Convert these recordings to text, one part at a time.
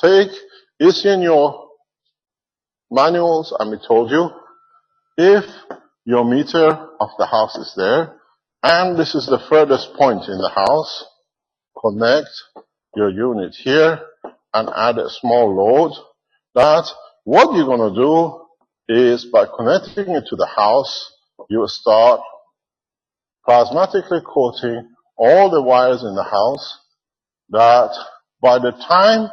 It's in your manuals, and we told you, if your meter of the house is there, and this is the furthest point in the house, connect your unit here and add a small load. That what you're going to do is by connecting it to the house, you will start plasmatically coating all the wires in the house, that by the time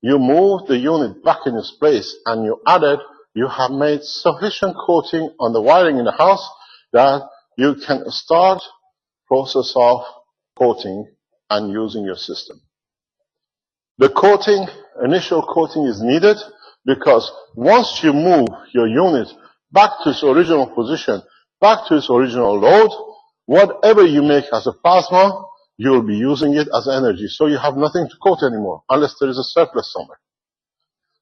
you move the unit back in its place and you add it, you have made sufficient coating on the wiring in the house that you can start process of coating and using your system. The coating, initial coating is needed because once you move your unit back to its original position, back to its original load, whatever you make as a plasma, you'll be using it as energy. So you have nothing to coat anymore, unless there is a surplus somewhere.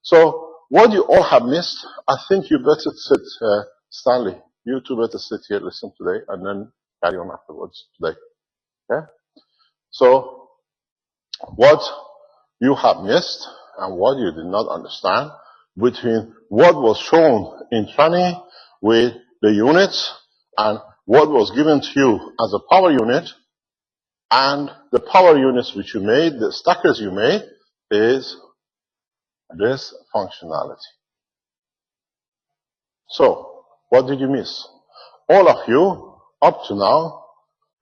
So what you all have missed, I think you better sit, Stanley, you two better sit here, listen today, and then carry on afterwards today. Okay? So what you have missed and what you did not understand between what was shown in training with the units and what was given to you as a power unit and the power units which you made, the stackers you made, is this functionality. So, what did you miss? All of you, up to now,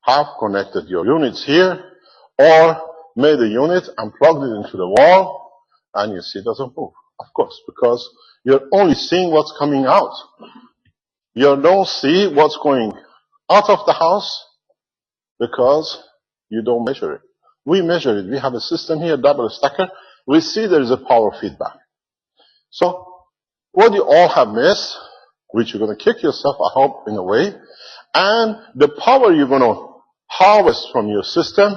have connected your units here or made a unit and plugged it into the wall, and you see it doesn't move. Of course, because you're only seeing what's coming out. You don't see what's going out of the house because you don't measure it. We measure it. We have a system here, double stacker. We see there is a power feedback. So, what you all have missed, which you're going to kick yourself, I hope, in a way, and the power you're going to harvest from your system,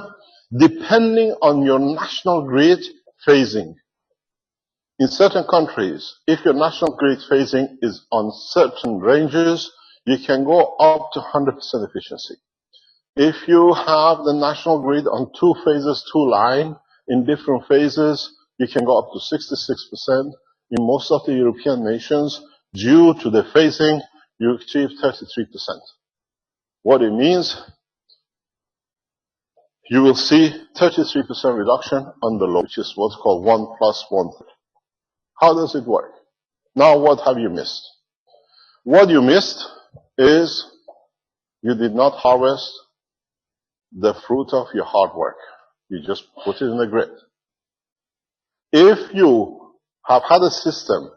depending on your national grid phasing. In certain countries, if your national grid phasing is on certain ranges, you can go up to 100% efficiency. If you have the national grid on two phases, two line, in different phases, you can go up to 66%. In most of the European nations, due to the phasing, you achieve 33%. What it means, you will see 33% reduction on the load, which is what's called 1 + 1. How does it work? Now, what have you missed? What you missed is you did not harvest the fruit of your hard work. You just put it in the grid. If you have had a system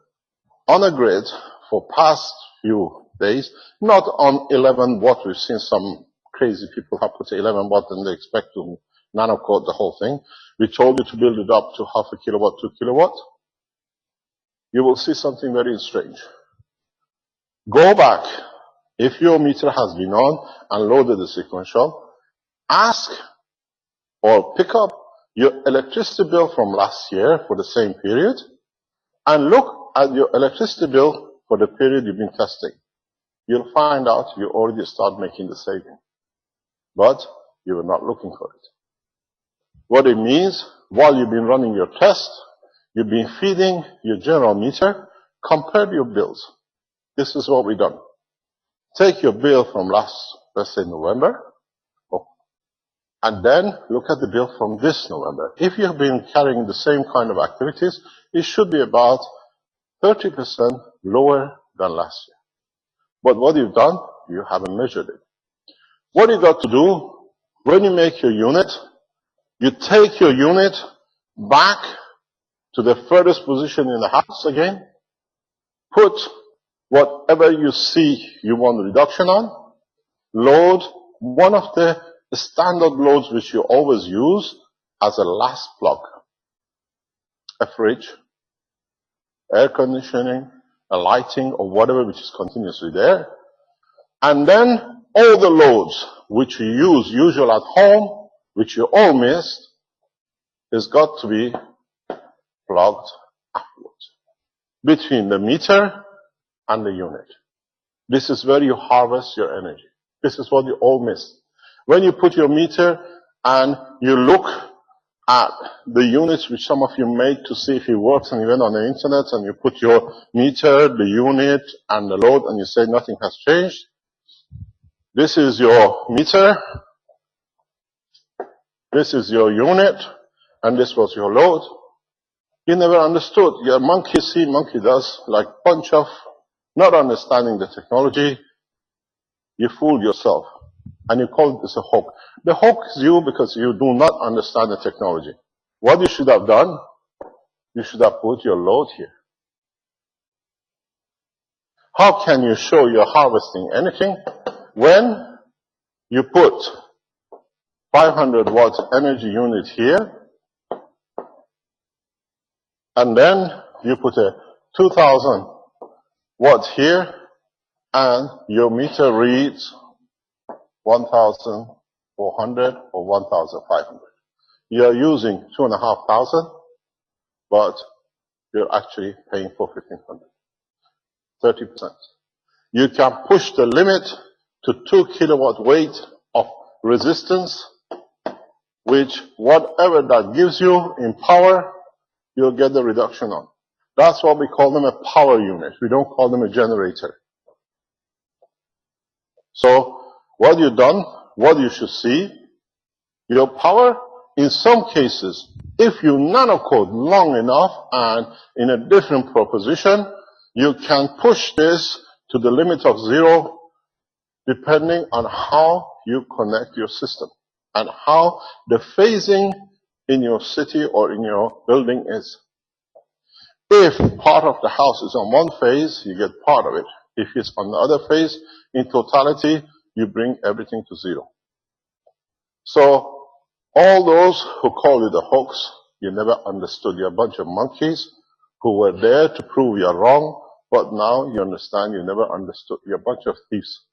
on a grid for past few days, not on 11 watt, we've seen some crazy people have put 11 watt and they expect to nanocoat the whole thing. We told you to build it up to 0.5 kilowatt, 2 kilowatt. You will see something very strange. Go back. If your meter has been on and loaded the sequential, ask or pick up your electricity bill from last year for the same period and look at your electricity bill for the period you've been testing. You'll find out you already start making the saving. But you were not looking for it. What it means, while you've been running your test, you've been feeding your general meter, compare your bills. This is what we've done. Take your bill from last, let's say November, and then look at the bill from this November. If you have been carrying the same kind of activities, it should be about 30% lower than last year. But what you've done, you haven't measured it. What you got to do, when you make your unit, you take your unit back to the furthest position in the house again, put whatever you see you want reduction on, load one of the standard loads which you always use as a last plug. A fridge, air conditioning, a lighting or whatever which is continuously there. And then all the loads which you use usually at home, which you all missed, is got to be plugged afterwards between the meter and the unit. This is where you harvest your energy. This is what you all missed. When you put your meter and you look at the units which some of you made to see if it works, and you went on the internet and you put your meter, the unit, and the load, and you say nothing has changed. This is your meter, this is your unit, and this was your load. You never understood. Your monkey see, monkey does, like bunch of not understanding the technology. You fooled yourself, and you call this a hoax. The hoax is you because you do not understand the technology. What you should have done, you should have put your load here. How can you show you're harvesting anything when you put 500 watts energy unit here, and then you put a 2000 watts here, and your meter reads 1,400 or 1,500. You're using 2,500, but you're actually paying for 1,500. 30%. You can push the limit to 2 kilowatt weight of resistance, which whatever that gives you in power, you'll get the reduction on. That's why we call them a power unit. We don't call them a generator. So what you've done, what you should see, your power, in some cases, if you nanocode long enough and in a different proposition, you can push this to the limit of 0 depending on how you connect your system and how the phasing in your city or in your building is. If part of the house is on one phase, you get part of it. If it's on the other phase, in totality, you bring everything to 0. So, all those who call it a hoax, you never understood. You're a bunch of monkeys who were there to prove you're wrong, but now you understand you never understood. You're a bunch of thieves.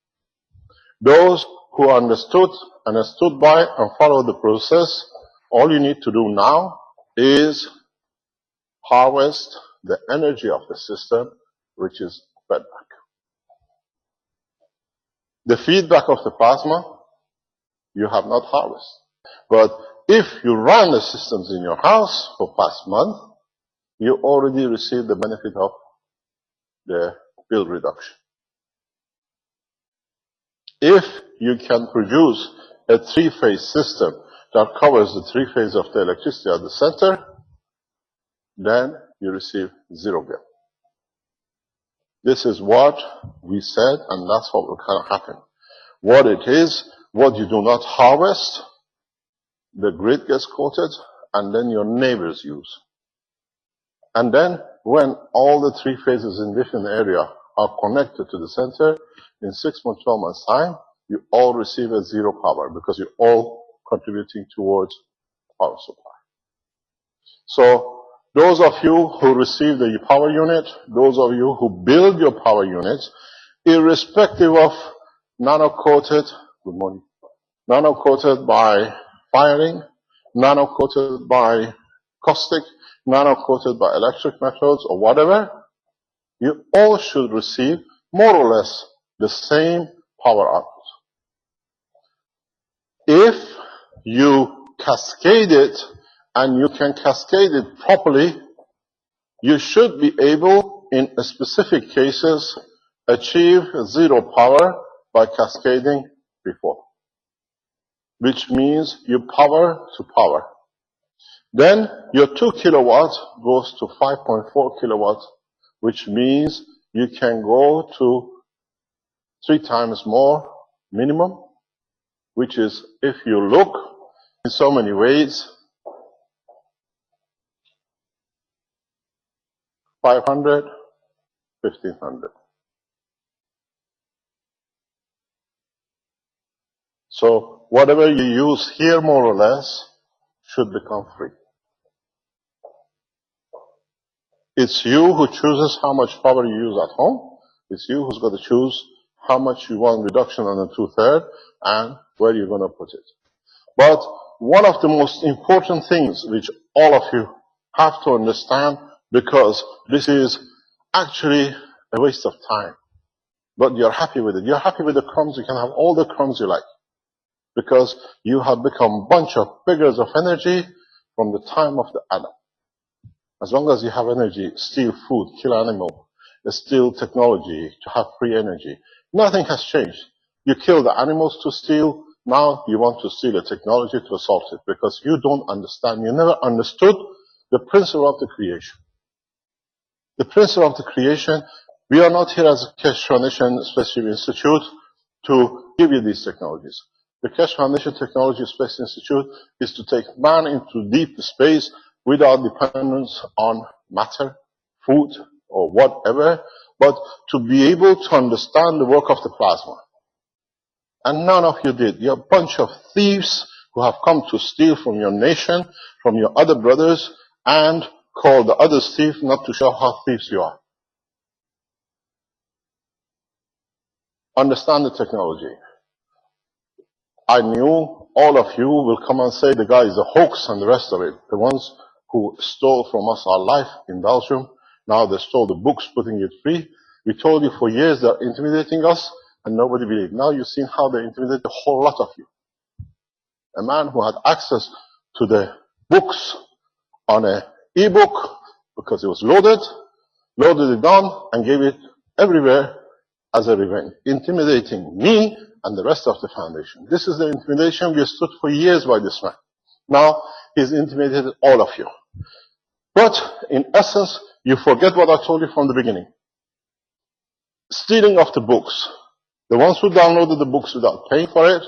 Those who understood and stood by and followed the process, all you need to do now is harvest the energy of the system, which is fed back. The feedback of the plasma, you have not harvested. But if you run the systems in your house for past month, you already received the benefit of the bill reduction. If you can produce a 3-phase system that covers the 3 phases of the electricity at the center, then you receive 0 bill. This is what we said, and that's what will kind of happen. What it is, what you do not harvest, the grid gets quoted, and then your neighbors use. And then when all the 3 phases in different area are connected to the center, in 6 months, 12 months time, you all receive a 0 power because you're all contributing towards power supply. So those of you who receive the power unit, those of you who build your power units, irrespective of nano-coated, good morning, nano-coated by firing, nano-coated by caustic, nano-coated by electric methods or whatever, you all should receive more or less the same power output. If you cascade it, and you can cascade it properly, you should be able, in specific cases, achieve 0 power by cascading before. Which means you power to power. Then your 2 kilowatts goes to 5.4 kilowatts, which means you can go to 3 times more minimum, which is, if you look in so many ways, 500, 1,500. So whatever you use here, more or less, should become free. It's you who chooses how much power you use at home. It's you who's got to choose how much you want reduction on the 2/3 and where you're going to put it. But one of the most important things which all of you have to understand, because this is actually a waste of time, but you're happy with it. You're happy with the crumbs. You can have all the crumbs you like, because you have become a bunch of beggars of energy from the time of the Adam. As long as you have energy, steal food, kill animal, steal technology to have free energy. Nothing has changed. You kill the animals to steal. Now you want to steal the technology to assault it because you don't understand. You never understood the principle of the creation. The principle of the creation, we are not here as a Keshe Foundation Space Institute to give you these technologies. The Keshe Foundation Technology Space Institute is to take man into deep space without dependence on matter, food, or whatever, but to be able to understand the work of the plasma. And none of you did. You're a bunch of thieves who have come to steal from your nation, from your other brothers, and call the others thieves not to show how thieves you are. Understand the technology. I knew all of you will come and say the guy is a hoax and the rest of it. The ones who stole from us our life in Belgium, now they stole the books, putting it free. We told you for years they're intimidating us and nobody believed. Now you've seen how they intimidate a whole lot of you. A man who had access to the books on an e-book because it was loaded it down and gave it everywhere as a revenge, intimidating me and the rest of the foundation. This is the intimidation we stood for years by this man. Now he's intimidated all of you. But in essence, you forget what I told you from the beginning. Stealing of the books. The ones who downloaded the books without paying for it,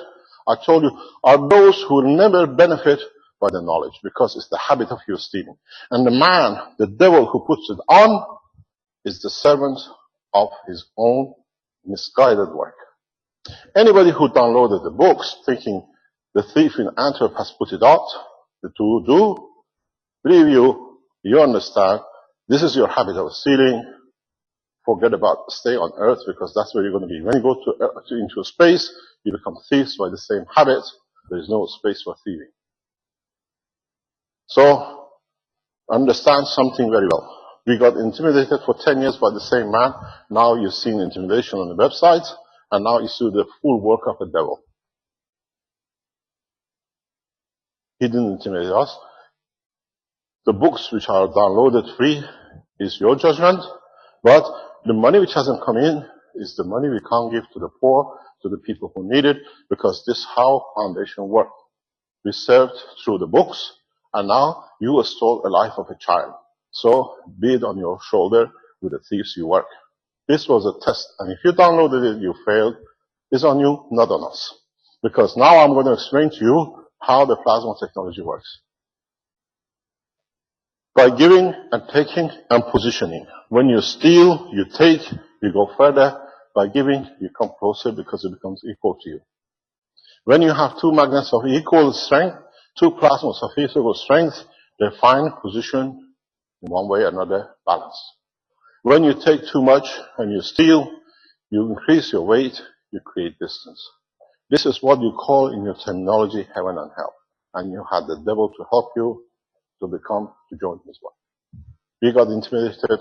I told you, are those who will never benefit by the knowledge because it's the habit of your stealing. And the man, the devil who puts it on, is the servant of his own misguided work. Anybody who downloaded the books thinking the thief in Antwerp has put it out, the two do, believe you understand, this is your habit of stealing. Forget about stay on earth because that's where you're going to be. When you go into space, you become thieves by the same habit. There is no space for thieving. So, understand something very well. We got intimidated for 10 years by the same man. Now you've seen intimidation on the website, and now you see the full work of the devil. He didn't intimidate us. The books which are downloaded free is your judgment, but the money which hasn't come in is the money we can't give to the poor, to the people who need it, because this is how foundation works. We served through the books, and now you stole a life of a child. So be it on your shoulder with the thieves you work. This was a test, and if you downloaded it, you failed. It's on you, not on us. Because now I'm going to explain to you how the plasma technology works. By giving and taking and positioning. When you steal, you take, you go further. By giving, you come closer because it becomes equal to you. When you have two magnets of equal strength, two plasmas of equal strength, they find position in one way or another balance. When you take too much and you steal, you increase your weight, you create distance. This is what you call in your terminology heaven and hell. And you had the devil to help you to join his work. We got intimidated,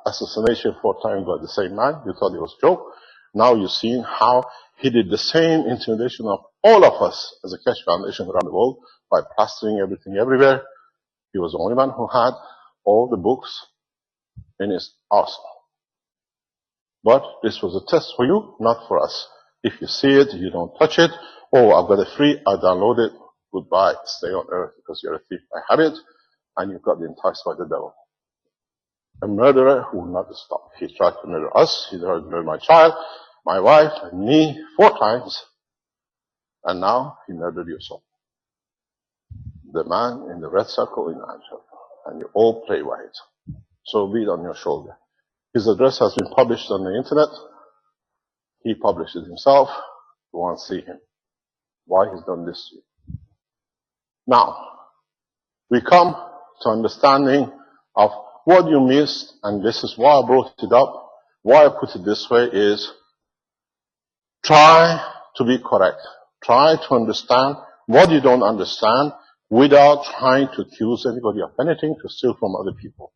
assassination 4 times by the same man. You thought it was a joke. Now you've seen how he did the same intimidation of all of us as a Keshe Foundation around the world by plastering everything everywhere. He was the only man who had all the books in his arsenal. But this was a test for you, not for us. If you see it, you don't touch it. Oh, I've got it free, I download it. Goodbye, stay on earth because you're a thief by habit and you've got enticed by the devil. A murderer who will not stop. He tried to murder us, he tried to murder my child, my wife, and me 4 times. And now he murdered your soul. The man in the red circle in Antwerp. And you all play by it. So be it on your shoulder. His address has been published on the internet. He published it himself. Go and see him. Why he's done this to you. Now, we come to understanding of what you missed, and this is why I brought it up. Why I put it this way is, try to be correct. Try to understand what you don't understand without trying to accuse anybody of anything to steal from other people.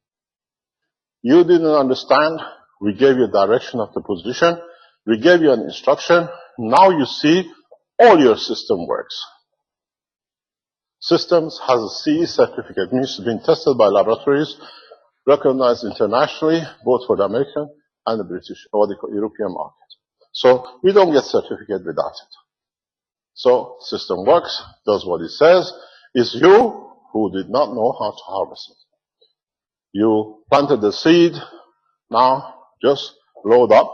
You didn't understand. We gave you a direction of the position. We gave you an instruction. Now you see all your system works. systems has a CE certificate, means it's been tested by laboratories, recognized internationally, both for the American and the British, or the European market. So we don't get certificate without it. So system works, does what it says. It's you who did not know how to harvest it. You planted the seed, now just load up,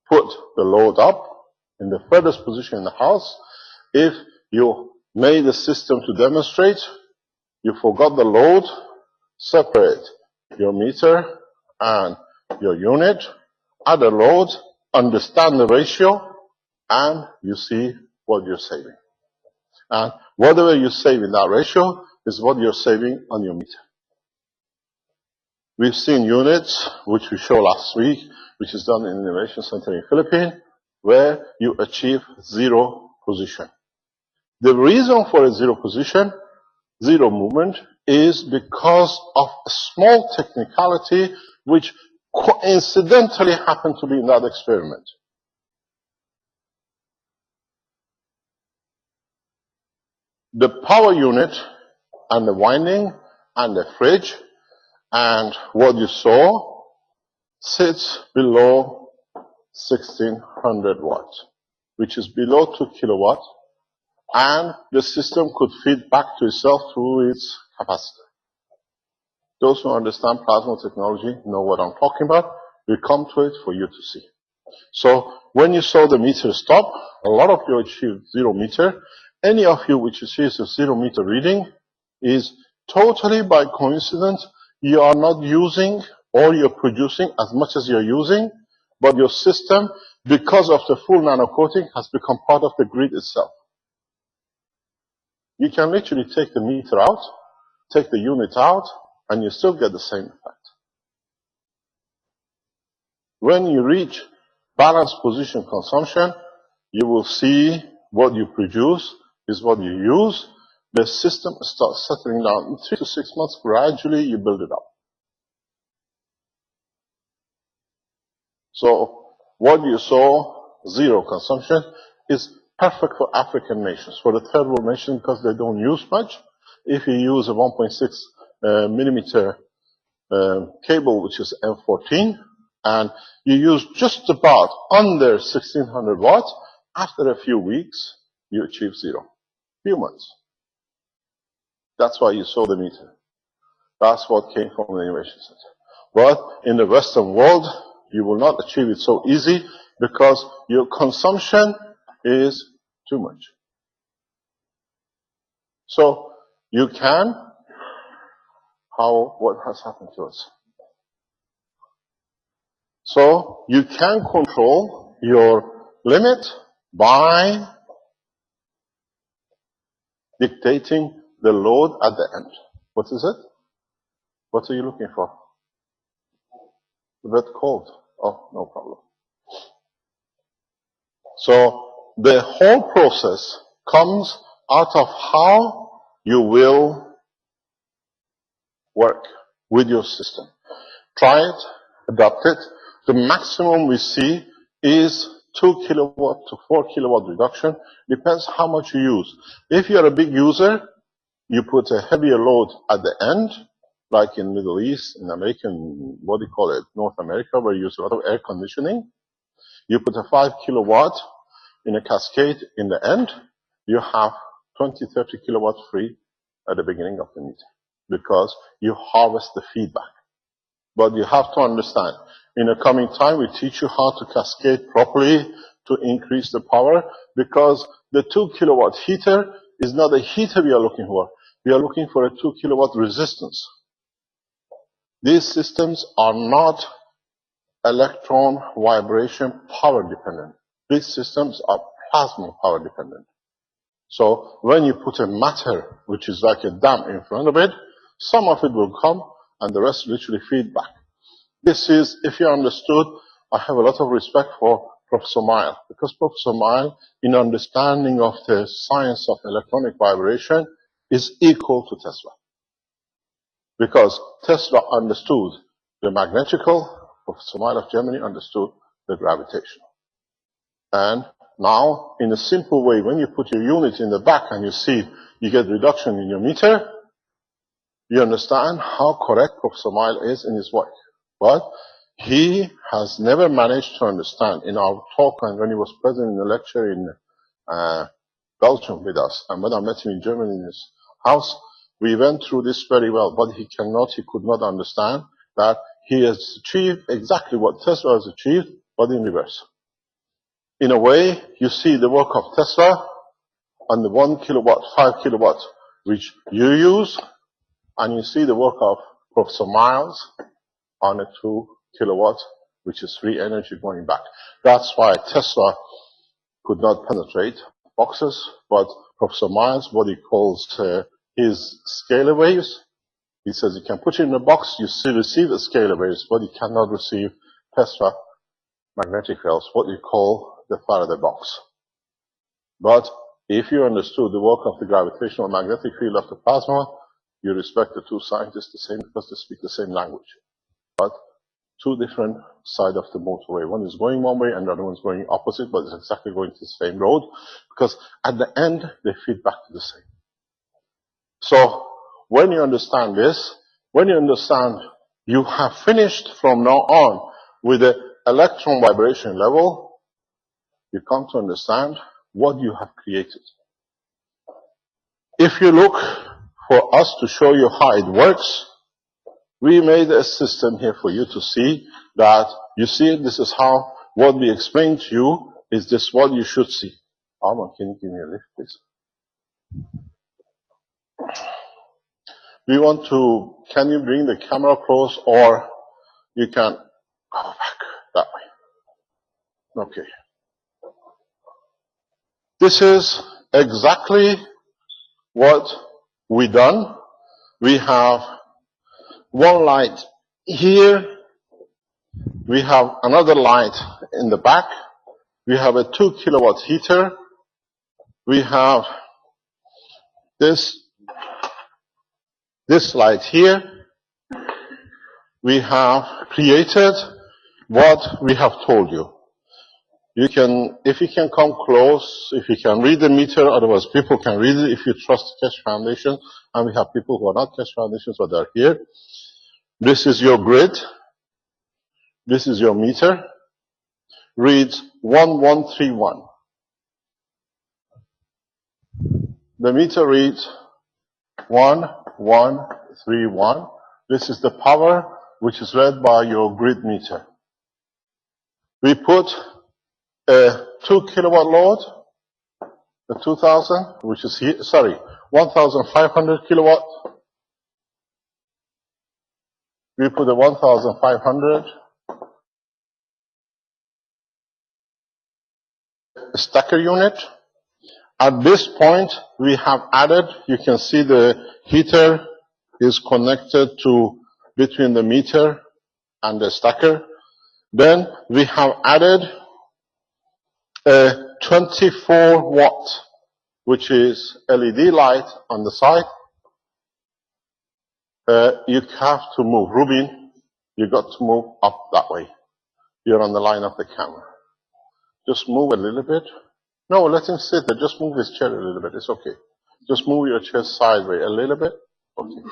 put the load up in the furthest position in the house. If you made a system to demonstrate, you forgot the load, separate your meter and your unit, add a load, understand the ratio, and you see what you're saving. And whatever you save in that ratio is what you're saving on your meter. We've seen units, which we showed last week, which is done in the Innovation Center in Philippines, where you achieve zero position. The reason for a zero position, zero movement, is because of a small technicality which coincidentally happened to be in that experiment. The power unit and the winding and the fridge and what you saw sits below 1600 watts, which is below 2 kilowatts, and the system could feed back to itself through its capacitor. Those who understand plasma technology know what I'm talking about. We'll come to it for you to see. So when you saw the meter stop, a lot of you achieved 0 meter. Any of you which achieves a 0 meter reading is totally by coincidence. You are not using or you're producing as much as you're using, but your system, because of the full nano coating, has become part of the grid itself. You can literally take the meter out, take the unit out, and you still get the same effect. When you reach balanced position consumption, you will see what you produce is what you use. The system starts settling down. In 3 to 6 months, gradually you build it up. So what you saw, zero consumption, is perfect for African nations, for the third world nations, because they don't use much. If you use a 1.6 millimeter cable, which is M14, and you use just about under 1600 watts, after a few weeks, you achieve zero. Few months. That's why you saw the meter. That's what came from the Innovation Center. But in the Western world, you will not achieve it so easy because your consumption is too much. So you can, what has happened to us? So you can control your limit by dictating the load at the end. What is it? What are you looking for? A bit cold. Oh, no problem. So the whole process comes out of how you will work with your system. Try it, adapt it. The maximum we see is 2 kilowatt to 4 kilowatt reduction. Depends how much you use. If you're a big user, you put a heavier load at the end, like in Middle East, in American, North America, where you use a lot of air conditioning. You put a 5 kilowatt in a cascade in the end, you have 20, 30 kilowatts free at the beginning of the meter because you harvest the feedback. But you have to understand, in the coming time, we teach you how to cascade properly to increase the power because the 2 kilowatt heater is not a heater we are looking for. We are looking for a 2 kilowatt resistance. These systems are not electron vibration power dependent. These systems are plasma power dependent. So when you put a matter, which is like a dam in front of it, some of it will come and the rest literally feed back. This is, if you understood, I have a lot of respect for Professor Mile, because Professor Mile, in understanding of the science of electronic vibration, is equal to Tesla. Because Tesla understood the magnetical, Professor Mile of Germany understood the gravitational. And Now, in a simple way, when you put your unit in the back and you see you get reduction in your meter, you understand how correct Professor Mile is in his work. But he has never managed to understand. In our talk and when he was present in the lecture in Belgium with us, and when I met him in Germany in his house, we went through this very well, but he could not understand that he has achieved exactly what Tesla has achieved, but in reverse. In a way, you see the work of Tesla on the 1 kilowatt, 5 kilowatt, which you use, and you see the work of Professor Miles on a 2 kilowatt, which is free energy going back. That's why Tesla could not penetrate boxes, but Professor Miles, what he calls his scalar waves, he says you can put it in a box, you still receive the scalar waves, but you cannot receive Tesla magnetic fields, what you call the Faraday box. But if you understood the work of the gravitational magnetic field of the plasma, you respect the two scientists the same because they speak the same language. But two different sides of the motorway. One is going one way and the other one is going opposite, but it's exactly going to the same road because at the end, they feed back to the same. So when you understand this, when you understand you have finished from now on with the electron vibration level, you come to understand what you have created. If you look for us to show you how it works, we made a system here for you to see that, you see, this is how, what we explained to you is this what you should see. Armand, can you give me a lift, please? We want to, can you bring the camera close or you can go back that way? Okay. This is exactly what we done. We have one light here. We have another light in the back. We have a 2 kilowatt heater. We have this light here. We have created what we have told you. You can, if you can come close, if you can read the meter, otherwise people can read it if you trust Keshe Foundation. And we have people who are not Keshe Foundations, but they're here. This is your grid. This is your meter. Reads 1131. The meter reads 1131. This is the power which is read by your grid meter. We put a 2 kilowatt load, the 2000, which is here, 1500 kilowatt. We put a 1500 stacker unit. At this point, we have added, you can see the heater is connected to between the meter and the stacker. Then we have added a 24 watt, which is LED light on the side. You have to move. Rubin, you got to move up that way. You're on the line of the camera. Just move a little bit. No, let him sit there. Just move his chair a little bit. It's okay. Just move your chair sideways a little bit. Okay.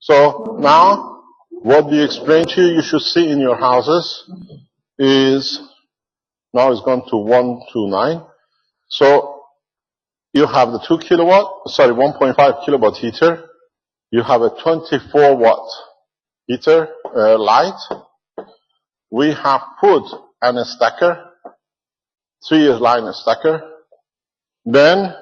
So now, what we explained to you, you should see in your houses is, now it's gone to 129. So you have the 1.5 kilowatt heater. You have a 24 watt heater, light. We have put a stacker, 3-year line stacker. Then,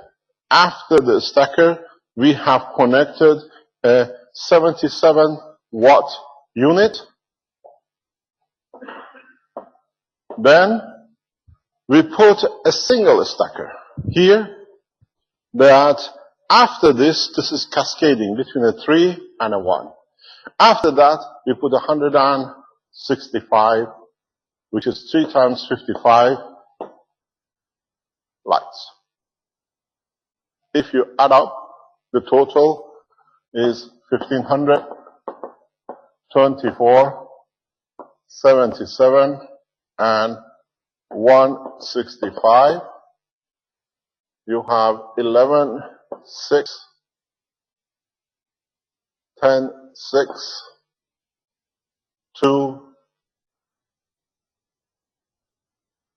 after the stacker, we have connected a 77 watt unit. Then, we put a single stacker here that after this is cascading between a 3 and a 1. After that, we put 165, which is 3 times 55 lights. If you add up, the total is 1500, 24, 77, and 165. you have 11, 6, 10, 6, 2,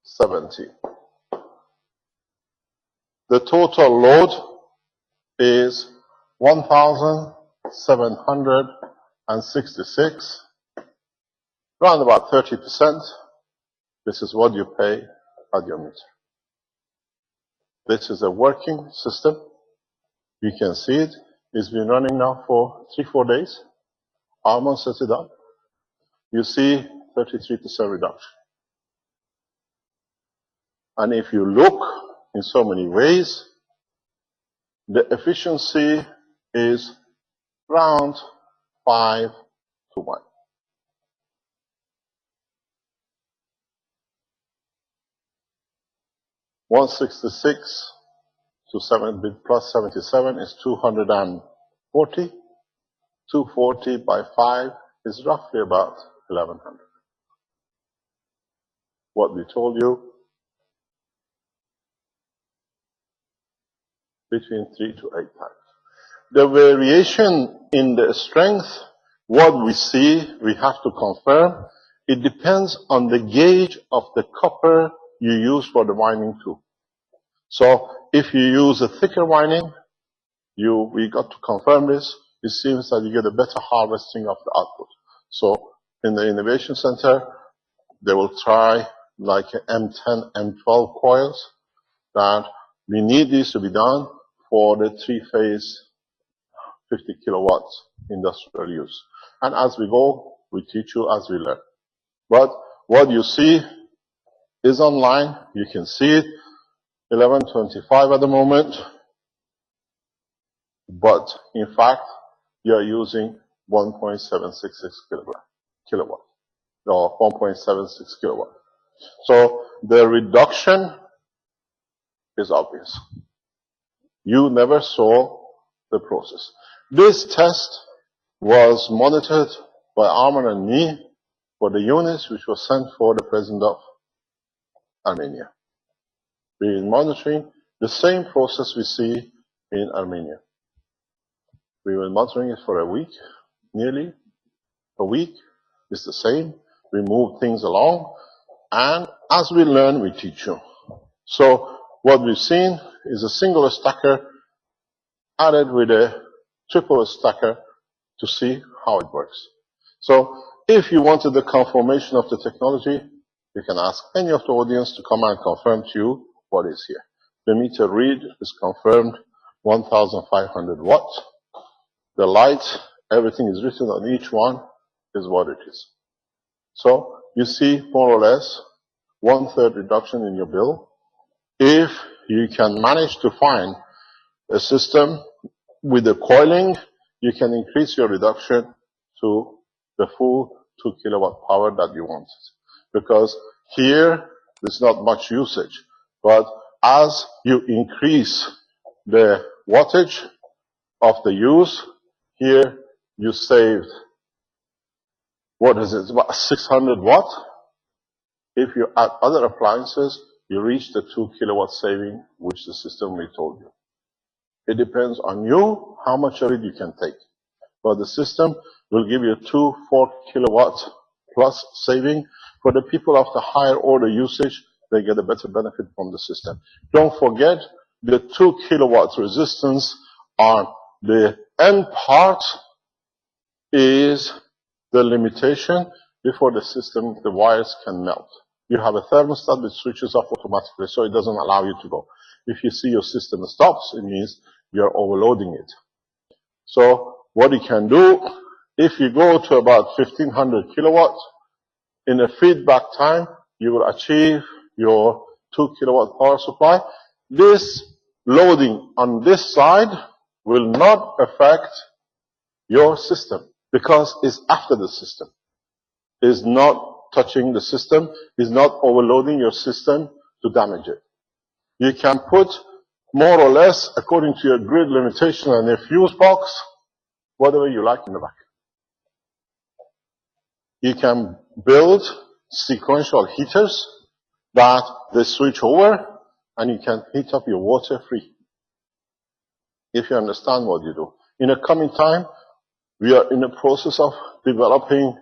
70. The total load is 1,766, around about 30%. This is what you pay at your meter. This is a working system. You can see it. It's been running now for 3-4 days. Almost set it up. You see 33% reduction. And if you look in so many ways, the efficiency is around 5 to 1. $166 to 7 plus 77 is 240. 240 by 5 is roughly about 1,100. What we told you, between 3 to 8 times. The variation in the strength, what we see, we have to confirm, it depends on the gauge of the copper you use for the winding tool. So if you use a thicker winding, we got to confirm this, it seems that you get a better harvesting of the output. So in the Innovation Center, they will try like M10, M12 coils, that we need these to be done for the 3-phase 50 kilowatts industrial use. And as we go, we teach you as we learn. But what you see is online. You can see it, 1125 at the moment. But in fact, you are using 1.766 kilowatt, or 1.76 kilowatt. So the reduction is obvious. You never saw the process. This test was monitored by Arman and me for the units which was sent for the President of Armenia. We've been monitoring the same process we see in Armenia. We were monitoring it for a week, nearly a week. It's the same. We move things along, and as we learn, we teach you. So what we've seen is a single stacker added with a triple stacker to see how it works. So if you wanted the confirmation of the technology, you can ask any of the audience to come and confirm to you what is here. The meter read is confirmed 1,500 watts. The light, everything is written on each one, is what it is. So you see more or less 1/3 reduction in your bill. If you can manage to find a system with the coiling, you can increase your reduction to the full 2 kilowatt power that you want. Because here, there's not much usage. But as you increase the wattage of the use, here you saved, what is it, about 600 watt. If you add other appliances, you reach the 2 kilowatt saving, which the system we told you. It depends on you, how much of it you can take. But the system will give you 4 kilowatt plus saving. For the people of the higher order usage, they get a better benefit from the system. Don't forget, the 2 kilowatt resistance on the end part is the limitation before the system, the wires can melt. You have a thermostat that switches off automatically, so it doesn't allow you to go. If you see your system stops, it means you're overloading it. So what you can do, if you go to about 1,500 kilowatts, in a feedback time, you will achieve your 2 kilowatt power supply. This loading on this side will not affect your system because it's after the system. It's not touching the system, it's not overloading your system to damage it. You can put more or less, according to your grid limitation and a fuse box, whatever you like in the back. You can build sequential heaters that they switch over, and you can heat up your water free. If you understand what you do. In a coming time, we are in the process of developing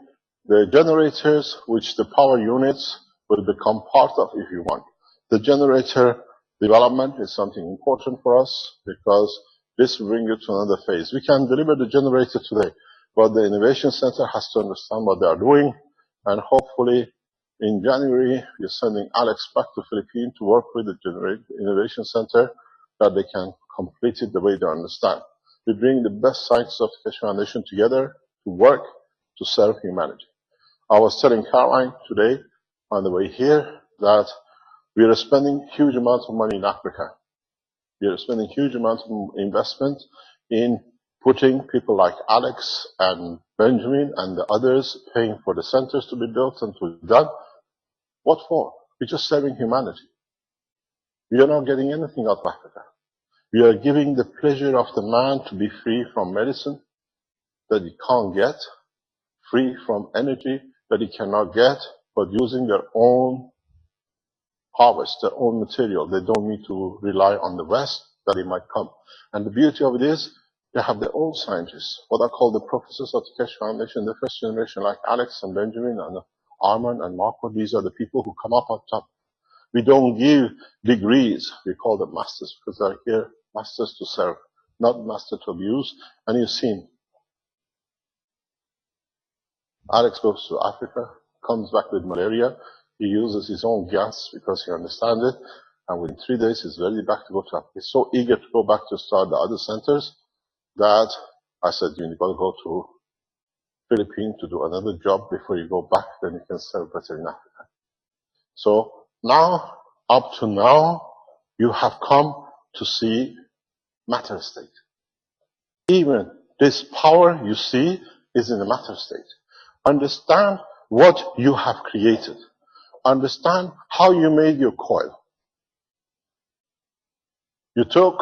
the generators, which the power units will become part of if you want. The generator development is something important for us because this will bring you to another phase. We can deliver the generator today, but the Innovation Center has to understand what they are doing, and hopefully in January, we're sending Alex back to Philippines to work with the Innovation Center that they can complete it the way they understand. We bring the best scientists of the Keshe Foundation together to work to serve humanity. I was telling Caroline today on the way here that we are spending huge amounts of money in Africa. We are spending huge amounts of investment in putting people like Alex and Benjamin and the others paying for the centers to be built and to be done. What for? We're just serving humanity. We are not getting anything out of Africa. We are giving the pleasure of the man to be free from medicine that he can't get, free from energy that he cannot get, but using their own harvest, their own material. They don't need to rely on the West that it might come. And the beauty of it is, they have their own scientists, what I call the professors of the Keshe Foundation, the first generation, like Alex and Benjamin and Armand and Marco. These are the people who come up on top. We don't give degrees. We call them masters because they're here, masters to serve, not master to abuse. And you've seen, Alex goes to Africa, comes back with malaria. He uses his own gas because he understands it. And within 3 days, he's ready back to go to Africa. He's so eager to go back to start the other centers that I said, you've got to go to Philippines to do another job before you go back, then you can serve better in Africa. So now, up to now, you have come to see matter state. Even this power you see is in the matter state. Understand what you have created. Understand how you made your coil. You took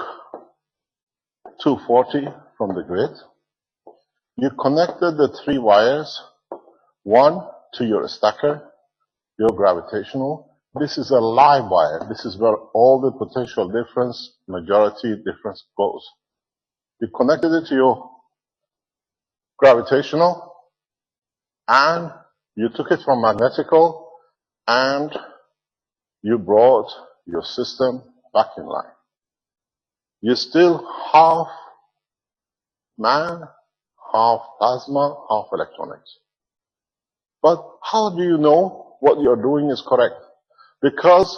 240 from the grid. You connected the 3 wires, one to your stacker, your gravitational. This is a live wire. This is where all the potential difference, majority difference goes. You connected it to your gravitational, and you took it from magnetical, and you brought your system back in line. You're still half man, half plasma, half electronics. But how do you know what you're doing is correct? Because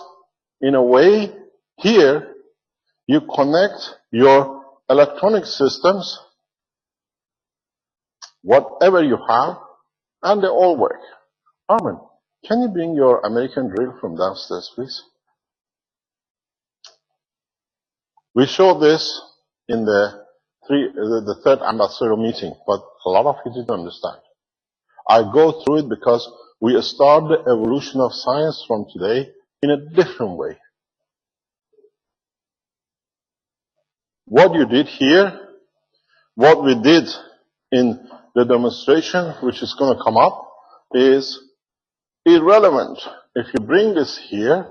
in a way, here, you connect your electronic systems, whatever you have, and they all work. Armin, can you bring your American drill from downstairs, please? We showed this in the third ambassador meeting, but a lot of you didn't understand. I go through it because we start the evolution of science from today in a different way. What you did here, what we did in the demonstration, which is going to come up, is irrelevant. If you bring this here,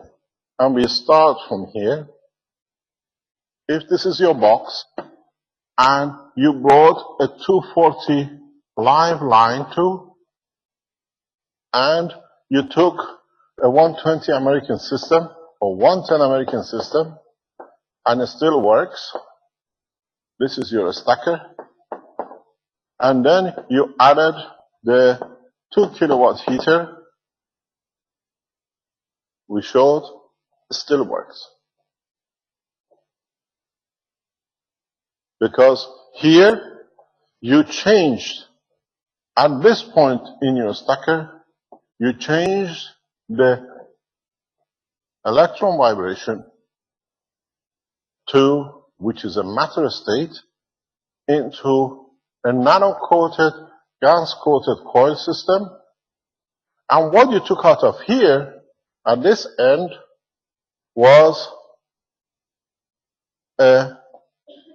and we start from here, if this is your box, and you brought a 240 live line to, and you took a 120 American system, or 110 American system, and it still works. This is your stacker. And then you added the 2 kilowatt heater. We showed it still works. Because here you changed, at this point in your stacker, you changed the electron vibration to, which is a matter state, into a nano-coated, gas-coated coil system. And what you took out of here, at this end, was a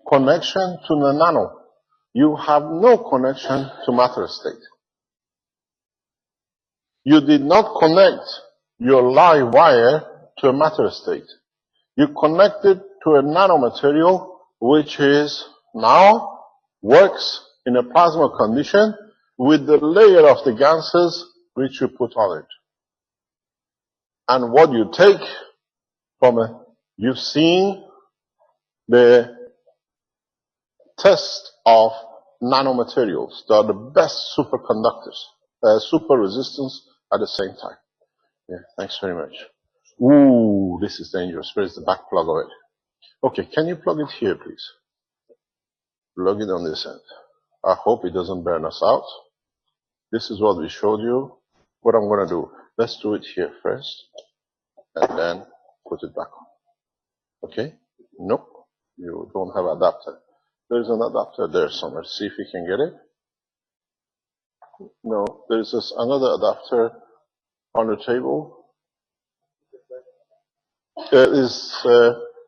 connection to the nano. You have no connection to matter state. You did not connect your live wire to a matter state. You connect it to a nanomaterial which is now works in a plasma condition with the layer of the ganses which you put on it. And what you take from it, you've seen the test of nanomaterials. They are the best superconductors, super resistance at the same time. Yeah, thanks very much. Ooh, this is dangerous. Where's the back plug of it? Okay, can you plug it here, please? Plug it on this end. I hope it doesn't burn us out. This is what we showed you. What I'm going to do, let's do it here first, and then put it back on. Okay? Nope, you don't have adapter. There's an adapter there somewhere. See if you can get it. No, there's this another adapter on the table.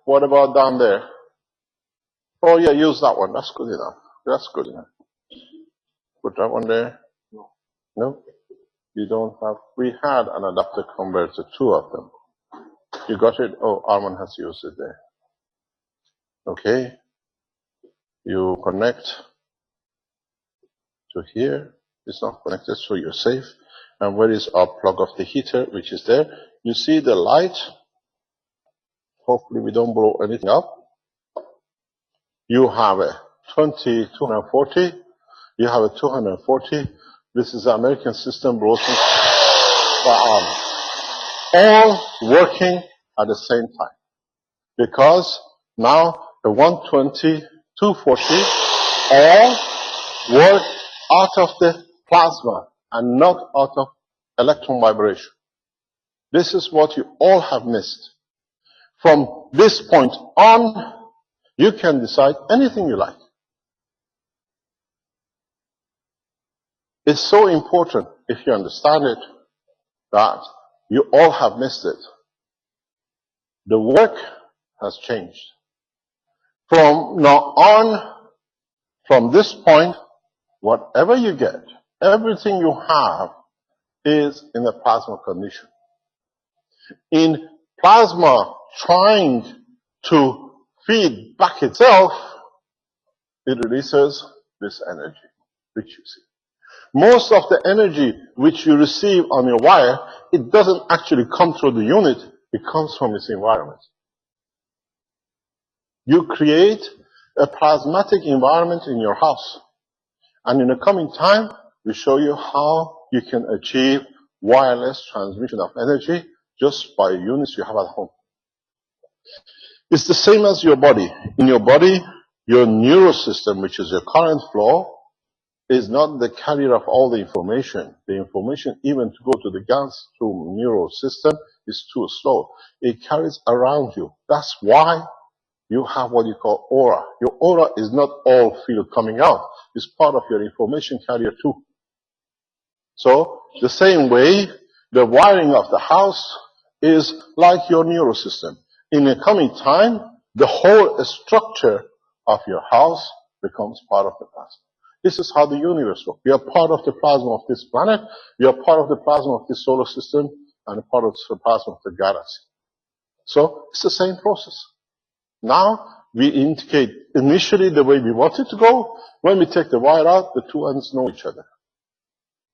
What about down there? Oh yeah, use that one. That's good enough. That's good enough. Put that one there. No, you don't have. We had an adapter converter, 2 of them. You got it? Oh, Arman has used it there. Okay. You connect to here. It's not connected, so you're safe. And where is our plug of the heater, which is there? You see the light. Hopefully we don't blow anything up. You have a 240. You have a 240. This is the American system broken by Arm. All working at the same time. Because now the 120, 240 all work out of the plasma and not out of electron vibration. This is what you all have missed. From this point on, you can decide anything you like. It's so important, if you understand it, that you all have missed it. The work has changed. From now on, from this point, whatever you get, everything you have is in a plasma condition. In plasma trying to feed back itself, it releases this energy, which you see. Most of the energy which you receive on your wire, it doesn't actually come through the unit, it comes from its environment. You create a plasmatic environment in your house. And in the coming time, we show you how you can achieve wireless transmission of energy just by units you have at home. It's the same as your body. In your body, your neurosystem, which is your current flow, is not the carrier of all the information. The information, even to go to the gans through neural system, is too slow. It carries around you. That's why you have what you call aura. Your aura is not all field coming out. It's part of your information carrier too. So, the same way, the wiring of the house is like your neural system. In the coming time, the whole structure of your house becomes part of the plasma. This is how the universe works. We are part of the plasma of this planet. We are part of the plasma of this solar system and part of the plasma of the galaxy. So, it's the same process. Now, we indicate initially the way we want it to go. When we take the wire out, the two ends know each other.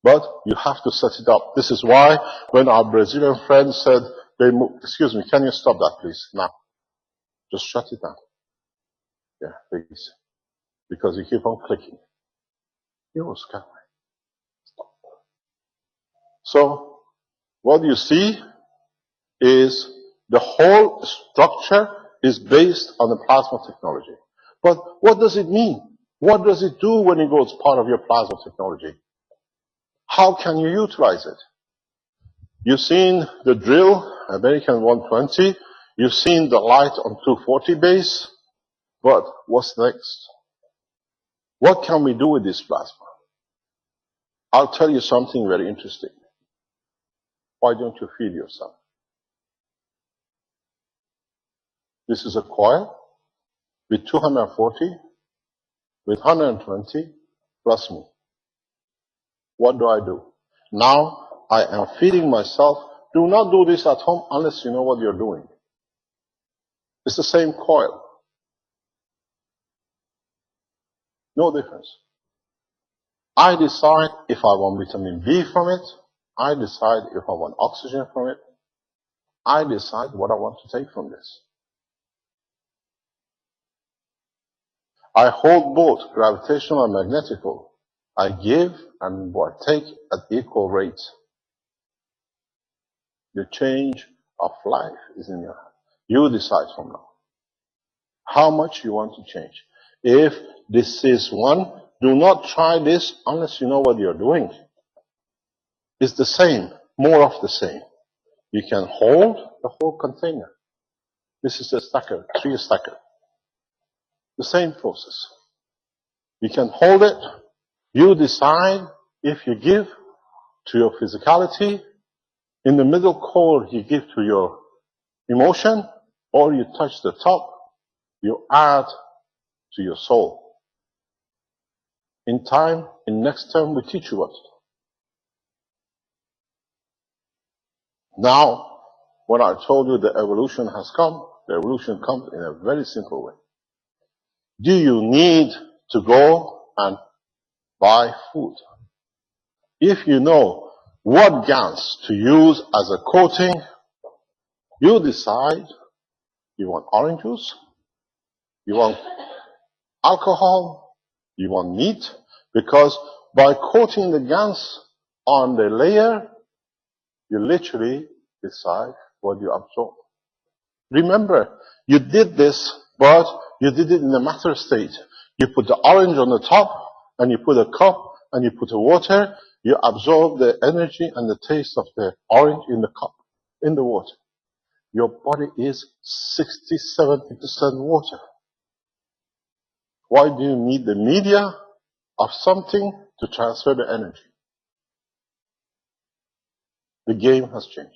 But you have to set it up. This is why when our Brazilian friends said they moved, excuse me, can you stop that please? Now. Just shut it down. Yeah, please. Because you keep on clicking. Yours, can I? Stop. So, what you see is the whole structure is based on the plasma technology. But what does it mean? What does it do when it goes part of your plasma technology? How can you utilize it? You've seen the drill, American 120. You've seen the light on 240 base. But what's next? What can we do with this plasma? I'll tell you something very interesting. Why don't you feed yourself? This is a coil with 240, with 120, plus me. What do? Now I am feeding myself. Do not do this at home unless you know what you're doing. It's the same coil. No difference. I decide if I want vitamin B from it. I decide if I want oxygen from it. I decide what I want to take from this. I hold both gravitational and magnetical. I give and what I take at equal rates. The change of life is in your hand. You decide from now how much you want to change. If this is one, do not try this unless you know what you're doing. It's the same, more of the same. You can hold the whole container. This is a stacker, 3 stacker. The same process. You can hold it. You decide if you give to your physicality. In the middle core, you give to your emotion, or you touch the top, you add to your soul. In time, in next term, we teach you what to do. Now, when I told you the evolution has come, the evolution comes in a very simple way. Do you need to go and buy food? If you know what gans to use as a coating, you decide you want orange juice, you want alcohol, you want meat, because by coating the gans on the layer, you literally decide what you absorb. Remember, you did this, but you did it in a matter state. You put the orange on the top, and you put a cup, and you put the water, you absorb the energy and the taste of the orange in the cup, in the water. Your body is 60-70% water. Why do you need the media of something to transfer the energy? The game has changed.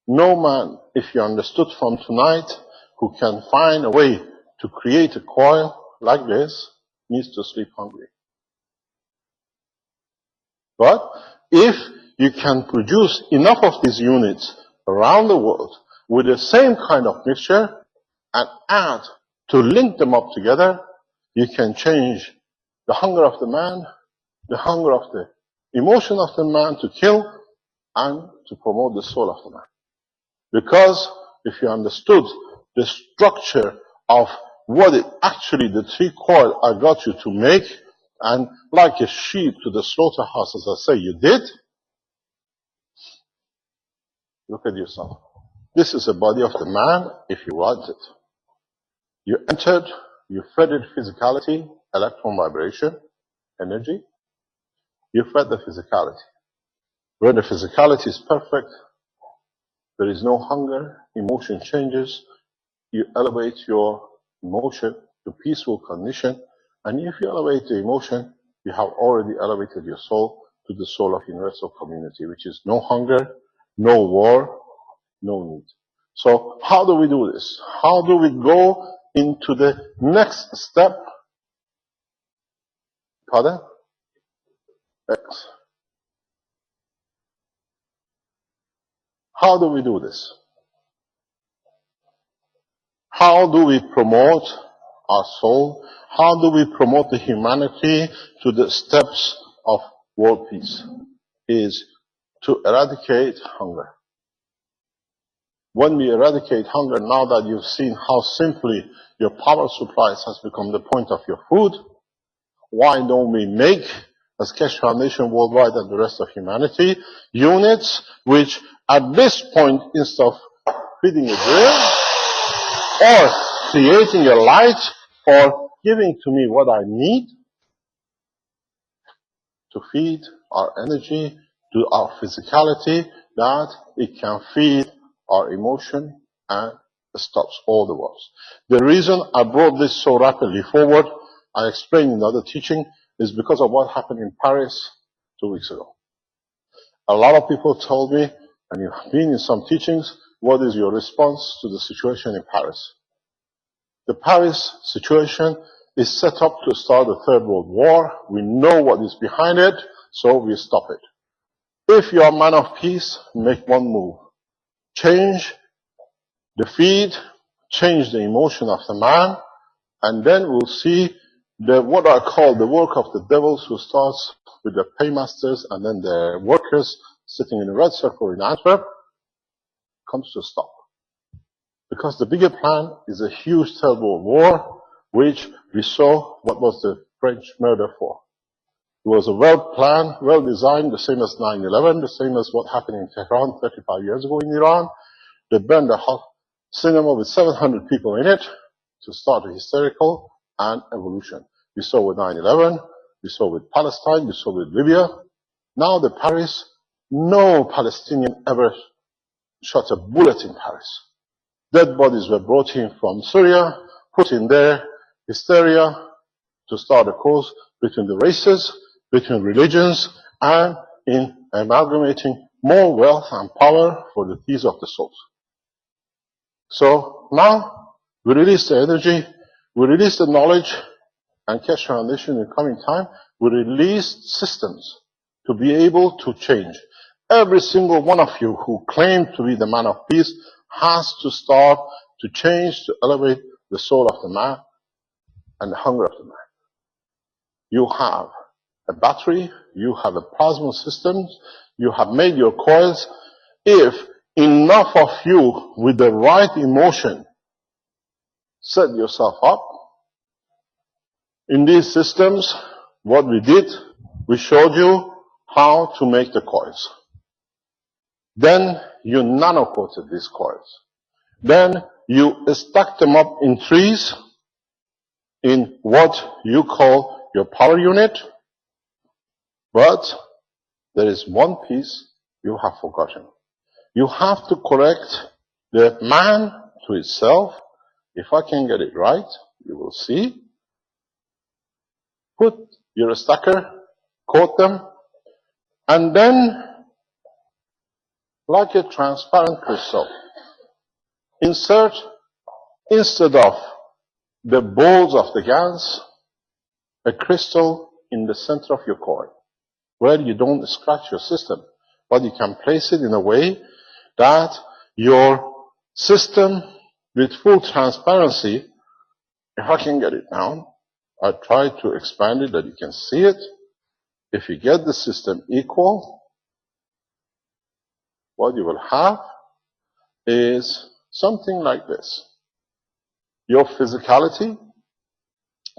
No man, if you understood from tonight, who can find a way to create a coil like this, needs to sleep hungry. But if you can produce enough of these units around the world with the same kind of mixture and add to link them up together, you can change the hunger of the man, the hunger of the emotion of the man to kill, and to promote the soul of the man. Because if you understood the structure of what it actually, the 3 coil I got you to make, and like a sheep to the slaughterhouse, as I say, you did, look at yourself. This is the body of the man, if you want it. You entered, you fed it physicality, electron vibration, energy. You fed the physicality. When the physicality is perfect, there is no hunger, emotion changes, you elevate your emotion to peaceful condition, and if you elevate the emotion, you have already elevated your soul to the soul of universal community, which is no hunger, no war, no need. So how do we do this? How do we go into the next step? Pardon? X. How do we do this? How do we promote our soul? How do we promote the humanity to the steps of world peace? Is to eradicate hunger. When we eradicate hunger, now that you've seen how simply your power supplies has become the point of your food, why don't we make, as Keshe Foundation Worldwide and the rest of humanity, units which at this point, instead of feeding a drill, or creating a light, or giving to me what I need to feed our energy, to our physicality, that it can feed our emotion and stops all the wars. The reason I brought this so rapidly forward, I explained in the other teaching, is because of what happened in Paris 2 weeks ago. A lot of people told me, and you've been in some teachings, what is your response to the situation in Paris? The Paris situation is set up to start the Third World War. We know what is behind it, so we stop it. If you are a man of peace, make one move. Change the feed, change the emotion of the man, and then we'll see what I call the work of the devils, who starts with the paymasters and then the workers sitting in a red circle in Antwerp, comes to a stop. Because the bigger plan is a huge third world war, which we saw what was the French murder for. It was a well-planned, well-designed, the same as 9/11, the same as what happened in Tehran 35 years ago in Iran. They burned a cinema with 700 people in it to start a hysterical and evolution. We saw with 9/11, we saw with Palestine, we saw with Libya. Now the Paris, no Palestinian ever shot a bullet in Paris. Dead bodies were brought in from Syria, put in there, hysteria to start a cause between the races, between religions, and in amalgamating more wealth and power for the teas of the souls. So now we release the energy, we release the knowledge, and Keshe Foundation in coming time will release systems to be able to change. Every single one of you who claim to be the man of peace has to start to change, to elevate the soul of the man and the hunger of the man. You have a battery, you have a plasma system, you have made your coils. If enough of you with the right emotion set yourself up in these systems, what we did, we showed you how to make the coils. Then you nano-coated these coils. Then you stacked them up in trees in what you call your power unit. But there is one piece you have forgotten. You have to correct the man to itself. If I can get it right, you will see. Put your stacker, coat them, and then, like a transparent crystal, insert, instead of the balls of the GANs, a crystal in the center of your coil, where you don't scratch your system, but you can place it in a way that your system, with full transparency, if I can get it down, I try to expand it that you can see it. If you get the system equal, what you will have is something like this. Your physicality,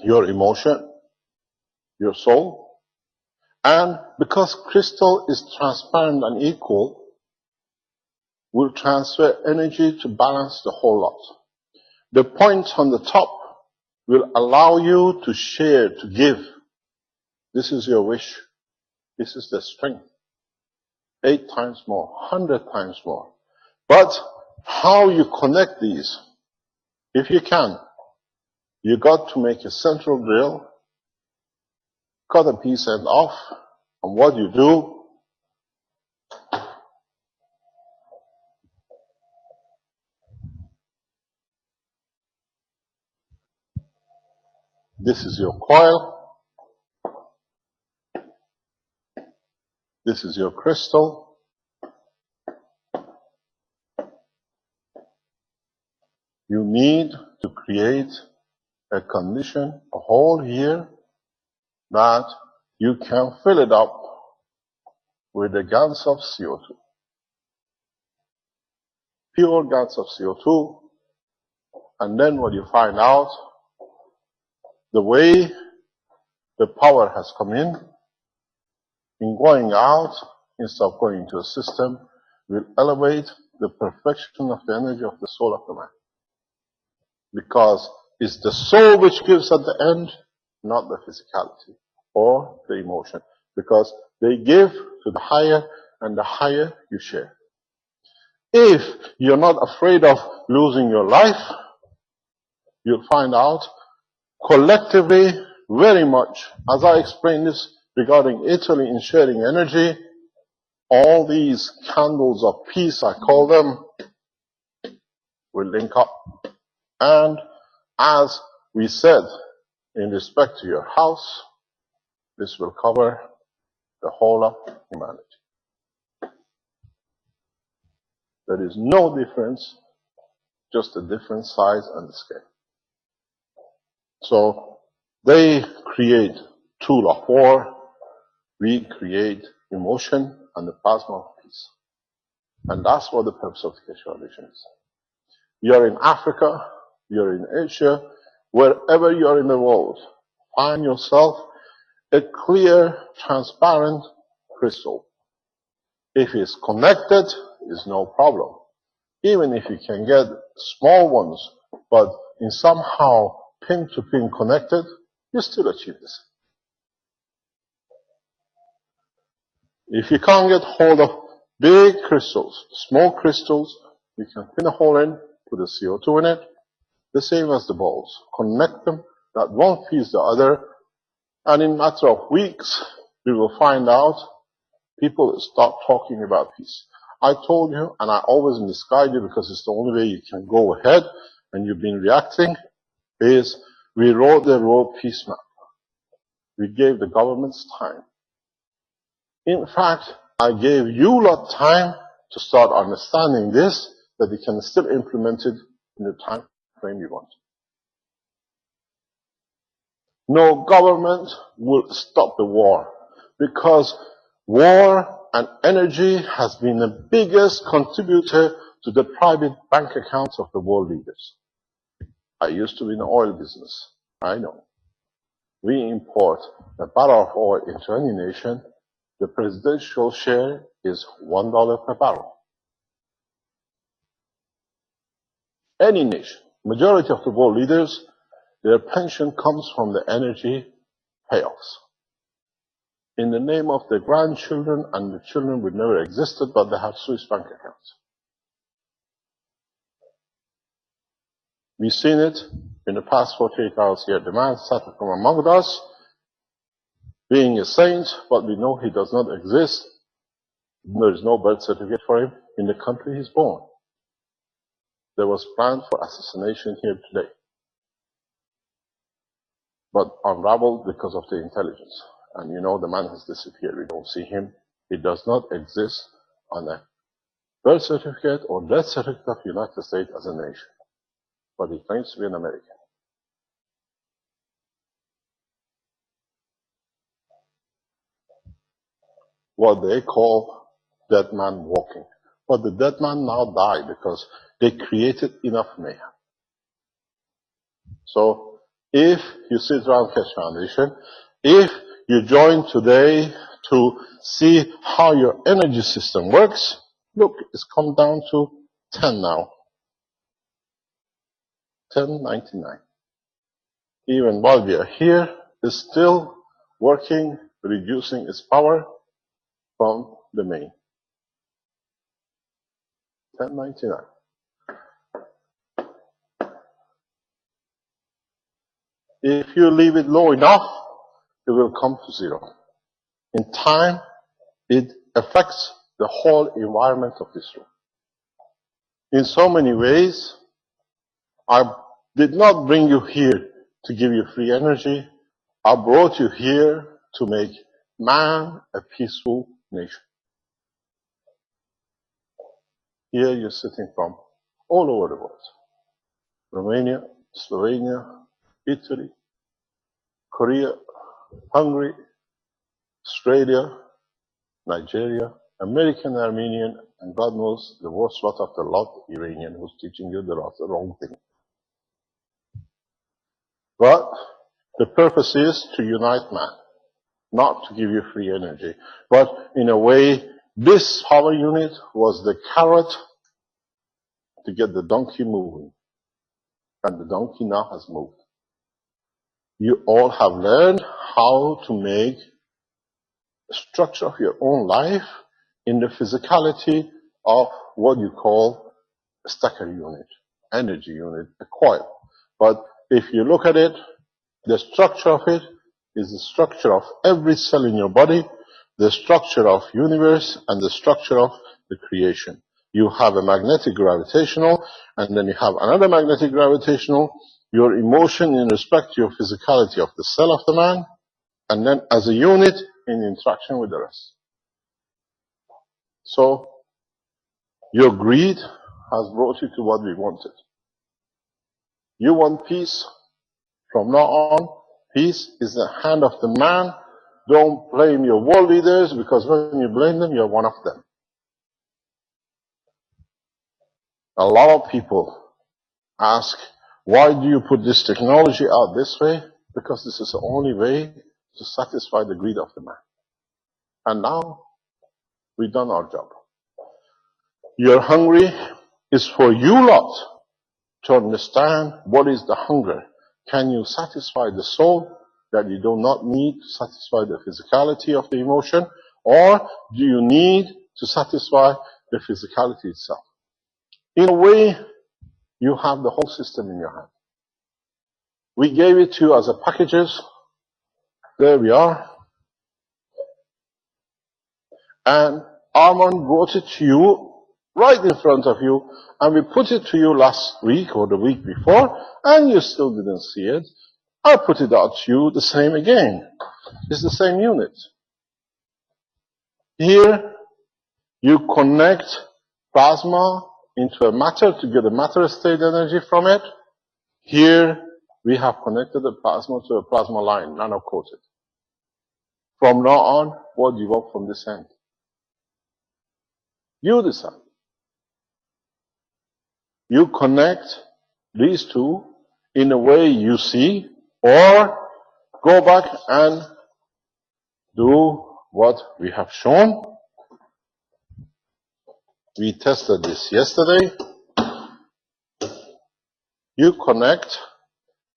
your emotion, your soul, and because crystal is transparent and equal, will transfer energy to balance the whole lot. The point on the top will allow you to share, to give. This is your wish. This is the strength. 8 times more, 100 times more. But how you connect these, if you can, you got to make a central drill, cut a piece end off, and what you do, this is your coil, this is your crystal, you need to create a condition, a hole here, that you can fill it up with the gans of CO2. Pure gans of CO2, and then what you find out, the way the power has come in going out, instead of going into a system, will elevate the perfection of the energy of the soul of the man. Because it's the soul which gives at the end, not the physicality or the emotion. Because they give to the higher, and the higher you share. If you're not afraid of losing your life, you'll find out collectively very much, as I explained this regarding Italy in sharing energy, all these candles of peace, I call them, will link up. And as we said, in respect to your house, this will cover the whole of humanity. There is no difference just a different size and scale. So they create tool of war, we create emotion and the plasma of peace. And that's what the purpose of the Keshe Foundation is. You're in Africa, you're in Asia, wherever you are in the world, find yourself a clear, transparent crystal. If it's connected, it's no problem. Even if you can get small ones, but in somehow pin-to-pin connected, you still achieve this. If you can't get hold of big crystals, small crystals, you can pin a hole in, put the CO2 in it, the same as the balls. Connect them, that one feeds the other, and in a matter of weeks, we will find out people start talking about peace. I told you, and I always misguide you because it's the only way you can go ahead, and you've been reacting, is we wrote the world peace map. We gave the governments time. In fact, I gave you lot time to start understanding this, that you can still implement it in the time frame you want. No government will stop the war, because war and energy has been the biggest contributor to the private bank accounts of the world leaders. I used to be in the oil business. I know. We import a barrel of oil into any nation. The presidential share is $1 per barrel. Any nation, majority of the world leaders, their pension comes from the energy payoffs. In the name of their grandchildren, and the children would never existed, but they have Swiss bank accounts. We've seen it in the past 48 hours here. The man sat from among us, being a saint, but we know he does not exist. There is no birth certificate for him in the country he's born. There was plan for assassination here today, but unraveled because of the intelligence. And you know the man has disappeared. We don't see him. He does not exist on a birth certificate or death certificate of the United States as a nation. But he claims to be an American. What they call dead man walking. But the dead man now died because they created enough mayhem. So if you sit around Keshe Foundation, if you join today to see how your energy system works, look, it's come down to 10 now. 10.99. Even while we are here, it's still working, reducing its power from the main. 10.99. If you leave it low enough, it will come to zero. In time, it affects the whole environment of this room. In so many ways, I did not bring you here to give you free energy. I brought you here to make man a peaceful nation. Here you're sitting from all over the world. Romania, Slovenia, Italy, Korea, Hungary, Australia, Nigeria, American, Armenian, and God knows the worst lot of the lot, Iranian, who's teaching you the wrong thing. But the purpose is to unite man, not to give you free energy. But in a way, this power unit was the carrot to get the donkey moving. And the donkey now has moved. You all have learned how to make a structure of your own life in the physicality of what you call a stacker unit, energy unit, a coil. But if you look at it, the structure of it is the structure of every cell in your body, the structure of universe, and the structure of the creation. You have a magnetic gravitational, and then you have another magnetic gravitational, your emotion in respect to your physicality of the cell of the man, and then as a unit in interaction with the rest. So, your greed has brought you to what we wanted. You want peace? From now on, peace is the hand of the man. Don't blame your world leaders, because when you blame them, you're one of them. A lot of people ask, why do you put this technology out this way? Because this is the only way to satisfy the greed of the man. And now, we've done our job. You're hungry. It's for you lot to understand what is the hunger. Can you satisfy the soul that you do not need to satisfy the physicality of the emotion? Or do you need to satisfy the physicality itself? In a way, you have the whole system in your hand. We gave it to you as a packages. There we are. And Armand brought it to you right in front of you, and we put it to you last week or the week before, and you still didn't see it. I put it out to you the same again. It's the same unit. Here, you connect plasma into a matter to get a matter state energy from it. Here, we have connected the plasma to a plasma line, nano-coated. From now on, what do you want from this end? You decide. You connect these two in a way you see, or go back and do what we have shown. We tested this yesterday. You connect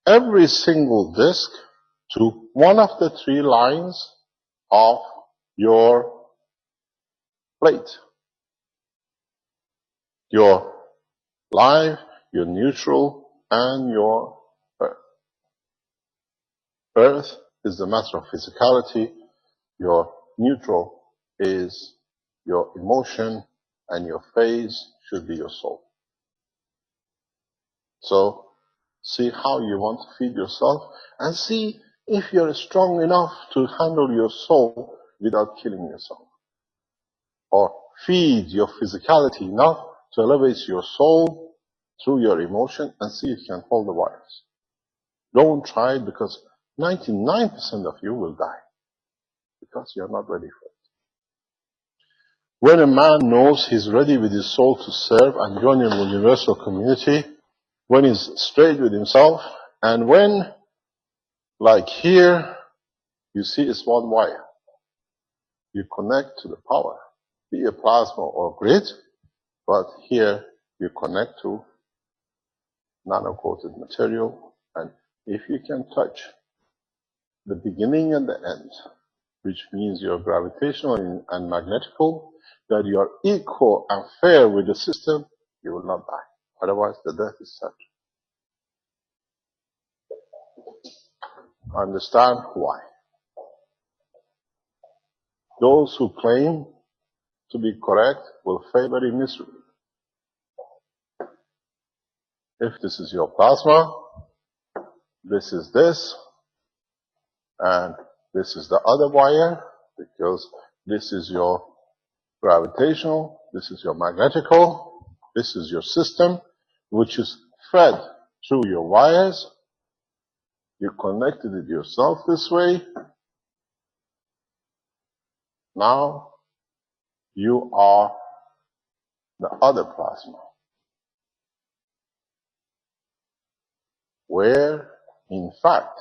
every single disk to one of the three lines of your plate. Your live, your neutral, and your earth. Earth is the matter of physicality. Your neutral is your emotion, and your phase should be your soul. So, see how you want to feed yourself, and see if you're strong enough to handle your soul without killing yourself. Or feed your physicality enough to elevate your soul through your emotion, and see if you can hold the wires. Don't try it, because 99% of you will die, because you're not ready for it. When a man knows he's ready with his soul to serve and join in the universal community, when he's straight with himself, and when, like here, you see it's one wire. You connect to the power, be it plasma or grid, but here you connect to nano-coated material, and if you can touch the beginning and the end, which means you're gravitational and magnetical, that you are equal and fair with the system, you will not die. Otherwise, the death is certain. Understand why. Those who claim to be correct will fail very miserably. If this is your plasma, this is this, and this is the other wire, because this is your gravitational, this is your magnetical, this is your system, which is fed through your wires. You connected it yourself this way. Now, you are the other plasma, where, in fact,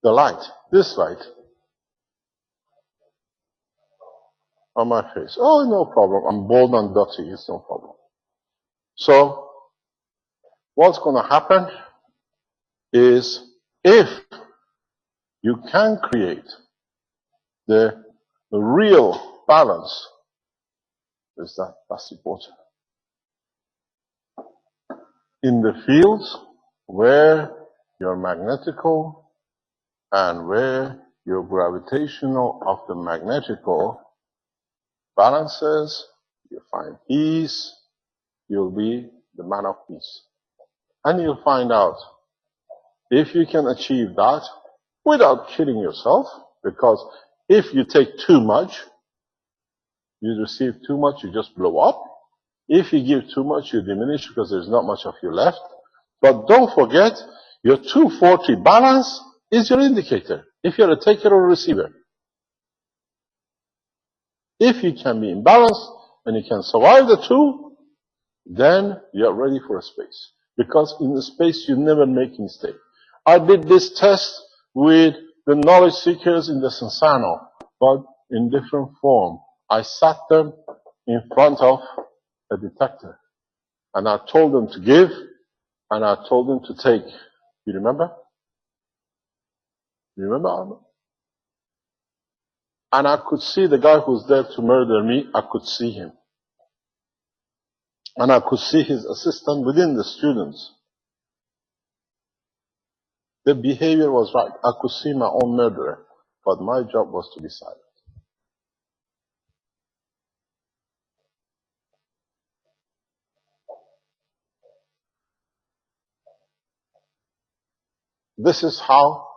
the light, this light, on my face. Oh, no problem. I'm bald and dirty. It's no problem. So, what's going to happen is, if you can create the real balance, is that plastic water, in the fields where you're magnetical and where your gravitational of the magnetical balances, you find peace, you'll be the man of peace. And you'll find out if you can achieve that without killing yourself, because if you take too much, You receive too much, you just blow up. If you give too much, you diminish because there's not much of you left. But don't forget, your 240 balance is your indicator, if you're a taker or a receiver. If you can be in balance and you can survive the two, then you're ready for a space. Because in the space, you never make mistake. I did this test with the knowledge seekers in the Sensano, but in different form. I sat them in front of a detector, and I told them to give, and I told them to take. You remember? You remember, Arnold? And I could see the guy who's there to murder me, I could see him. And I could see his assistant within the students. The behavior was right. I could see my own murderer, but my job was to be silent. This is how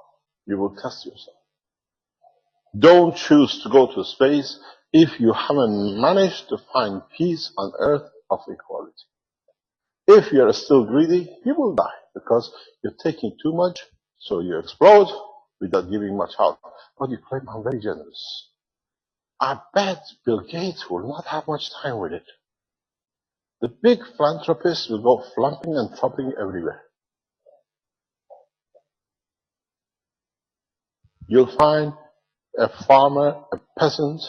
you will test yourself. Don't choose to go to space if you haven't managed to find peace on earth of equality. If you're still greedy, you will die because you're taking too much, so you explode without giving much out. But you claim, I'm very generous. I bet Bill Gates will not have much time with it. The big philanthropists will go flumping and flopping everywhere. You'll find a farmer, a peasant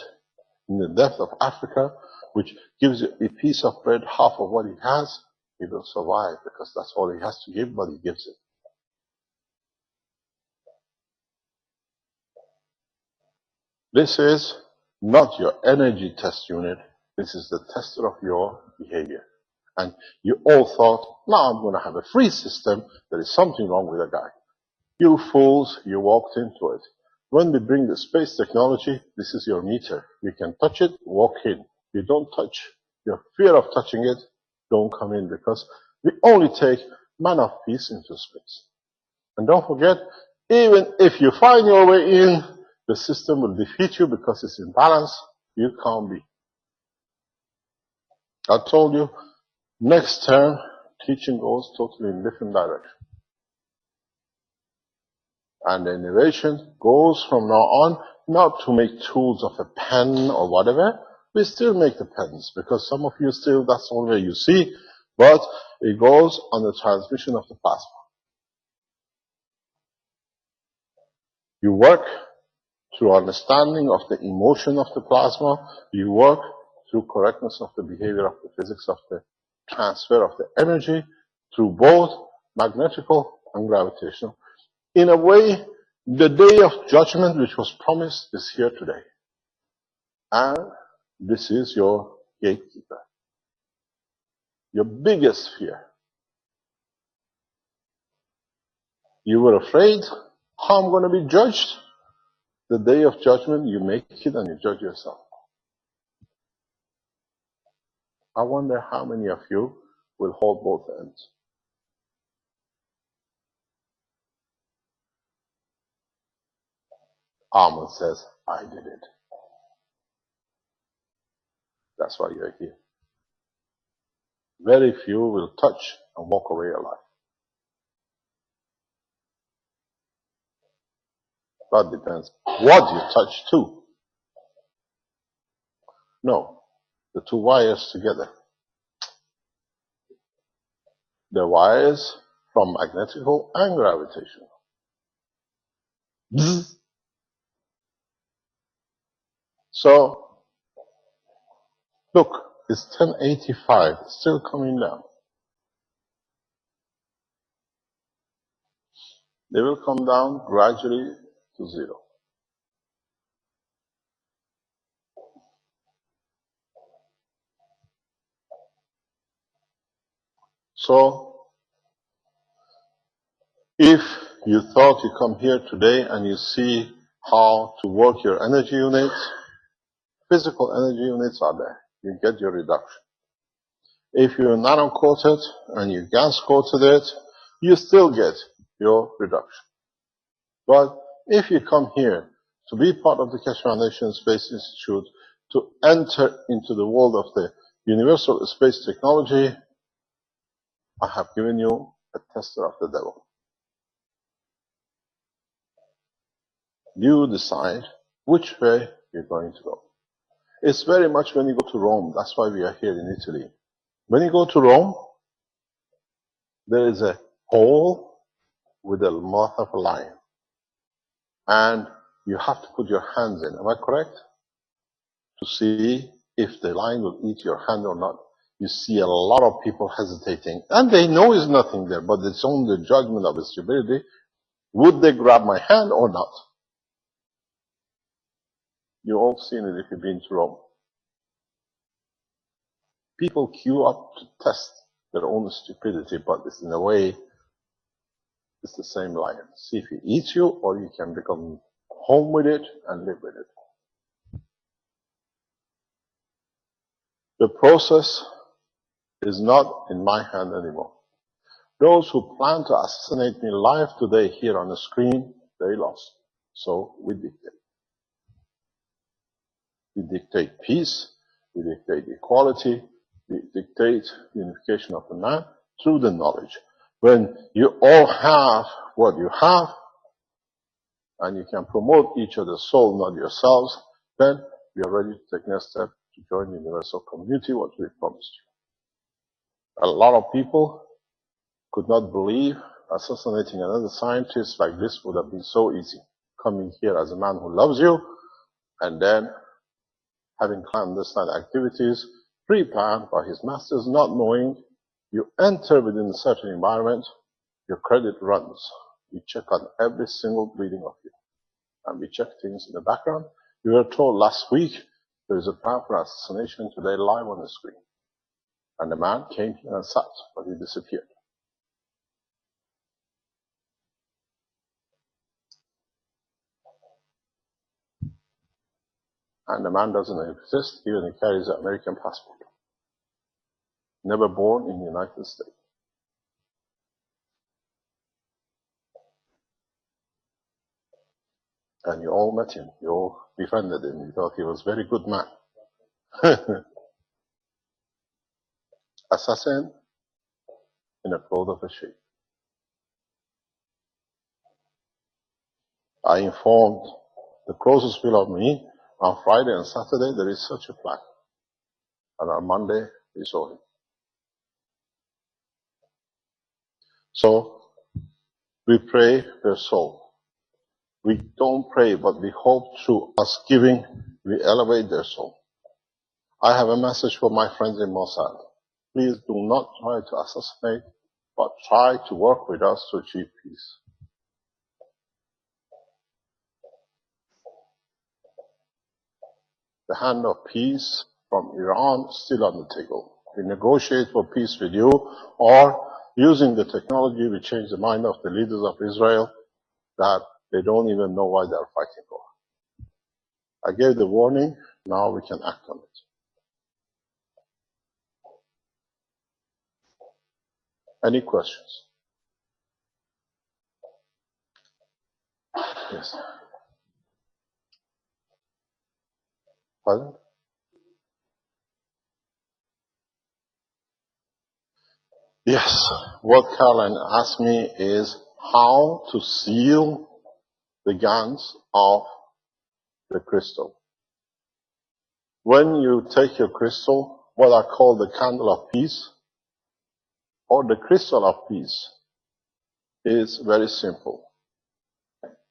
in the depth of Africa, which gives you a piece of bread, half of what he has, he will survive because that's all he has to give, but he gives it. This is not your energy test unit. This is the tester of your behavior. And you all thought, now I'm going to have a free system. There is something wrong with a guy. You fools, you walked into it. When we bring the space technology, this is your meter. You can touch it, walk in. You don't touch. Your fear of touching it, don't come in, because we only take man of peace into space. And don't forget, even if you find your way in, the system will defeat you because it's imbalance. You can't be. I told you, next term, teaching goes totally in different direction. And the innovation goes from now on, not to make tools of a pen or whatever. We still make the pens, because some of you still, that's all that you see, but it goes on the transmission of the plasma. You work through understanding of the emotion of the plasma. You work through correctness of the behavior of the physics of the transfer of the energy through both magnetical and gravitational. In a way, the day of judgment which was promised is here today. And this is your gatekeeper. Your biggest fear. You were afraid, how I'm going to be judged? The day of judgment, you make it and you judge yourself. I wonder how many of you will hold both ends. Ahmed says, I did it. That's why you're here. Very few will touch and walk away alive. That depends what you touch too. No, the two wires together. The wires from magnetical and gravitational. Bzz. So, look, it's 1085, it's still coming down. They will come down gradually to zero. So, if you thought you come here today and you see how to work your energy units, physical energy units are there. You get your reduction. If you're nano-coated and you gas-coated it, you still get your reduction. But if you come here to be part of the Keshe Foundation Space Institute, to enter into the world of the universal space technology, I have given you a tester of the devil. You decide which way you're going to go. It's very much when you go to Rome. That's why we are here in Italy. When you go to Rome, there is a hole with the mouth of a lion. And you have to put your hands in. Am I correct? To see if the lion will eat your hand or not. You see a lot of people hesitating. And they know it's nothing there, but it's only the judgment of its stupidity. Would they grab my hand or not? You've all seen it if you've been to Rome. People queue up to test their own stupidity, but it's in a way, it's the same lion. See if he eats you, or you can become home with it and live with it. The process is not in my hand anymore. Those who plan to assassinate me live today here on the screen, they lost. So we dictate. We dictate peace, we dictate equality, we dictate unification of the man through the knowledge. When you all have what you have, and you can promote each other's soul, not yourselves, then you are ready to take next step to join the universal community, what we promised you. A lot of people could not believe assassinating another scientist like this would have been so easy. Coming here as a man who loves you, and then having clandestine activities pre-planned by his masters, not knowing you enter within a certain environment, your credit runs. We check on every single bleeding of you. And we check things in the background. We were told last week there is a plan for assassination today live on the screen. And the man came here and sat, but he disappeared. And the man doesn't exist, even he carries an American passport. Never born in the United States. And you all met him, you all befriended him, you thought he was a very good man. Assassin in a cloth of a sheep. I informed the closest people of me, on Friday and Saturday there is such a plan. And on Monday we saw him. So, we pray their soul. We don't pray, but we hope through us giving, we elevate their soul. I have a message for my friends in Mossad. Please do not try to assassinate, but try to work with us to achieve peace. The hand of peace from Iran is still on the table. We negotiate for peace with you, or using the technology, we change the mind of the leaders of Israel that they don't even know why they're fighting for. I gave the warning, now we can act on it. Any questions? Yes. Pardon? Yes. What Caroline asked me is how to seal the guns of the crystal. When you take your crystal, what I call the candle of peace, or the crystal of peace, is very simple.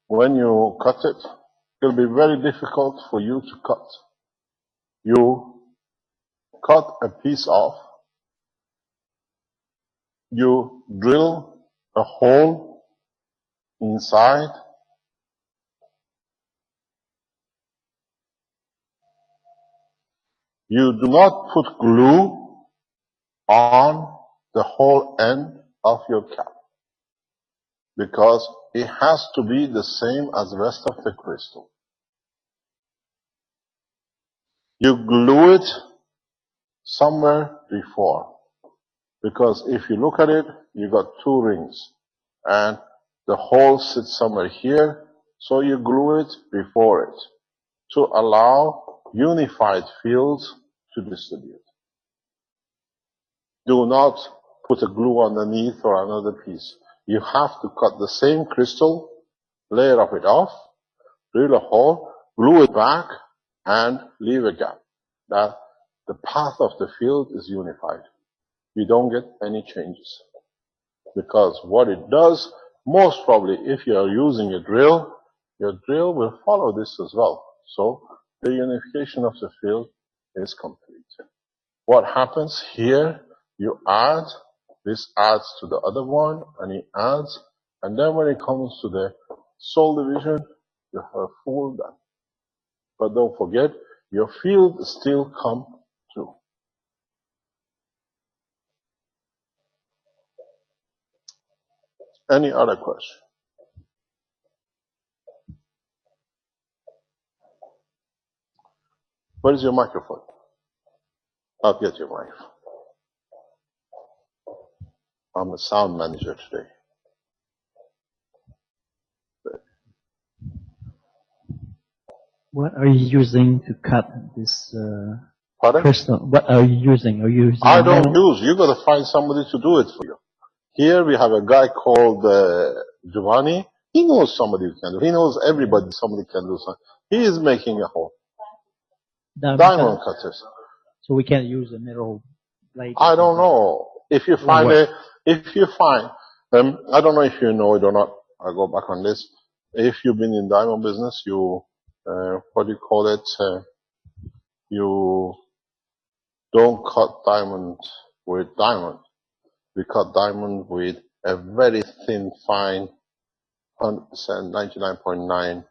When you cut it, it will be very difficult for you to cut. You cut a piece off, you drill a hole inside, you do not put glue on the whole end of your cap, because it has to be the same as the rest of the crystal. You glue it somewhere before, because if you look at it, you got two rings, and the hole sits somewhere here, so you glue it before it to allow unified fields to distribute. Do not put a glue underneath or another piece. You have to cut the same crystal, layer of it off, drill a hole, glue it back, and leave a gap. That the path of the field is unified. You don't get any changes. Because what it does, most probably if you are using a drill, your drill will follow this as well. So the unification of the field is complete. What happens here, you add, this adds to the other one, and it adds, and then when it comes to the soul division, you have full done. But don't forget, your field still come through. Any other question? Where is your microphone? I'll get your microphone. I'm a sound manager today. What are you using to cut this crystal? What are you using? Are you using I don't use. You got to find somebody to do it for you. Here we have a guy called Giovanni. He knows somebody who can do. He knows everybody. Somebody can do something. He is making a hole. Diamond cutters. So we can't use a metal blade. I don't know. If you find I don't know if you know it or not. I'll go back on this. If you've been in diamond business, you, what do you call it? You don't cut diamond with diamond. We cut diamond with a very thin, fine, 100%, 99.9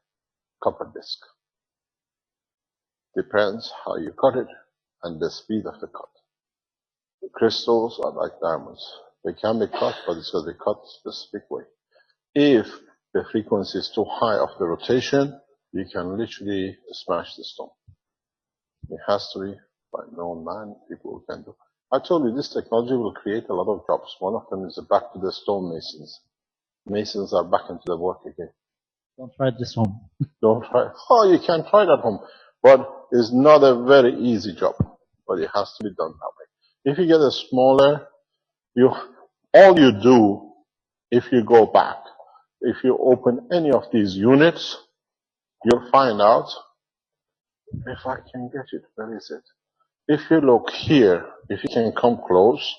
copper disc. Depends how you cut it and the speed of the cut. The crystals are like diamonds. They can be cut, but it's got to be cut a specific way. If the frequency is too high of the rotation, you can literally smash the stone. It has to be by known man, people who can do. I told you this technology will create a lot of jobs. One of them is back to the stone masons. Masons are back into the work again. Don't try this home. Don't try. Oh, you can try it at home. But it's not a very easy job. But it has to be done that way. If you get a smaller, all you do, if you go back, if you open any of these units, you'll find out, if I can get it, where is it? If you look here, if you can come close,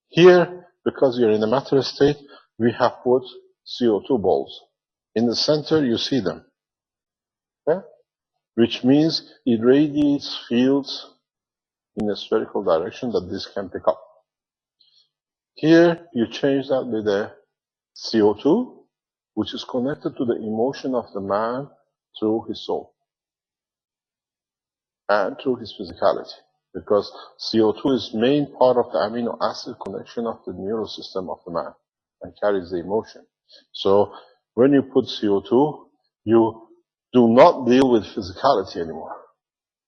here, because you're in the matter state, we have put CO2 balls. In the center, you see them. Okay? Which means it radiates fields in a spherical direction that this can pick up. Here, you change that with a CO2, which is connected to the emotion of the man through his soul and through his physicality. Because CO2 is main part of the amino acid connection of the neural system of the man and carries the emotion. So when you put CO2, you do not deal with physicality anymore.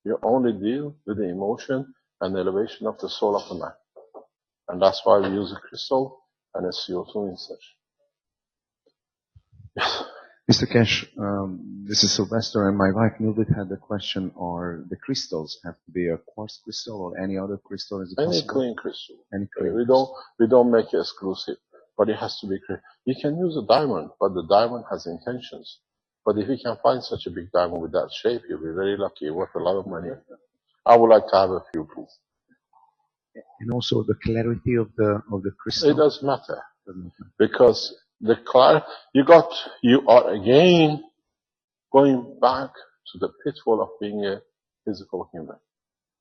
You only deal with the emotion and the elevation of the soul of the man. And that's why we use a crystal and a CO2 insertion. Yes. Mr. Kesh, this is Sylvester, and my wife Mildred had the question, are the crystals have to be a quartz crystal or any other crystal? Is it any possible? clean crystal. Any clean we don't make it exclusive, but it has to be clean. You can use a diamond, but the diamond has intentions. But if you can find such a big diamond with that shape, you'll be very lucky. It's worth a lot of money. I would like to have a few, please. And also the clarity of the crystal? It doesn't matter. Because the you are again going back to the pitfall of being a physical human.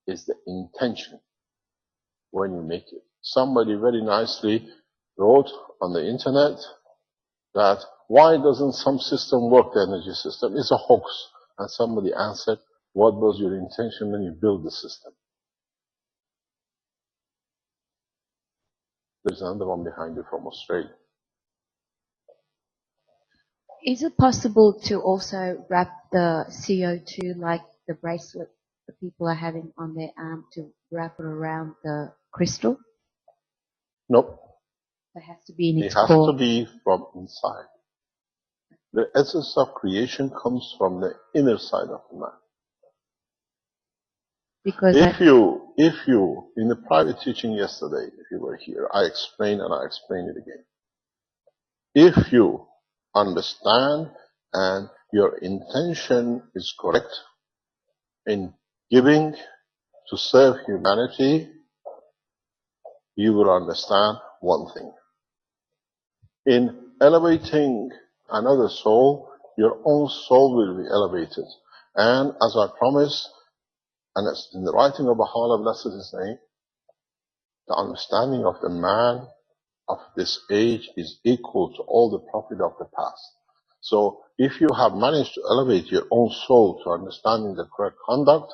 It's the intention when you make it. Somebody very nicely wrote on the internet that why doesn't some system work, the energy system? It's a hoax. And somebody answered, what was your intention when you built the system? There's another one behind you from Australia. Is it possible to also wrap the CO2 like the bracelet the people are having on their arm to wrap it around the crystal? Nope. It has to be in its core. It has core. to be from inside. The essence of creation comes from the inner side of the man. Because if you, in the private teaching yesterday, if you were here, I explained and I explain it again. If you understand and your intention is correct in giving to serve humanity, you will understand one thing. In elevating another soul, your own soul will be elevated. And as I promised, and as in the writing of Baha'u'llah, blessed his name, the understanding of the man of this age is equal to all the prophet of the past. So if you have managed to elevate your own soul to understanding the correct conduct,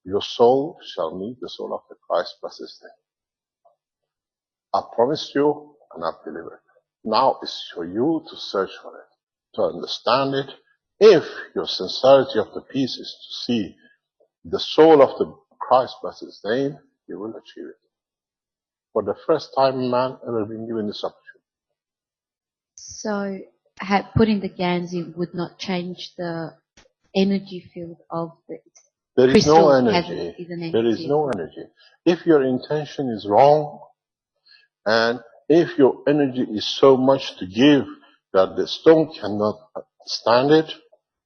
your soul shall meet the soul of the Christ, blessed his name. I promised you and I've delivered. Now it's for you to search for it, to understand it. If your sincerity of the piece is to see the soul of the Christ, blessed his name, you will achieve it. For the first time man ever been given this opportunity. So putting the Ganzi would not change the energy field of the There is crystal. no energy. There is no energy. If your intention is wrong, and if your energy is so much to give that the stone cannot stand it,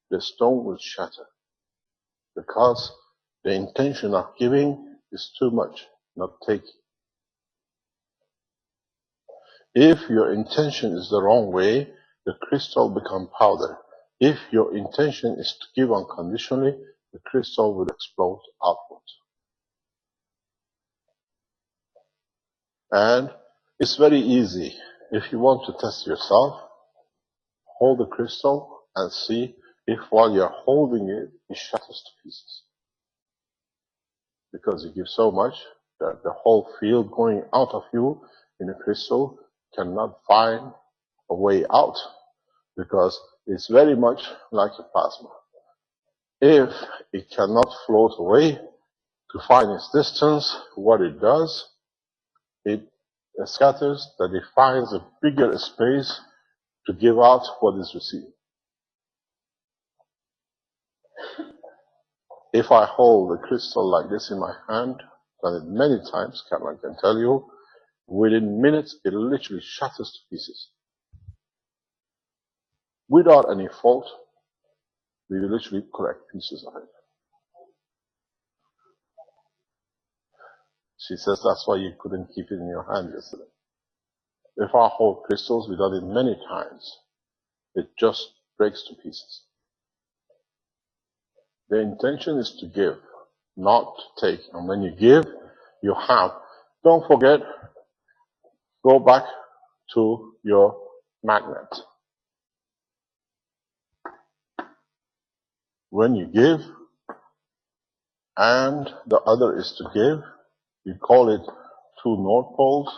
the stone will shatter. Because the intention of giving is too much, not taking. If your intention is the wrong way, the crystal becomes powder. If your intention is to give unconditionally, the crystal will explode outwards. And it's very easy. If you want to test yourself, hold the crystal and see if while you're holding it, it shatters to pieces. Because you give so much that the whole field going out of you in a crystal cannot find a way out, because it's very much like a plasma. If it cannot float away to find its distance, what it does, it scatters, that it finds a bigger space to give out what is received. If I hold the crystal like this in my hand, done it many times, I can tell you, within minutes it literally shatters to pieces. Without any fault, we will literally collect pieces of it. She says that's why you couldn't keep it in your hand yesterday. If I hold crystals, we've done it many times, it just breaks to pieces. The intention is to give, not to take. And when you give, you have. Don't forget, go back to your magnet. When you give, and the other is to give, we call it two north poles.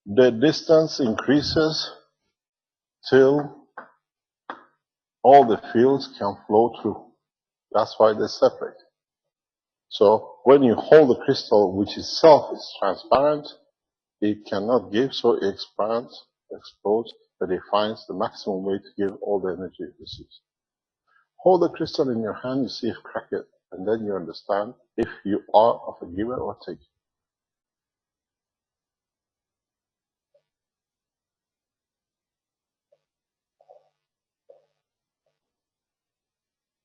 The distance increases till all the fields can flow through. That's why they separate. So when you hold the crystal, which itself is transparent, it cannot give, so it expands, explodes, but it finds the maximum way to give all the energy it receives. Hold the crystal in your hand, you see it crack it, and then you understand if you are of a giver or taker.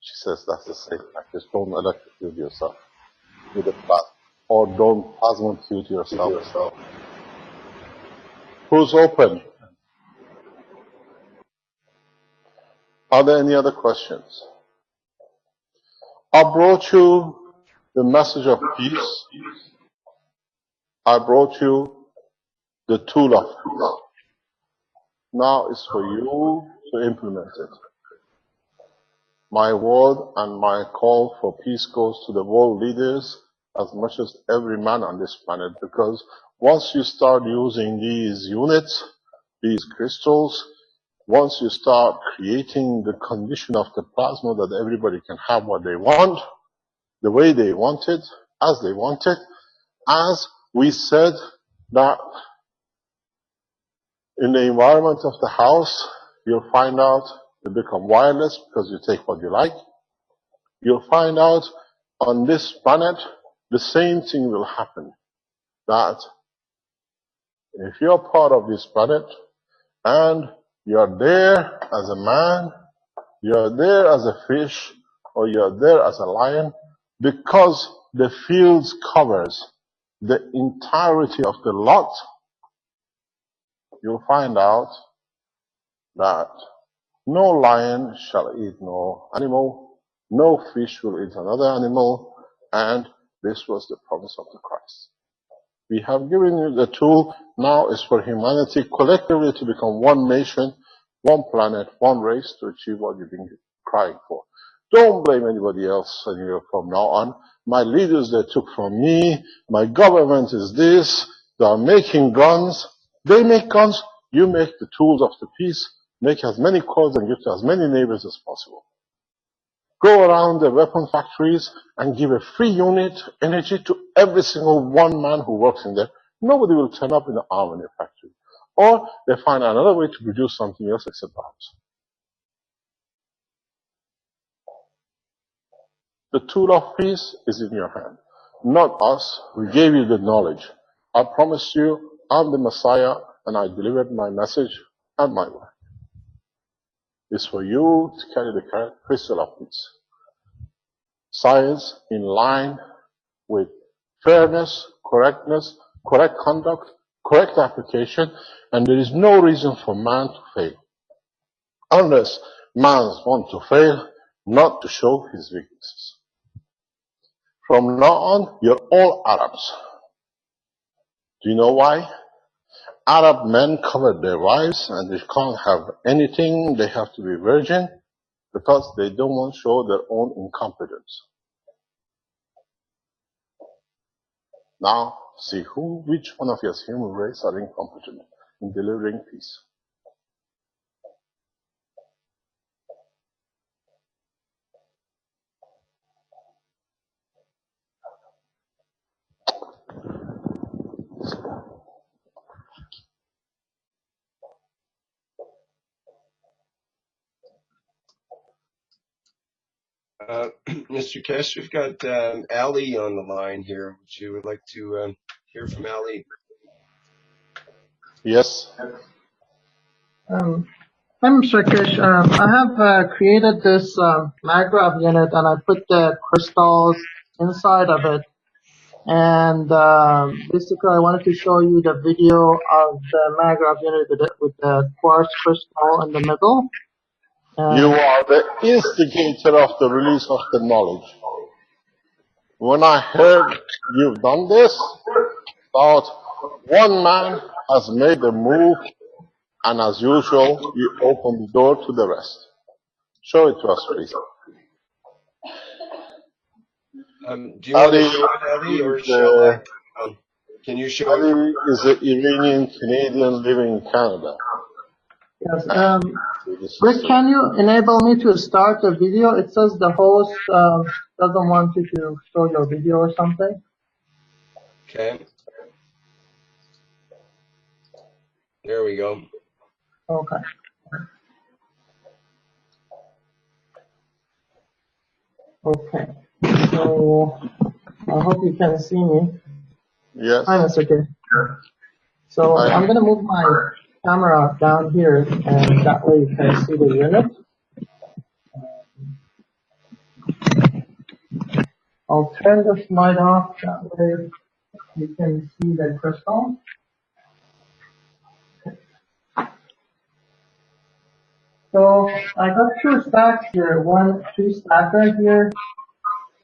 She says that's the safe practice. Don't electrocute yourself with a plasma, or don't plasmacute yourself. Who's open? Are there any other questions? I brought you the message of peace. I brought you the tool of peace. Now it's for you to implement it. My word and my call for peace goes to the world leaders as much as every man on this planet, because once you start using these units, these crystals, once you start creating the condition of the plasma that everybody can have what they want, the way they want it, as they want it, as we said that in the environment of the house, you'll find out you become wireless because you take what you like. You'll find out on this planet, the same thing will happen. That if you're part of this planet and you're there as a man, you're there as a fish, or you're there as a lion, because the fields covers the entirety of the lot, you'll find out that no lion shall eat no animal, no fish will eat another animal, and this was the promise of the Christ. We have given you the tool, now is for humanity collectively to become one nation, one planet, one race to achieve what you've been crying for. Don't blame anybody else from now on. My leaders, they took from me, my government is this, they are making guns. They make guns, you make the tools of the peace, make as many calls and give to as many neighbors as possible. Go around the weapon factories and give a free unit energy to every single one man who works in there. Nobody will turn up in the arm in a factory. Or they find another way to produce something else except arms. The tool of peace is in your hand, not us. We gave you the knowledge. I promised you I'm the Messiah and I delivered my message and my word. It's for you to carry the crystal of peace. Science in line with fairness, correctness, correct conduct, correct application, and there is no reason for man to fail. Unless man wants to fail, not to show his weaknesses. From now on, you're all Arabs. Do you know why? Arab men covered their wives and they can't have anything, they have to be virgin, because they don't want to show their own incompetence. Now, see which one of your human race are incompetent in delivering peace. Mr. Kesh, we've got Ali on the line here. Would you like to hear from Ali? Yes. I'm Mr. Kish. I have created this maggraph unit and I put the crystals inside of it. And basically I wanted to show you the video of the maggraph unit with the quartz crystal in the middle. You are the instigator of the release of the knowledge. When I heard you've done this, thought one man has made a move, and as usual, you open the door to the rest. Show it to us, please. Do you want to show it, Ali, or shall I? Can you show it? Ali is an Iranian Canadian living in Canada. Yes. Rick, can you enable me to start the video? It says the host doesn't want you to show your video or something. Okay. There we go. Okay. Okay. So I hope you can see me. Yes. Hi, Mr. K. So I'm going to move my camera down here, and that way you can see the unit. I'll turn this light off, that way you can see the crystal. So I got two stacks here, two stacker here,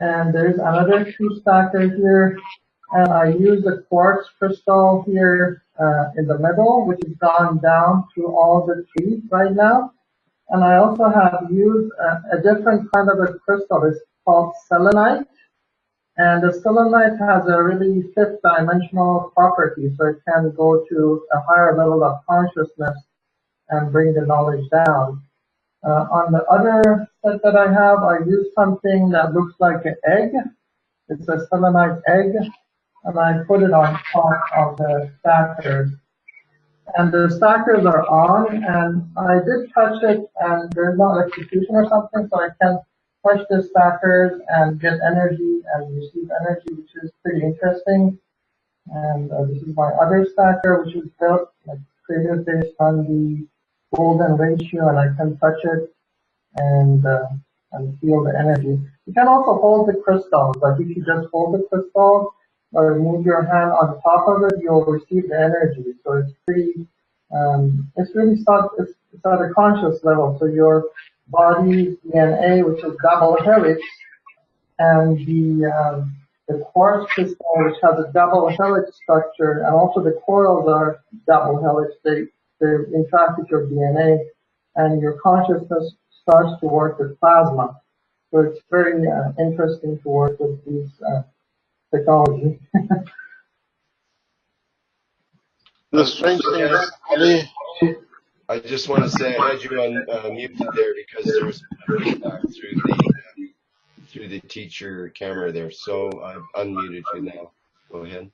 and there's another two stacker here. And I use the quartz crystal here in the middle, which has gone down through all the trees right now. And I also have used a different kind of a crystal. It's called selenite. And the selenite has a really fifth dimensional property, so it can go to a higher level of consciousness and bring the knowledge down. On the other set that I have, I use something that looks like an egg. It's a selenite egg, and I put it on top of the stackers. And the stackers are on, and I did touch it, and there's no electrocution or something, so I can touch the stackers and get energy and receive energy, which is pretty interesting. And this is my other stacker, which is built, created based on the golden ratio, and I can touch it and feel the energy. You can also hold the crystal, but if you just hold the crystal or move your hand on top of it, you'll receive the energy. So it's pretty, it's really it's at a conscious level. So your body's DNA, which is double helix, and the quartz crystal, which has a double helix structure, and also the coils are double helix. They interact with your DNA, and your consciousness starts to work with plasma. So it's very interesting to work with these technology. The strange thing is, Ali, I just want to say I had you muted there because there was feedback through the teacher camera there. So I've unmuted you now. Go ahead.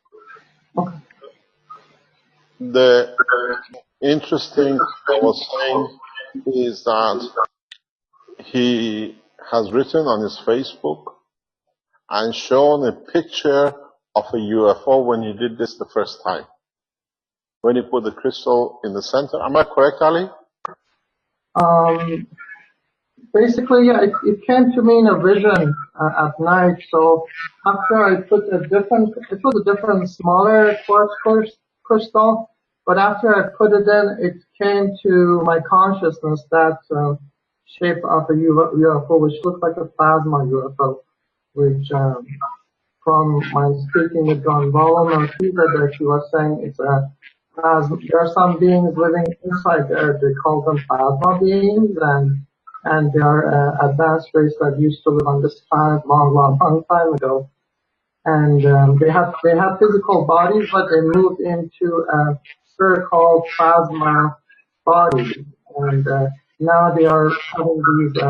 the interesting I was saying is that he has written on his Facebook and shown a picture of a UFO when he did this the first time. When he put the crystal in the center. Am I correct, Ali? Basically, yeah, it came to me in a vision at night. So after I put it was a different smaller quartz crystal, but after I put it in, it came to my consciousness that shape of a UFO, which looked like a plasma UFO, which from my speaking with John Bolam and Peter, that he was saying it's a plasma. There are some beings living inside there. They call them plasma beings, and they are advanced race that used to live on this planet long time ago. And they have physical bodies, but they moved into a spherical plasma body. And now they are having these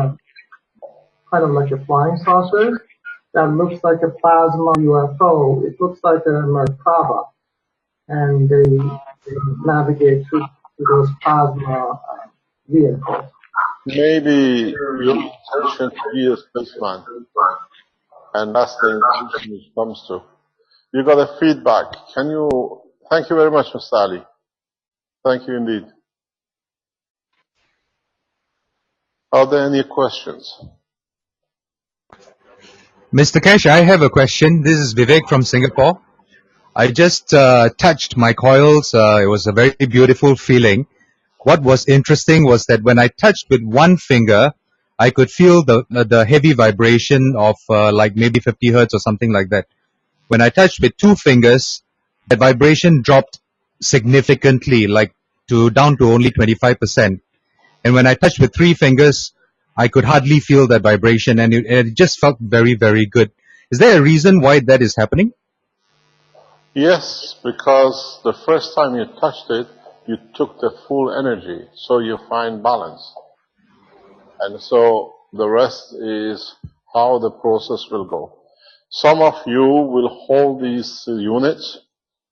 kind of like a flying saucer that looks like a plasma UFO. It looks like a Merkaba. And they navigate through those plasma vehicles. Maybe your intention to be a spaceman. And that's the intention it comes to. You got a feedback. Thank you very much, Mr. Ali. Thank you indeed. Are there any questions? Mr. Kesh, I have a question. This is Vivek from Singapore. I just touched my coils. It was a very beautiful feeling. What was interesting was that when I touched with one finger, I could feel the heavy vibration of like maybe 50 hertz or something like that. When I touched with two fingers, the vibration dropped significantly, like down to only 25%. And when I touched with three fingers, I could hardly feel that vibration, and it just felt very, very good. Is there a reason why that is happening? Yes, because the first time you touched it, you took the full energy, so you find balance. And so the rest is how the process will go. Some of you will hold these units.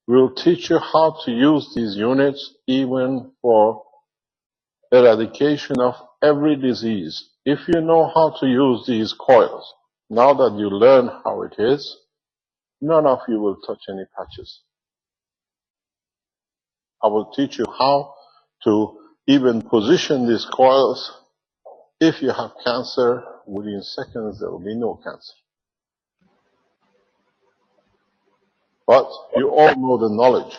We'll teach you how to use these units even for eradication of every disease. If you know how to use these coils, now that you learn how it is, none of you will touch any patches. I will teach you how to even position these coils. If you have cancer, within seconds there will be no cancer. But you all know the knowledge.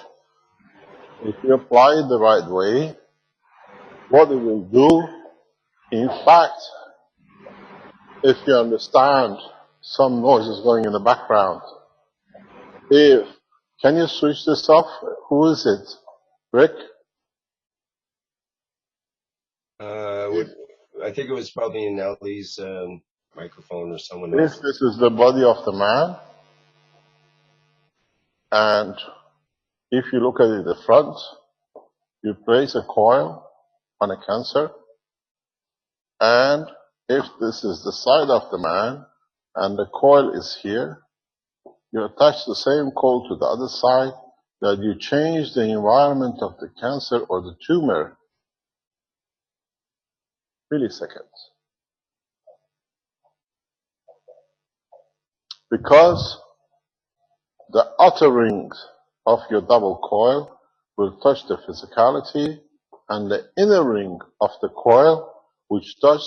If you apply it the right way, what it will do, in fact, if you understand some noise is going in the background, can you switch this off? Who is it? Rick? I think it was probably in Ali's microphone or someone else. If this is the body of the man, and if you look at it in the front, you place a coil on a cancer, and if this is the side of the man, and the coil is here, you attach the same coil to the other side, that you change the environment of the cancer or the tumor milliseconds. Because the outer ring of your double coil will touch the physicality, and the inner ring of the coil which touch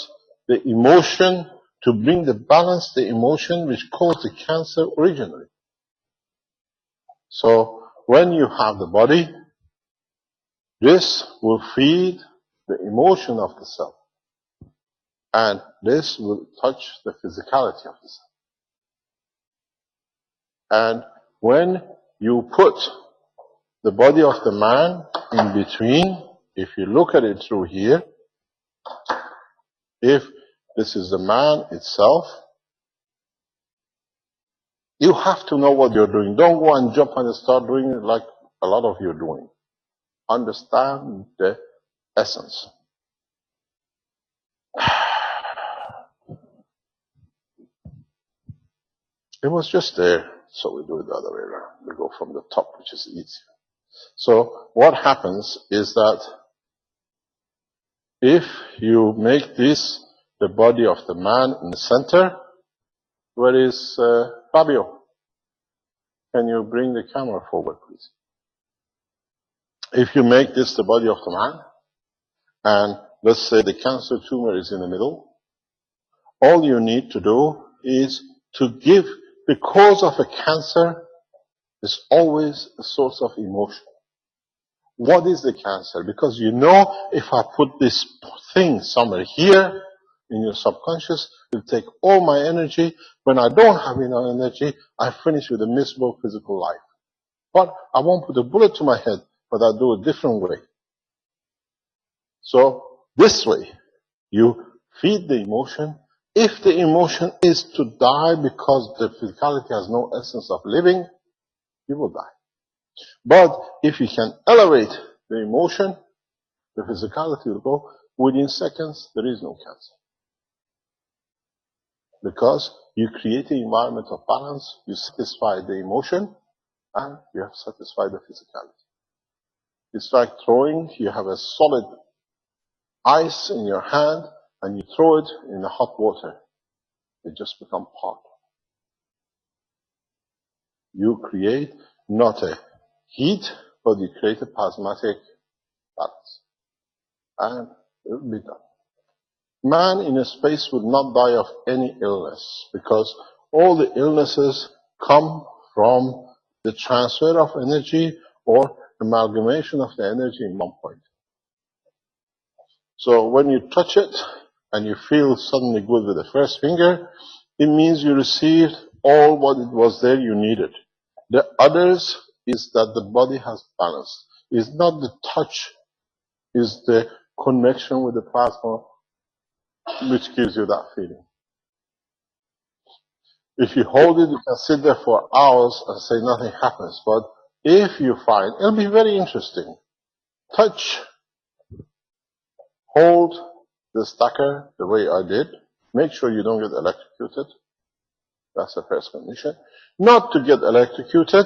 the emotion to bring the balance, the emotion which caused the cancer originally. So when you have the body, this will feed the emotion of the cell, and this will touch the physicality of the cell. And when you put the body of the man in between, if you look at it through here, if this is the man itself, you have to know what you're doing. Don't go and jump and start doing it like a lot of you are doing. Understand the essence. It was just there, so we do it the other way around. We go from the top, which is easier. So what happens is that if you make this the body of the man in the center, where is Fabio? Can you bring the camera forward, please? If you make this the body of the man, and let's say the cancer tumor is in the middle, all you need to do is to give, the cause of a cancer is always a source of emotion. What is the cancer? Because you know, if I put this thing somewhere here in your subconscious, it'll take all my energy. When I don't have enough energy, I finish with a miserable physical life. But I won't put a bullet to my head, but I'll do a different way. So this way, you feed the emotion. If the emotion is to die because the physicality has no essence of living, you will die. But if you can elevate the emotion, the physicality will go. Within seconds, there is no cancer. Because you create an environment of balance, you satisfy the emotion, and you have satisfied the physicality. It's like throwing, you have a solid ice in your hand, and you throw it in the hot water. It just becomes hot. You create not a heat, but you create a plasmatic balance. And it will be done. Man in a space would not die of any illness, because all the illnesses come from the transfer of energy or amalgamation of the energy in one point. So when you touch it and you feel suddenly good with the first finger, it means you received all what it was there you needed. The others is that the body has balance. It's not the touch, it's the connection with the plasma which gives you that feeling. If you hold it, you can sit there for hours and say nothing happens. But if you find, it'll be very interesting. Touch, hold the stacker the way I did. Make sure you don't get electrocuted. That's the first condition. Not to get electrocuted,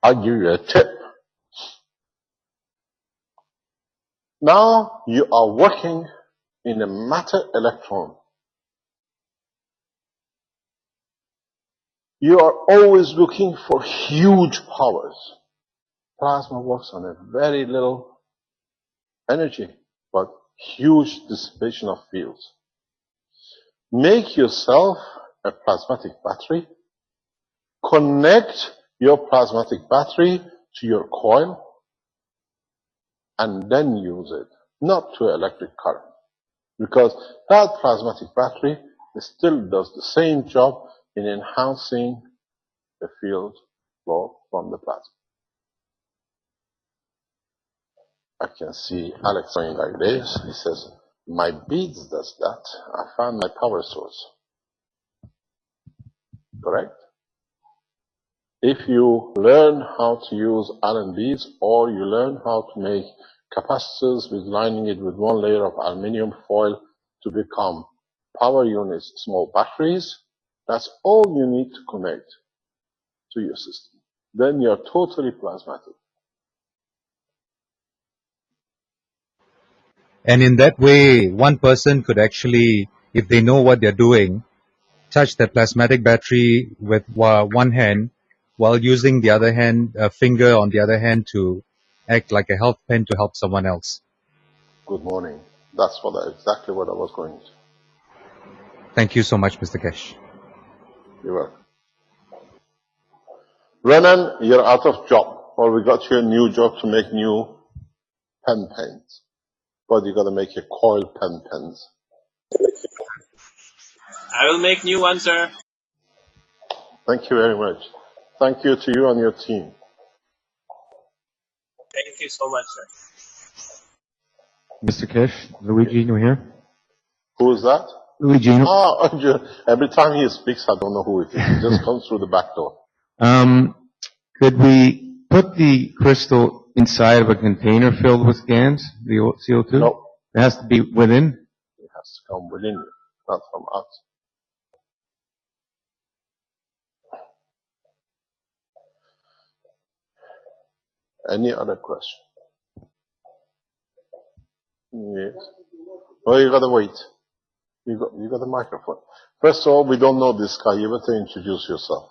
I'll give you a tip. Now you are working in a matter electron. You are always looking for huge powers. Plasma works on a very little energy, but huge dissipation of fields. Make yourself a plasmatic battery. Connect your plasmatic battery to your coil, and then use it, not to electric current. Because that plasmatic battery still does the same job in enhancing the field flow from the plasma. I can see Alex saying like this. He says, my beads does that. I found my power source. Correct? If you learn how to use Allen beads, or you learn how to make capacitors with lining it with one layer of aluminum foil to become power units, small batteries, that's all you need to connect to your system. Then you're totally plasmatic. And in that way, one person could actually, if they know what they're doing, touch that plasmatic battery with one hand while using the other hand, a finger on the other hand to act like a health pen to help someone else. Good morning. That's exactly what I was going to. Thank you so much, Mr. Kesh. You're welcome. Renan, you're out of job. Well, we got you a new job to make new pens. But you got to make your coil pens. I will make new ones, sir. Thank you very much. Thank you to you and your team. Thank you so much, sir. Mr. Kesh, Luigi, you here? Who is that? Luigi. Every time he speaks, I don't know who it is. He just comes through the back door. Could we put the crystal inside of a container filled with GANs, the CO2? No. It has to be within? It has to come within you, not from us. Any other question? Yes. Oh, you gotta wait. You got the microphone. First of all, we don't know this guy. You better introduce yourself.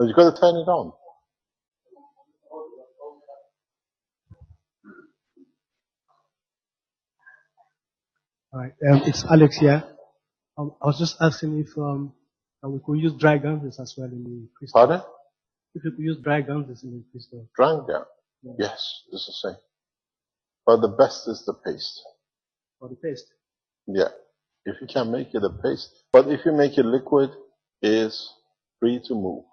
You gotta turn it on. All right, it's Alex here. I was just asking if we could use dry gums as well in the crystal. Pardon? If you could use dry gums in the crystal. Dry gum? Yeah. Yes, this is the same. But the best is the paste. For the paste? Yeah. If you can make it a paste. But if you make it liquid, it is free to move.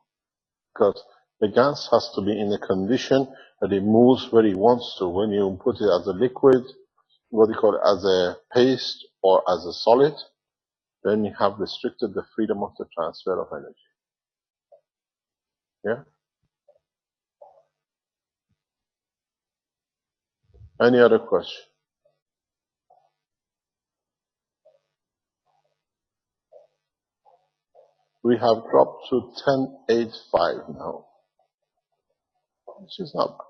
Because the gas has to be in a condition that it moves where it wants to. When you put it as a liquid, what do you call it, as a paste or as a solid, then you have restricted the freedom of the transfer of energy. Yeah? Any other question? We have dropped to 10.85 now, which is not bad.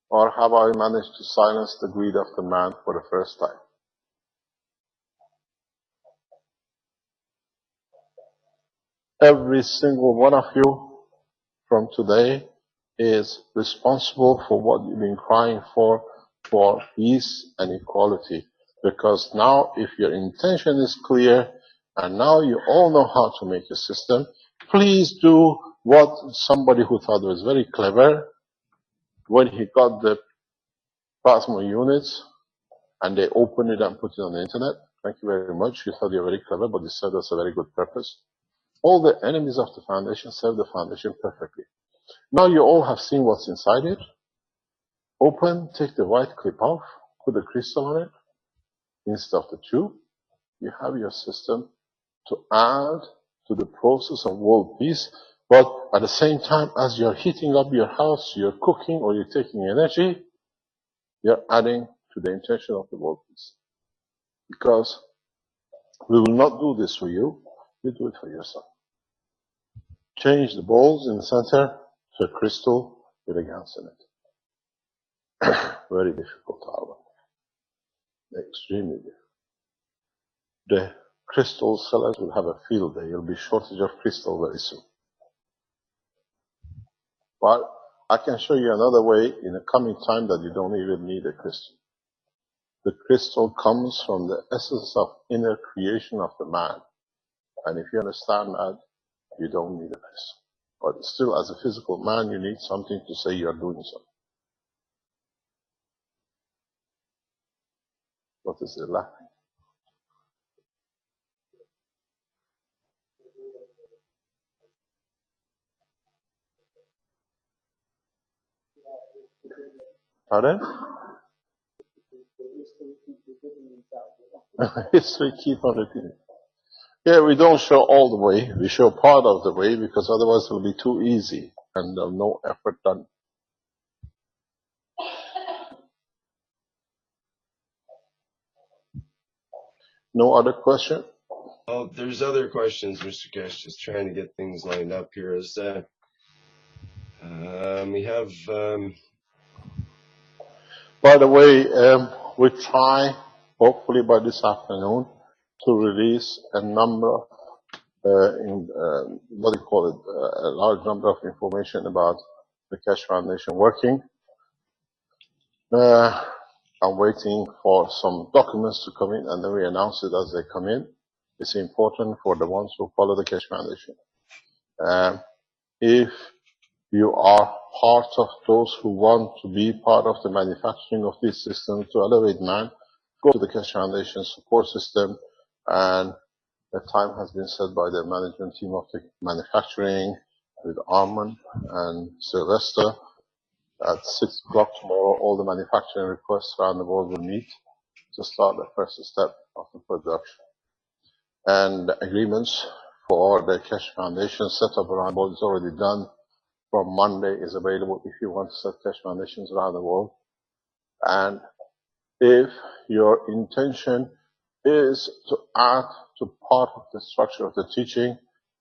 Or have I managed to silence the greed of the man for the first time? Every single one of you from today is responsible for what you've been crying for peace and equality. Because now, if your intention is clear, and now you all know how to make a system, please do what somebody who thought was very clever, when he got the plasma units, and they opened it and put it on the internet. Thank you very much. You thought you were very clever, but you served us a very good purpose. All the enemies of the foundation serve the foundation perfectly. Now you all have seen what's inside it. Open, take the white clip off, put the crystal on it. Instead of the tube, you have your system to add to the process of world peace. But at the same time, as you're heating up your house, you're cooking, or you're taking energy, you're adding to the intention of the world peace. Because we will not do this for you, you do it for yourself. Change the balls in the center to a crystal with a gas in it. Very difficult, however. Extremely difficult. The crystal sellers will have a field day. There will be shortage of crystal very soon. But I can show you another way in the coming time that you don't even need a crystal. The crystal comes from the essence of inner creation of the man. And if you understand that, you don't need a crystal. But still, as a physical man, you need something to say you're doing something. What is it laughing? Pardon? History keep on repeating. Yeah, we don't show all the way. We show part of the way because otherwise it will be too easy and no effort done. No other question? Oh, there's other questions, Mr. Kesh. Just trying to get things lined up here. Is we have. By the way, we try hopefully by this afternoon, to release a number of, a large number of information about the Keshe Foundation working. I'm waiting for some documents to come in, and then we announce it as they come in. It's important for the ones who follow the Keshe Foundation. If you are part of those who want to be part of the manufacturing of these systems to elevate man, go to the Keshe Foundation support system, and the time has been set by the management team of the manufacturing with Armand and Sylvester. At 6 o'clock tomorrow, all the manufacturing requests around the world will meet to start the first step of the production. And the agreements for the Keshe Foundation setup around the world is already done. From Monday is available if you want to set Keshe Foundations around the world. And if your intention is to add to part of the structure of the teaching,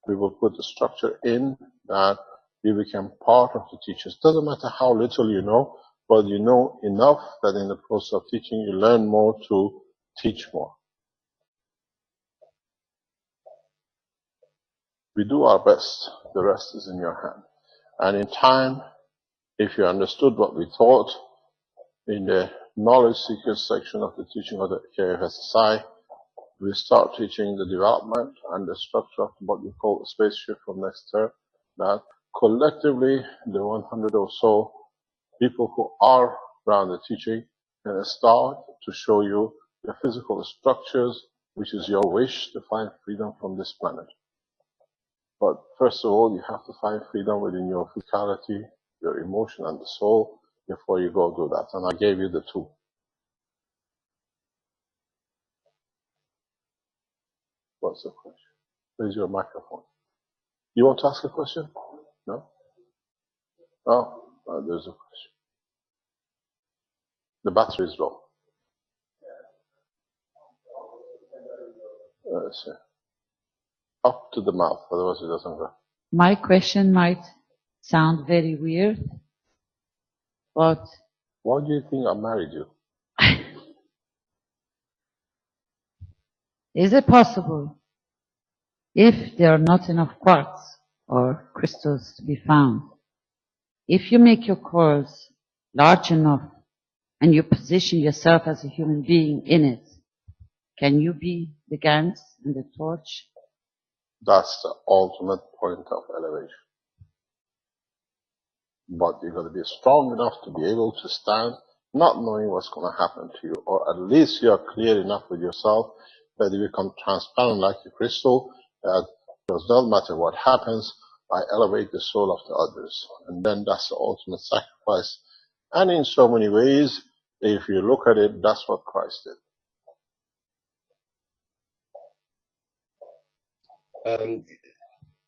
we will put the structure in that you become part of the teachers. Doesn't matter how little you know, but you know enough that in the process of teaching you learn more to teach more. We do our best. The rest is in your hand. And in time, if you understood what we taught in the knowledge seekers section of the teaching of the KFSSI, we start teaching the development and the structure of what we call the spaceship from next term, that collectively the 100 or so people who are around the teaching can start to show you the physical structures, which is your wish to find freedom from this planet. But first of all, you have to find freedom within your physicality, your emotion, and the soul before you go do that. And I gave you the two. What's the question? Where's your microphone? You want to ask a question? No? Oh, there's a question. The battery is low. Let's see. Up to the mouth, otherwise it doesn't go. My question might sound very weird, but... Why do you think I married you? Is it possible, if there are not enough quartz or crystals to be found, if you make your coils large enough and you position yourself as a human being in it, can you be the Gans and the torch? That's the ultimate point of elevation. But you've got to be strong enough to be able to stand, not knowing what's going to happen to you, or at least you are clear enough with yourself that you become transparent like a crystal, that it does not matter what happens, I elevate the soul of the others. And then that's the ultimate sacrifice. And in so many ways, if you look at it, that's what Christ did.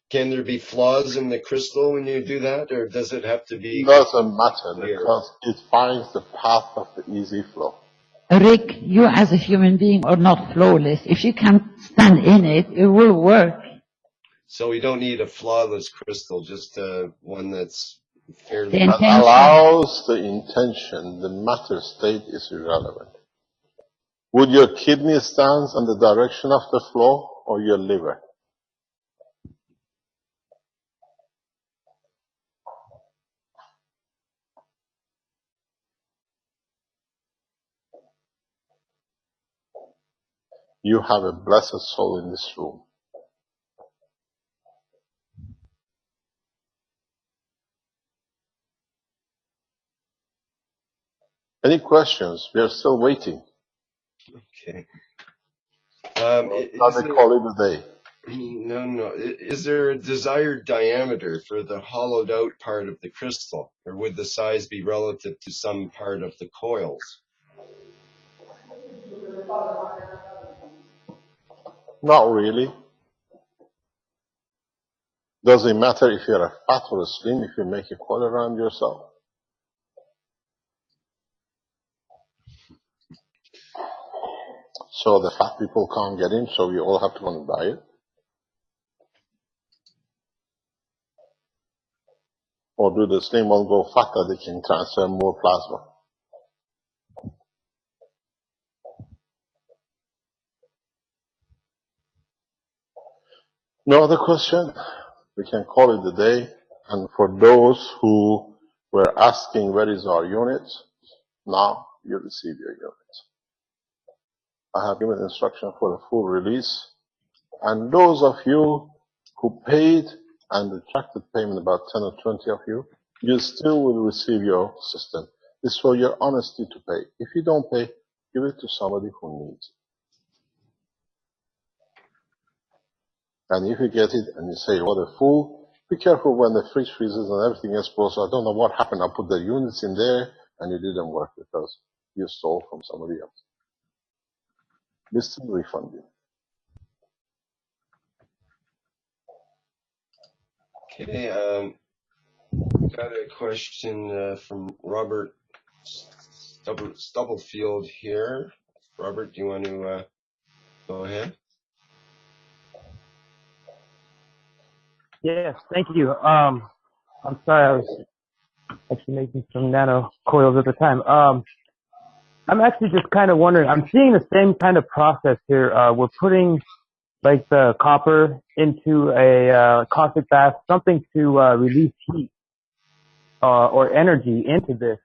Can there be flaws in the crystal when you do that, or does it have to be? It doesn't matter because it finds the path of the easy flow. Rick, you as a human being are not flawless. If you can stand in it, it will work. So we don't need a flawless crystal, just one that's fairly... That allows the intention, the matter state is irrelevant. Would your kidney stand in the direction of the flow or your liver? You have a blessed soul in this room. Any questions? We are still waiting. Okay. Call it a day. No. Is there a desired diameter for the hollowed out part of the crystal, or would the size be relative to some part of the coils? Not really. Does it matter if you're a fat or a slim if you make a coil around yourself? So the fat people can't get in, so we all have to go on a diet? Or do the slim ones go fat that they can transfer more plasma? No other question? We can call it a day. And for those who were asking where is our unit, now you receive your unit. I have given instruction for a full release. And those of you who paid and retracted payment, about 10 or 20 of you, you still will receive your system. It's for your honesty to pay. If you don't pay, give it to somebody who needs it. And if you get it and you say, what a fool, be careful when the fridge freezes and everything explodes. I don't know what happened. I put the units in there and it didn't work because you stole from somebody else. We still refund you. Okay, got a question from Robert Stubblefield here. Robert, do you want to go ahead? Yes, thank you. I'm sorry, I was actually making some nano coils at the time. I'm actually just kind of wondering, I'm seeing the same kind of process here. We're putting like the copper into a caustic bath, something to release heat or energy into this.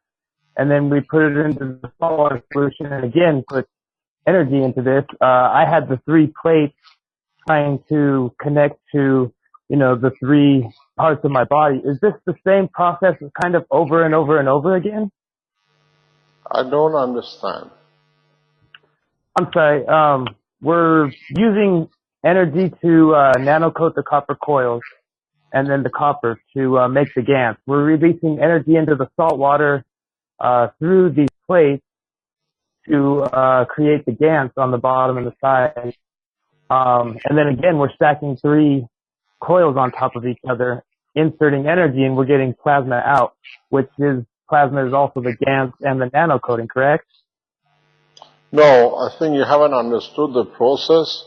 And then we put it into the saltwater solution and again put energy into this. I had the 3 plates trying to connect to, you know, the 3 parts of my body. Is this the same process kind of over and over and over again? I don't understand. I'm sorry. We're using energy to nanocoat the copper coils and then the copper to make the GANs. We're releasing energy into the salt water through these plates to create the GANs on the bottom and the side. And then again, we're stacking 3 coils on top of each other, inserting energy, and we're getting plasma out, which is plasma is also the GANs and the nanocoating, correct? No, I think you haven't understood the process.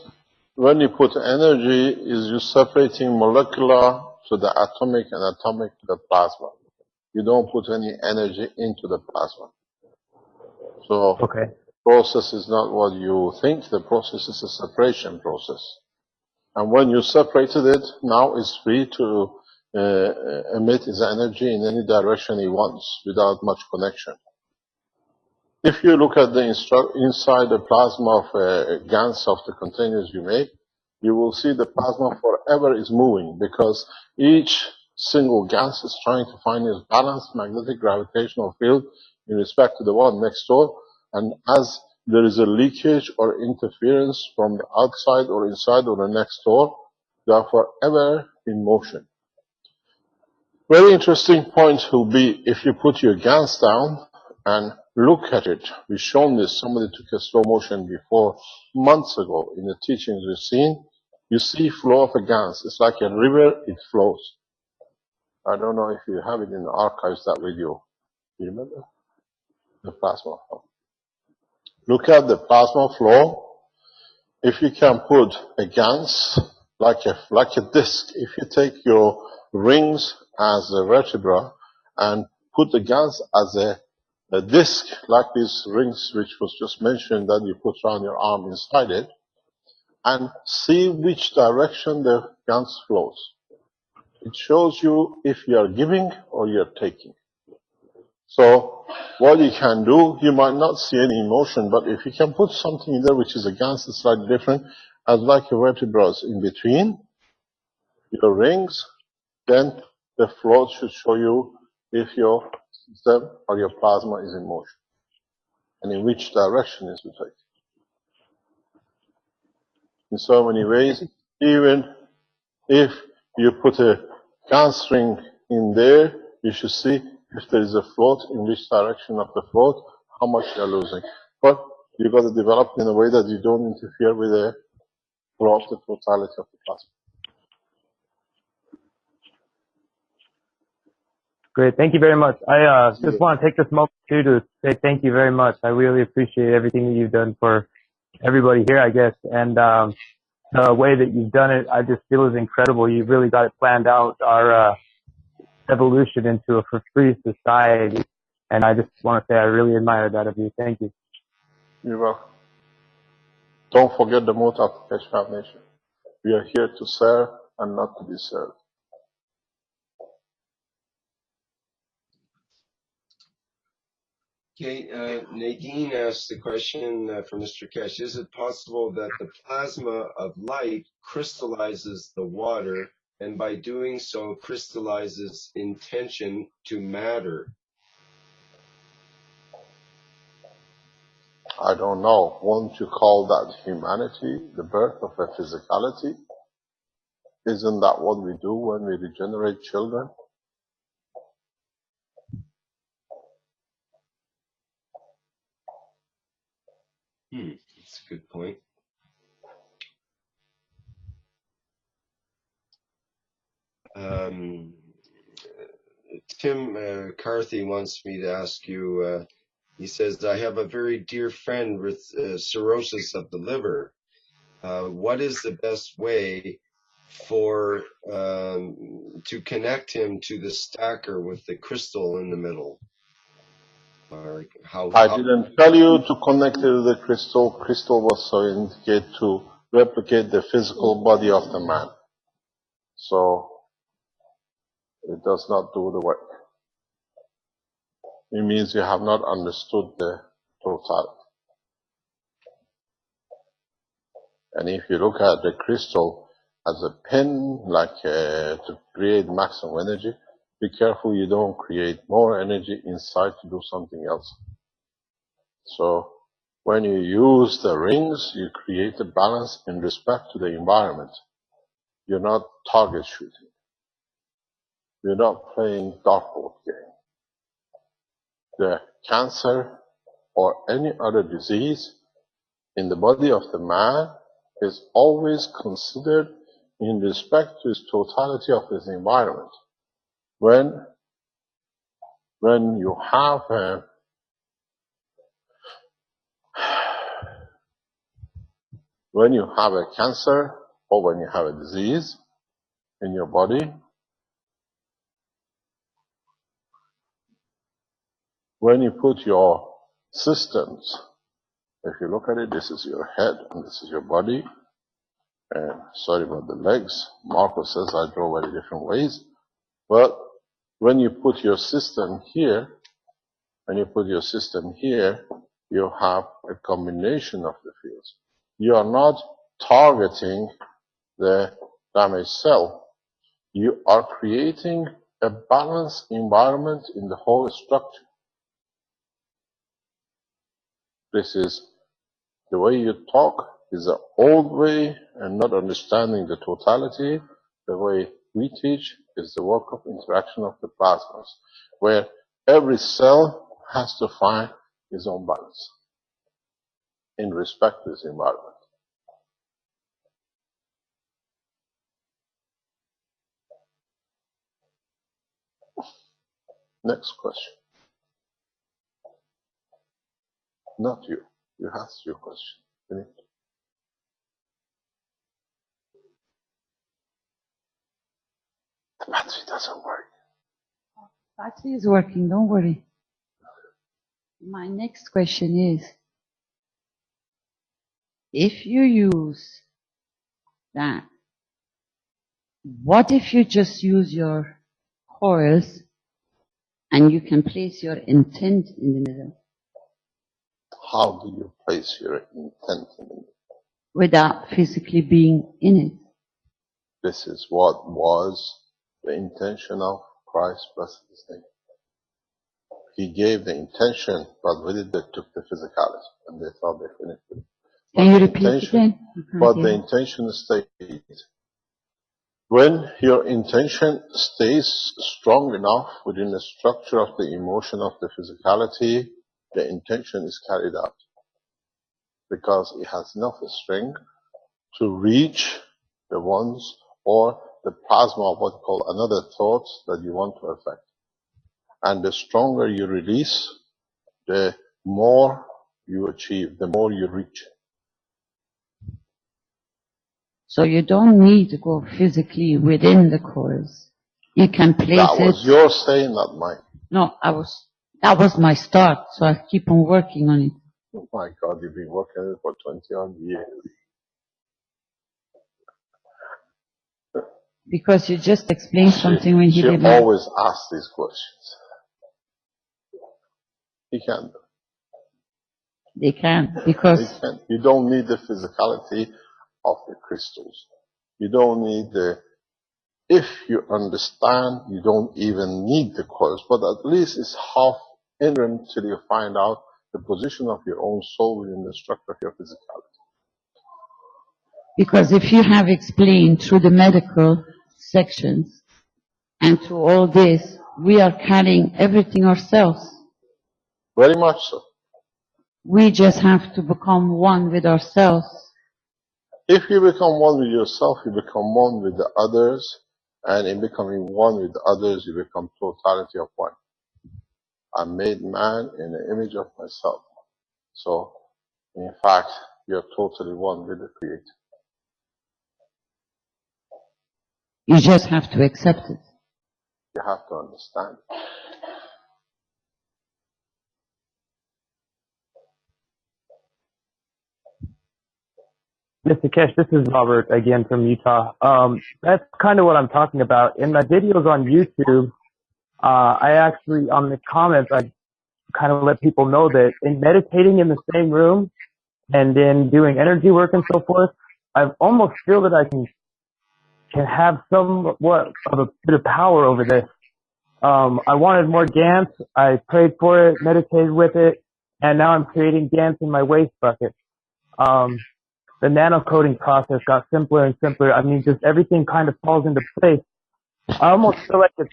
When you put energy, is you separating molecular to the atomic and atomic to the plasma. You don't put any energy into the plasma. So okay. Process is not what you think. The process is a separation process. And when you separated it, now it's free to emit its energy in any direction it wants without much connection. If you look at the inside the plasma of GANs of the containers you make, you will see the plasma forever is moving because each single GANs is trying to find its balanced magnetic gravitational field in respect to the one next door. And as there is a leakage or interference from the outside or inside or the next door, they are forever in motion. Very interesting point will be if you put your GANs down and look at it. We've shown this. Somebody took a slow motion before, months ago, in the teachings we've seen. You see flow of a GANs. It's like a river, it flows. I don't know if you have it in the archives, that video. Do you remember? The plasma flow. Look at the plasma flow. If you can put a GANs like a disc, if you take your rings as a vertebra and put the GANs as a disc, like these rings which was just mentioned that you put around your arm inside it, and see which direction the GANs flows. It shows you if you are giving or you are taking. So what you can do, you might not see any emotion, but if you can put something in there which is a GANs that's slightly different, as like your vertebrae in between your rings, then the flow should show you if your system or your plasma is in motion and in which direction is it taking. In so many ways, even if you put a GANs ring in there, you should see if there is a float, in which direction of the float, how much you're losing. But you've got to develop in a way that you don't interfere with the flow of the totality of the plasma. Great. Thank you very much. I just want to take this moment too to say thank you very much. I really appreciate everything that you've done for everybody here, I guess. And the way that you've done it, I just feel is incredible. You've really got it planned out, our evolution into a free society. And I just want to say I really admire that of you. Thank you. You're welcome. Don't forget the motto of the Keshe Foundation. We are here to serve and not to be served. Okay, Nadine asked the question from Mr. Kesh, is it possible that the plasma of light crystallizes the water and by doing so crystallizes intention to matter? I don't know. Won't you call that humanity, the birth of a physicality? Isn't that what we do when we regenerate children? That's a good point. Tim Carthy wants me to ask you, he says, I have a very dear friend with cirrhosis of the liver. What is the best way for to connect him to the stacker with the crystal in the middle? Or I didn't tell you to connect it to the crystal. Crystal was so indicated to replicate the physical body of the man. So it does not do the work. It means you have not understood the totality. And if you look at the crystal as a pin, like to create maximum energy, be careful you don't create more energy inside to do something else. So when you use the rings, you create a balance in respect to the environment. You're not target shooting. You're not playing dartboard game. The cancer or any other disease in the body of the man is always considered in respect to his totality of his environment. When you have a cancer or when you have a disease in your body, when you put your systems, if you look at it, this is your head and this is your body. And sorry about the legs. Marco says I draw very different ways. But when you put your system here, you have a combination of the fields. You are not targeting the damaged cell. You are creating a balanced environment in the whole structure. This is the way you talk is an old way and not understanding the totality. The way we teach is the work of interaction of the plasmas, where every cell has to find its own balance in respect to its environment. Next question. Not you. You asked your question. Finish. The battery doesn't work. Battery is working, don't worry. My next question is, if you use that, what if you just use your coils and you can place your intent in the middle? How do you place your intent in it? Without physically being in it. This is what was the intention of Christ, blessed his name. He gave the intention, but with it they took the physicality, and they thought they finished it. Can you repeat again? But the intention stayed. When your intention stays strong enough within the structure of the emotion of the physicality, the intention is carried out. Because it has enough strength to reach the ones or the plasma of what you call another thought that you want to affect. And the stronger you release, the more you achieve, the more you reach. So you don't need to go physically within the coils. You can place it. That was your saying, not mine. No, that was my start, so I keep on working on it. Oh my God, you've been working on it for 20 odd years. Because you just explained something when he She didn't. always asks these questions. He can't. They can, because He can't. You don't need the physicality of the crystals. You don't need the, if you understand, you don't even need the coils, but at least it's half ignorant till you find out the position of your own soul within the structure of your physicality. Because if you have explained through the medical sections and through all this, we are carrying everything ourselves. Very much so. We just have to become one with ourselves. If you become one with yourself, you become one with the others, and in becoming one with the others, you become totality of one. I made man in the image of myself. So, in fact, you're totally one with the Creator. You just have to accept it. You have to understand. Mr. Kesh, this is Robert again from Utah. That's kind of what I'm talking about. In my videos on YouTube, I actually, on the comments, I kind of let people know that in meditating in the same room and then doing energy work and so forth, I almost feel that I can have somewhat of a bit of power over this. I wanted more GANs. I prayed for it, meditated with it, and now I'm creating GANs in my waste bucket. The nano-coding process got simpler and simpler. I mean, just everything kind of falls into place. I almost feel like it's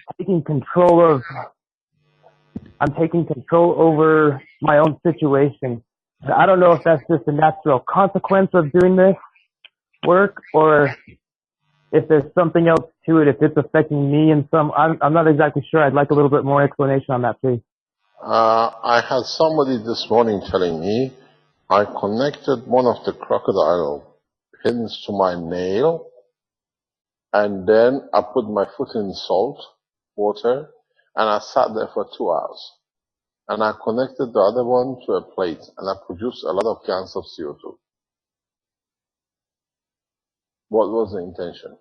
I'm taking control over my own situation. I don't know if that's just a natural consequence of doing this work or if there's something else to it, if it's affecting me in some, I'm not exactly sure. I'd like a little bit more explanation on that, please. I had somebody this morning telling me I connected one of the crocodile pins to my nail, and then I put my foot in salt water, and I sat there for 2 hours. And I connected the other one to a plate, and I produced a lot of cans of CO2. What was the intention?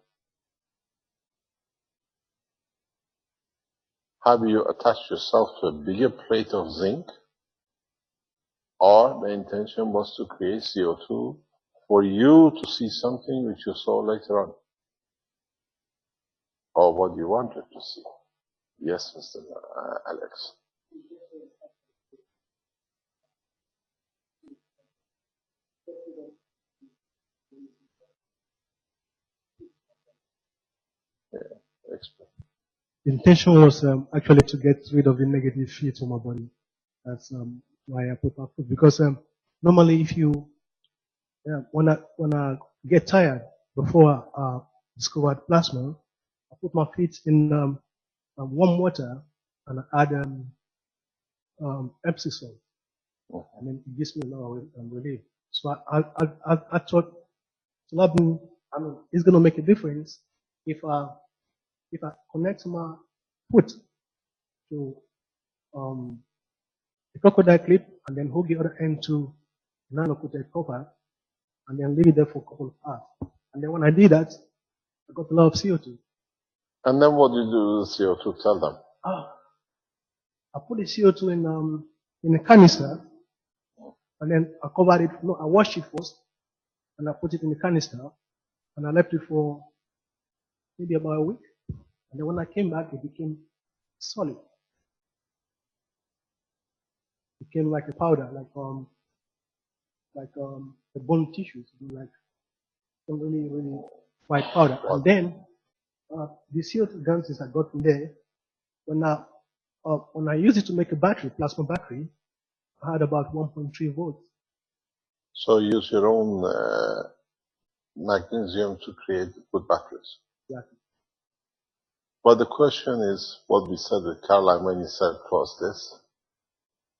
Have you attached yourself to a bigger plate of zinc? Or the intention was to create CO2 for you to see something which you saw later on? Or what you wanted to see? Yes, Mr. Alex. Yeah, explain. The intention was actually to get rid of the negative feeds from my body. That's why I put my foot. Because normally, if you when I get tired before I discovered plasma, I put my feet in warm water and I add Epsom salt, and then it gives me a lot of relief. So I thought it's going to make a difference if I connect my foot to the crocodile clip and then hook the other end to nano-coated copper and then leave it there for a couple of hours. And then when I did that, I got a lot of CO2. And then what did you do with the CO2? Tell them. I put the CO2 in a canister, and then I covered it. No, I washed it first, and I put it in the canister, and I left it for maybe about a week. And then when I came back, it became solid. It became like a powder, like the bone tissues, like some really, really white powder. And then the CO2 ganses I got from there, when I used it to make a battery, plasma battery, I had about 1.3 volts. So use your own magnesium to create good batteries. Exactly. But the question is what we said with Caroline when you said to us this.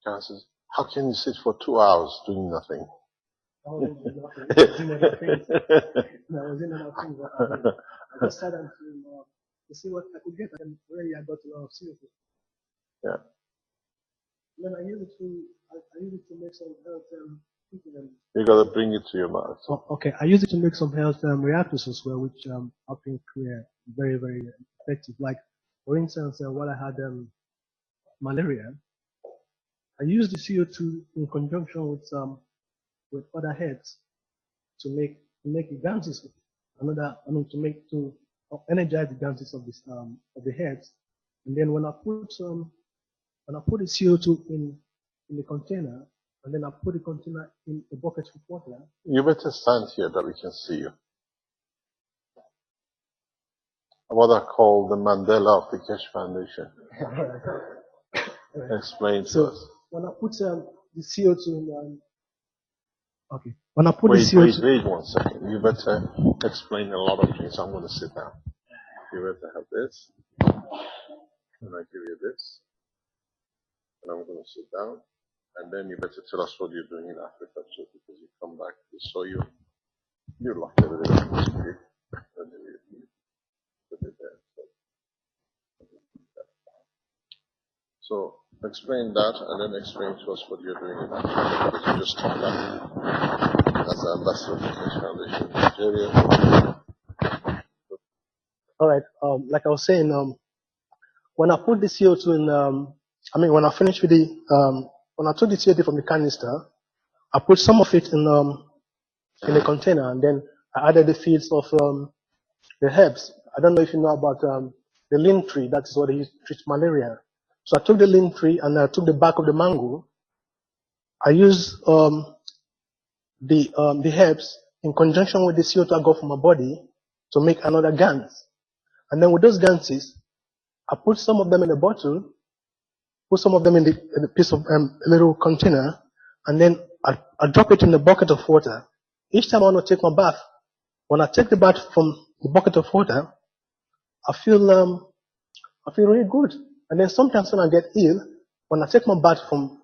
Caroline says, how can you sit for 2 hours doing nothing? I was in other things. I just started to see what I could get, and already I got a lot of CO2. Yeah. Then I use it to make some health. You got to bring it to your mouth. Oh, okay, I use it to make some health reactors as well, which helping clear very, very effective. Like, for instance, when I had malaria, I used the CO2 in conjunction with other herbs to make the ganses, to energize the ganses of the herbs. And then when I put the CO2 in the container, and then I put the container in a bucket of water. You better stand here that we can see you. What I call the Mandela of the Keshe Foundation. Explain to us. When I put the CO2 in, okay. When I put the CO2. Wait 1 second. You better explain a lot of things. I'm going to sit down. You better have this. And I give you this. And I'm going to sit down. And then you better tell us what you're doing in Africa too, because you come back, we saw you. You locked everything up. And then you put it there. So explain that, and then explain to us what you're doing in Africa, because you just talked about as the ambassador of the Keshe Foundation in Nigeria. All right. Like I was saying, when I put the CO2 in, when I finished with when I took the CO2 from the canister, I put some of it in a container, and then I added the seeds of the herbs. I don't know if you know about the lim tree. That is what they use to treat malaria. So I took the lim tree and I took the bark of the mango. I used the herbs in conjunction with the CO2 I got from my body to make another gans. And then with those ganses, I put some of them in a bottle, put some of them in a piece of a little container, and then I drop it in a bucket of water. Each time I want to take my bath, when I take the bath from the bucket of water, I feel really good. And then sometimes when I get ill, when I take my bath from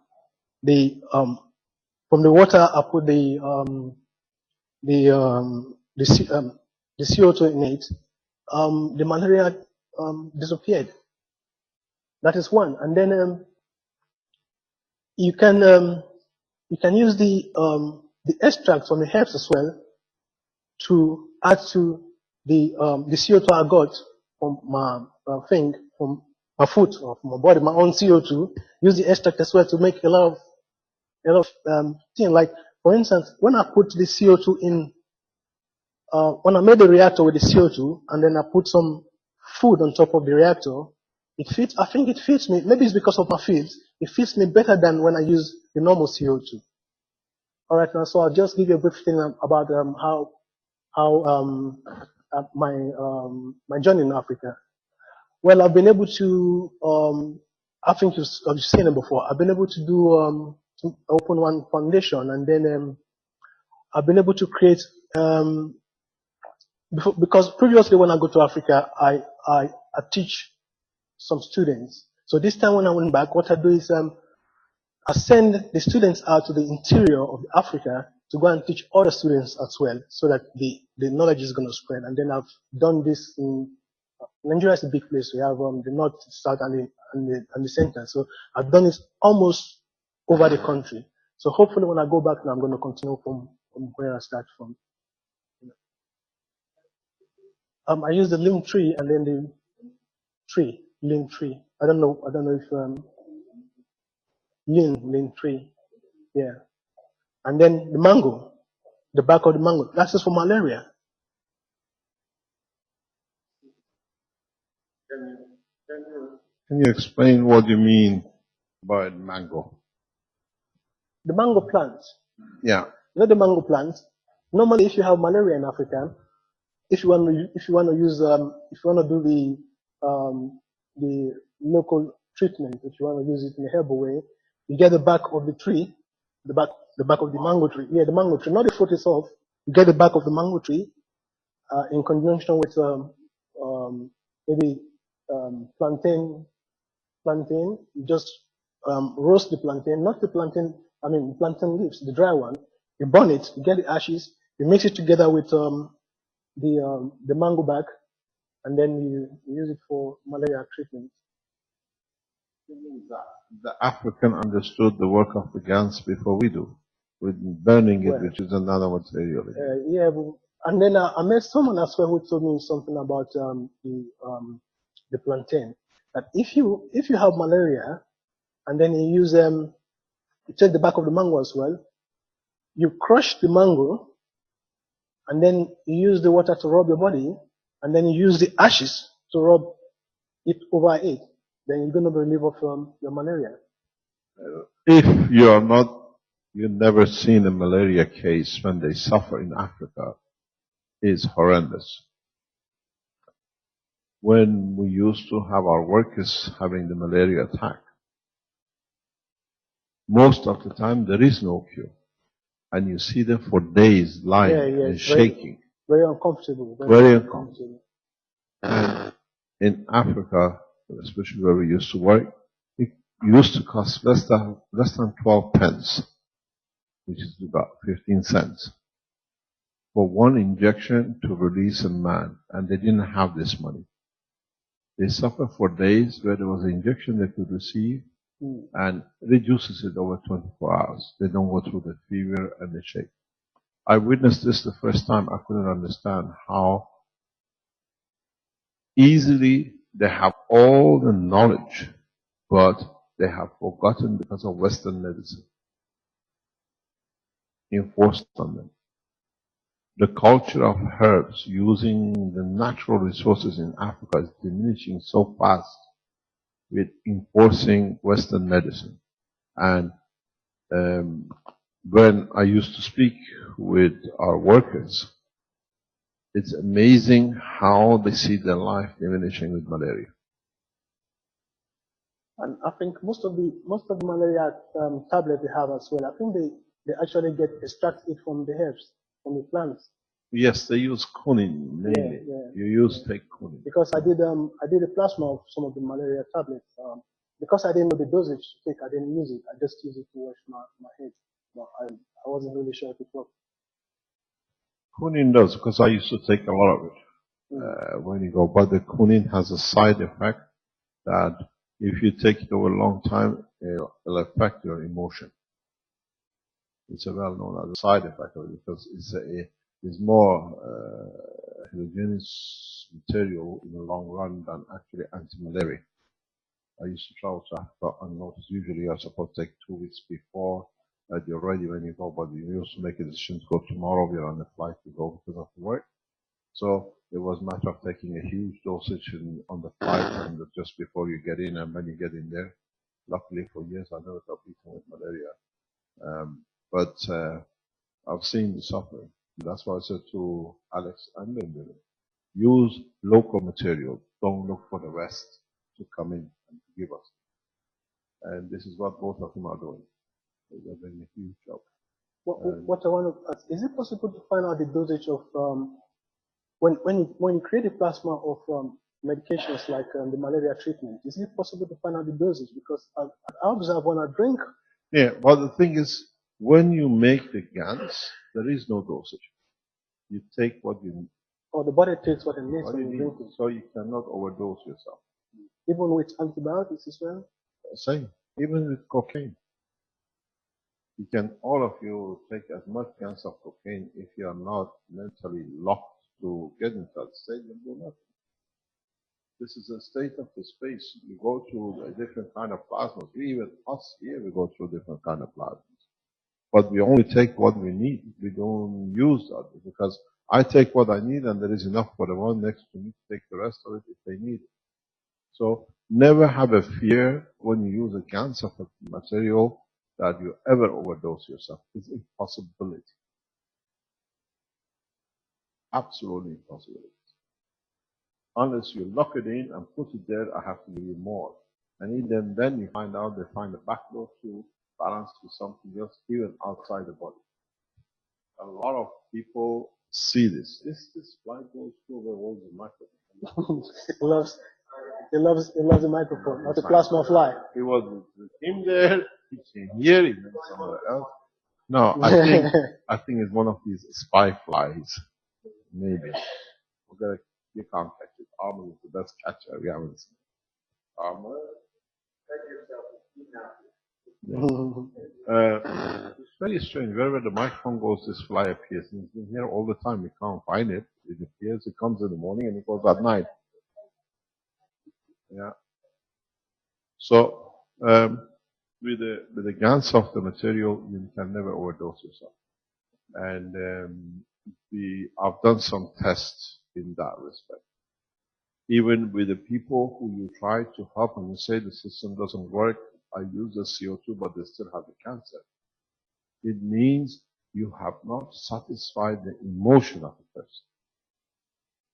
the water, I put the CO2 in it. The malaria disappeared. That is one. And then you can use the extract from the herbs as well to add to the CO2 I got from my from my food or from my body, my own CO2. Use the extract as well to make a lot of things. Like for instance, when I put the CO2 in, when I made the reactor with the CO2 and then I put some food on top of the reactor, I think it fits me. Maybe it's because of my feeds. It fits me better than when I use the normal CO2. All right, now so I'll just give you a brief thing about my journey in Africa. Well, I've been able to, I think you've seen it before. I've been able to do to open one foundation, and then I've been able to create because previously when I go to Africa, I teach some students. So this time when I went back, what I do is I send the students out to the interior of Africa to go and teach other students as well, so that the knowledge is going to spread. And then I've done this in Nigeria is a big place. We have the north, south, and the center. So I've done this almost over the country. So hopefully when I go back now, I'm going to continue from where I start from. I use the lim tree and then the lim tree. I don't know if lim tree, yeah. And then the mango, the bark of the mango. That's just for malaria. Can you explain what you mean by mango? The mango plant. Yeah. You know the mango plant. Normally, if you have malaria in Africa, if you want to do the local treatment, if you want to use it in a herbal way, you get the bark of the tree, the bark of the mango tree. Yeah, the mango tree, not the fruit itself. You get the bark of the mango tree in conjunction with maybe plantain. You just roast the plantain, not the plantain. I mean plantain leaves, the dry one. You burn it. You get the ashes. You mix it together with the mango bark, and then you use it for malaria treatment. The African understood the work of the gans before we do, with burning it, which is another material. Yeah, And then I met someone as well who told me something about the plantain. That if you have malaria, and then you use you take the back of the mango as well, you crush the mango, and then you use the water to rub your body, and then you use the ashes to rub it over it. Then you're going to be relieved from your malaria. If you've never seen a malaria case when they suffer in Africa, is horrendous. When we used to have our workers having the malaria attack, most of the time there is no cure. And you see them for days lying and shaking. Very uncomfortable. Very uncomfortable. And in Africa, especially where we used to work, it used to cost less than 12 pence, which is about 15 cents, for one injection to release a man. And they didn't have this money. They suffer for days where there was an injection they could receive and reduces it over 24 hours. They don't go through the fever and the shake. I witnessed this the first time. I couldn't understand how easily they have all the knowledge, but they have forgotten because of Western medicine enforced on them. The culture of herbs using the natural resources in Africa is diminishing so fast with enforcing Western medicine. And when I used to speak with our workers, it's amazing how they see their life diminishing with malaria. And I think most of the malaria tablets they have as well, I think they actually extract it from the herbs, from the plants. Yes, they use quinine mainly. You take quinine. Because I did a plasma of some of the malaria tablets. Because I didn't know the dosage to take, I didn't use it. I just used it to wash my head. But I wasn't really sure if it worked. Quinine does, because I used to take a lot of it when you go. But the quinine has a side effect that if you take it over a long time, it'll affect your emotion. It's a well-known as a side effect of it because it's more heterogeneous material in the long run than actually anti-malaria. I used to travel to Africa and noticed usually you're supposed to take 2 weeks before that you're ready when you go, but you used to make a decision to go tomorrow. We're on the flight to go because of the work. So it was a matter of taking a huge dosage on the flight and just before you get in and when you get in there. Luckily for years I never got beaten with malaria. But I've seen the suffering. That's why I said to Alex and Lyndon, use local material. Don't look for the West to come in and give us. And this is what both of them are doing. They're doing a huge job. What I want to ask, is it possible to find out the dosage of when you create a plasma of medications like the malaria treatment? Is it possible to find out the dosage? Because I observe when I drink. Yeah, well the thing is, when you make the GANs, there is no dosage. You take what you need. Or the body takes what it needs when you drink it. So you cannot overdose yourself. Even with antibiotics as well? Same. Even with cocaine. You can, all of you, take as much GANs of cocaine if you are not mentally locked to get into that state, you do nothing. This is a state of the space. You go through a different kind of plasmas. Even us here, we go through different kind of plasmas. But we only take what we need. We don't use that because I take what I need and there is enough for the one next to me to take the rest of it if they need it. So never have a fear when you use a GANs of a material that you ever overdose yourself. It's an impossibility. Absolutely impossibility. Unless you lock it in and put it there, I have to give you more. And even then you find out they find a backdoor to balance with something else, even outside the body. A lot of people see this. This fly goes through the walls of the microphone. He loves the microphone, not the plasma fly. He was with him there, he came here, he went somewhere else. No, I think it's one of these spy flies. Maybe. You can't catch it. Armor is the best catcher we haven't seen. Armor. It's very strange. Wherever the microphone goes, this fly appears. It's been here all the time. We can't find it. It appears. It comes in the morning and it goes at night. Yeah. So with the GANs of the material, you can never overdose yourself. And I've done some tests in that respect. Even with the people who you try to help and you say the system doesn't work, I use the CO2, but they still have the cancer. It means you have not satisfied the emotion of the person.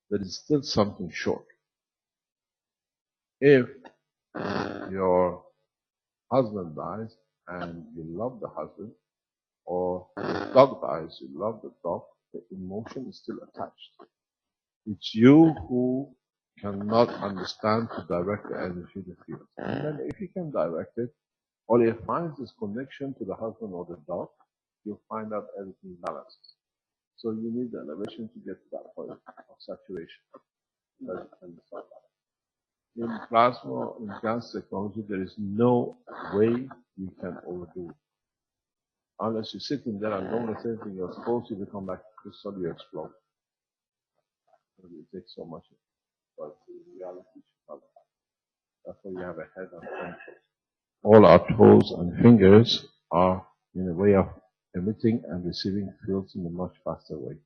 There is still something short. If your husband dies and you love the husband, or the dog dies, you love the dog, the emotion is still attached. It's you who cannot understand to direct the energy to feel. And then if you can direct it, or it finds this connection to the husband or the dog, you'll find out everything balances. So you need the elevation to get to that point of saturation. In plasma, in gas technology, there is no way you can overdo it. Unless you sit in there and don't let anything else goes, you come back to crystal, you explode. It takes so much. But in reality, that's why you have a head and control. All our toes and fingers are in a way of emitting and receiving fields in a much faster way.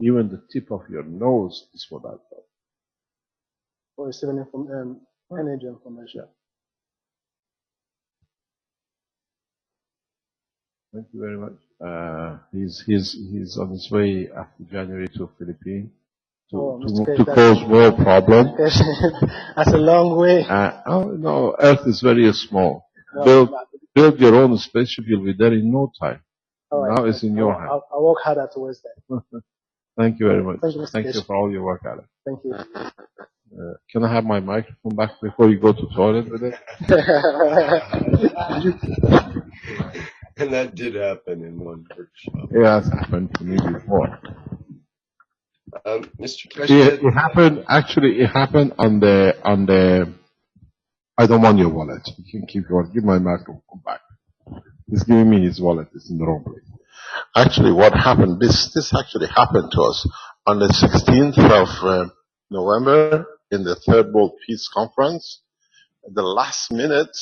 Even the tip of your nose is for that. For receiving energy information. Thank you very much. He's on his way after January to Philippines to cause more problems. That's a long way. Oh no, Earth is very small. No, build your own spaceship. You'll be there in no time. Right. Now it's in your hand. I'll work harder towards that. Thank you very much. Thank you, Thank you for all your work, Alex. Thank you. Can I have my microphone back before you go to the toilet with it? And that did happen in one workshop. Yeah, that's happened to me before. Mr. Kesh, It happened. Actually, it happened on the. I don't want your wallet. You can keep your wallet. Give my microphone back. He's giving me his wallet. It's in the wrong place. Actually, what happened? This actually happened to us on the 16th of November in the Third World Peace Conference. At the last minute,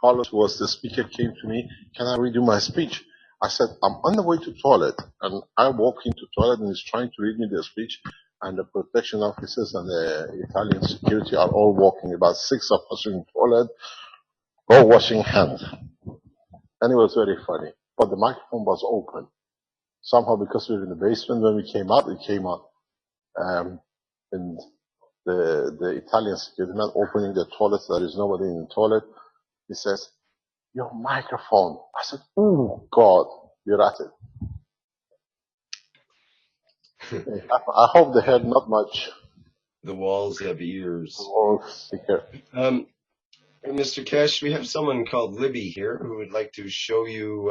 Carlos was the speaker. Came to me. Can I redo my speech? I said, I'm on the way to toilet, and I walk into toilet and he's trying to read me the speech, and the protection officers and the Italian security are all walking, about 6 of us in toilet, all washing hands. And it was very funny. But the microphone was open. Somehow, because we were in the basement, when we came out, it came out. And the Italian security man opening the toilet, there is nobody in the toilet. He says, your microphone. I said, oh, God, you're at it. I hope they heard not much. The walls have ears. Oh, sticker. Mr. Kesh, we have someone called Libby here who would like to show you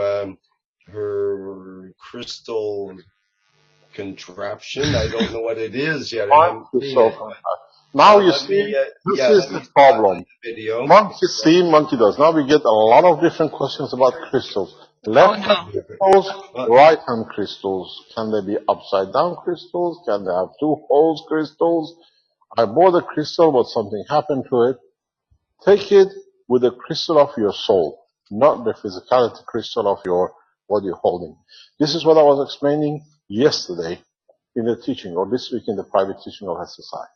her crystal contraption. I don't know what it is yet. Now you see, this is the problem. Monkey see, monkey does. Now we get a lot of different questions about crystals. Left-hand crystals, right-hand crystals. Can they be upside-down crystals? Can they have 2 holes crystals? I bought a crystal, but something happened to it. Take it with the crystal of your soul, not the physicality crystal of what you're holding. This is what I was explaining yesterday in the teaching, or this week in the private teaching of SSI.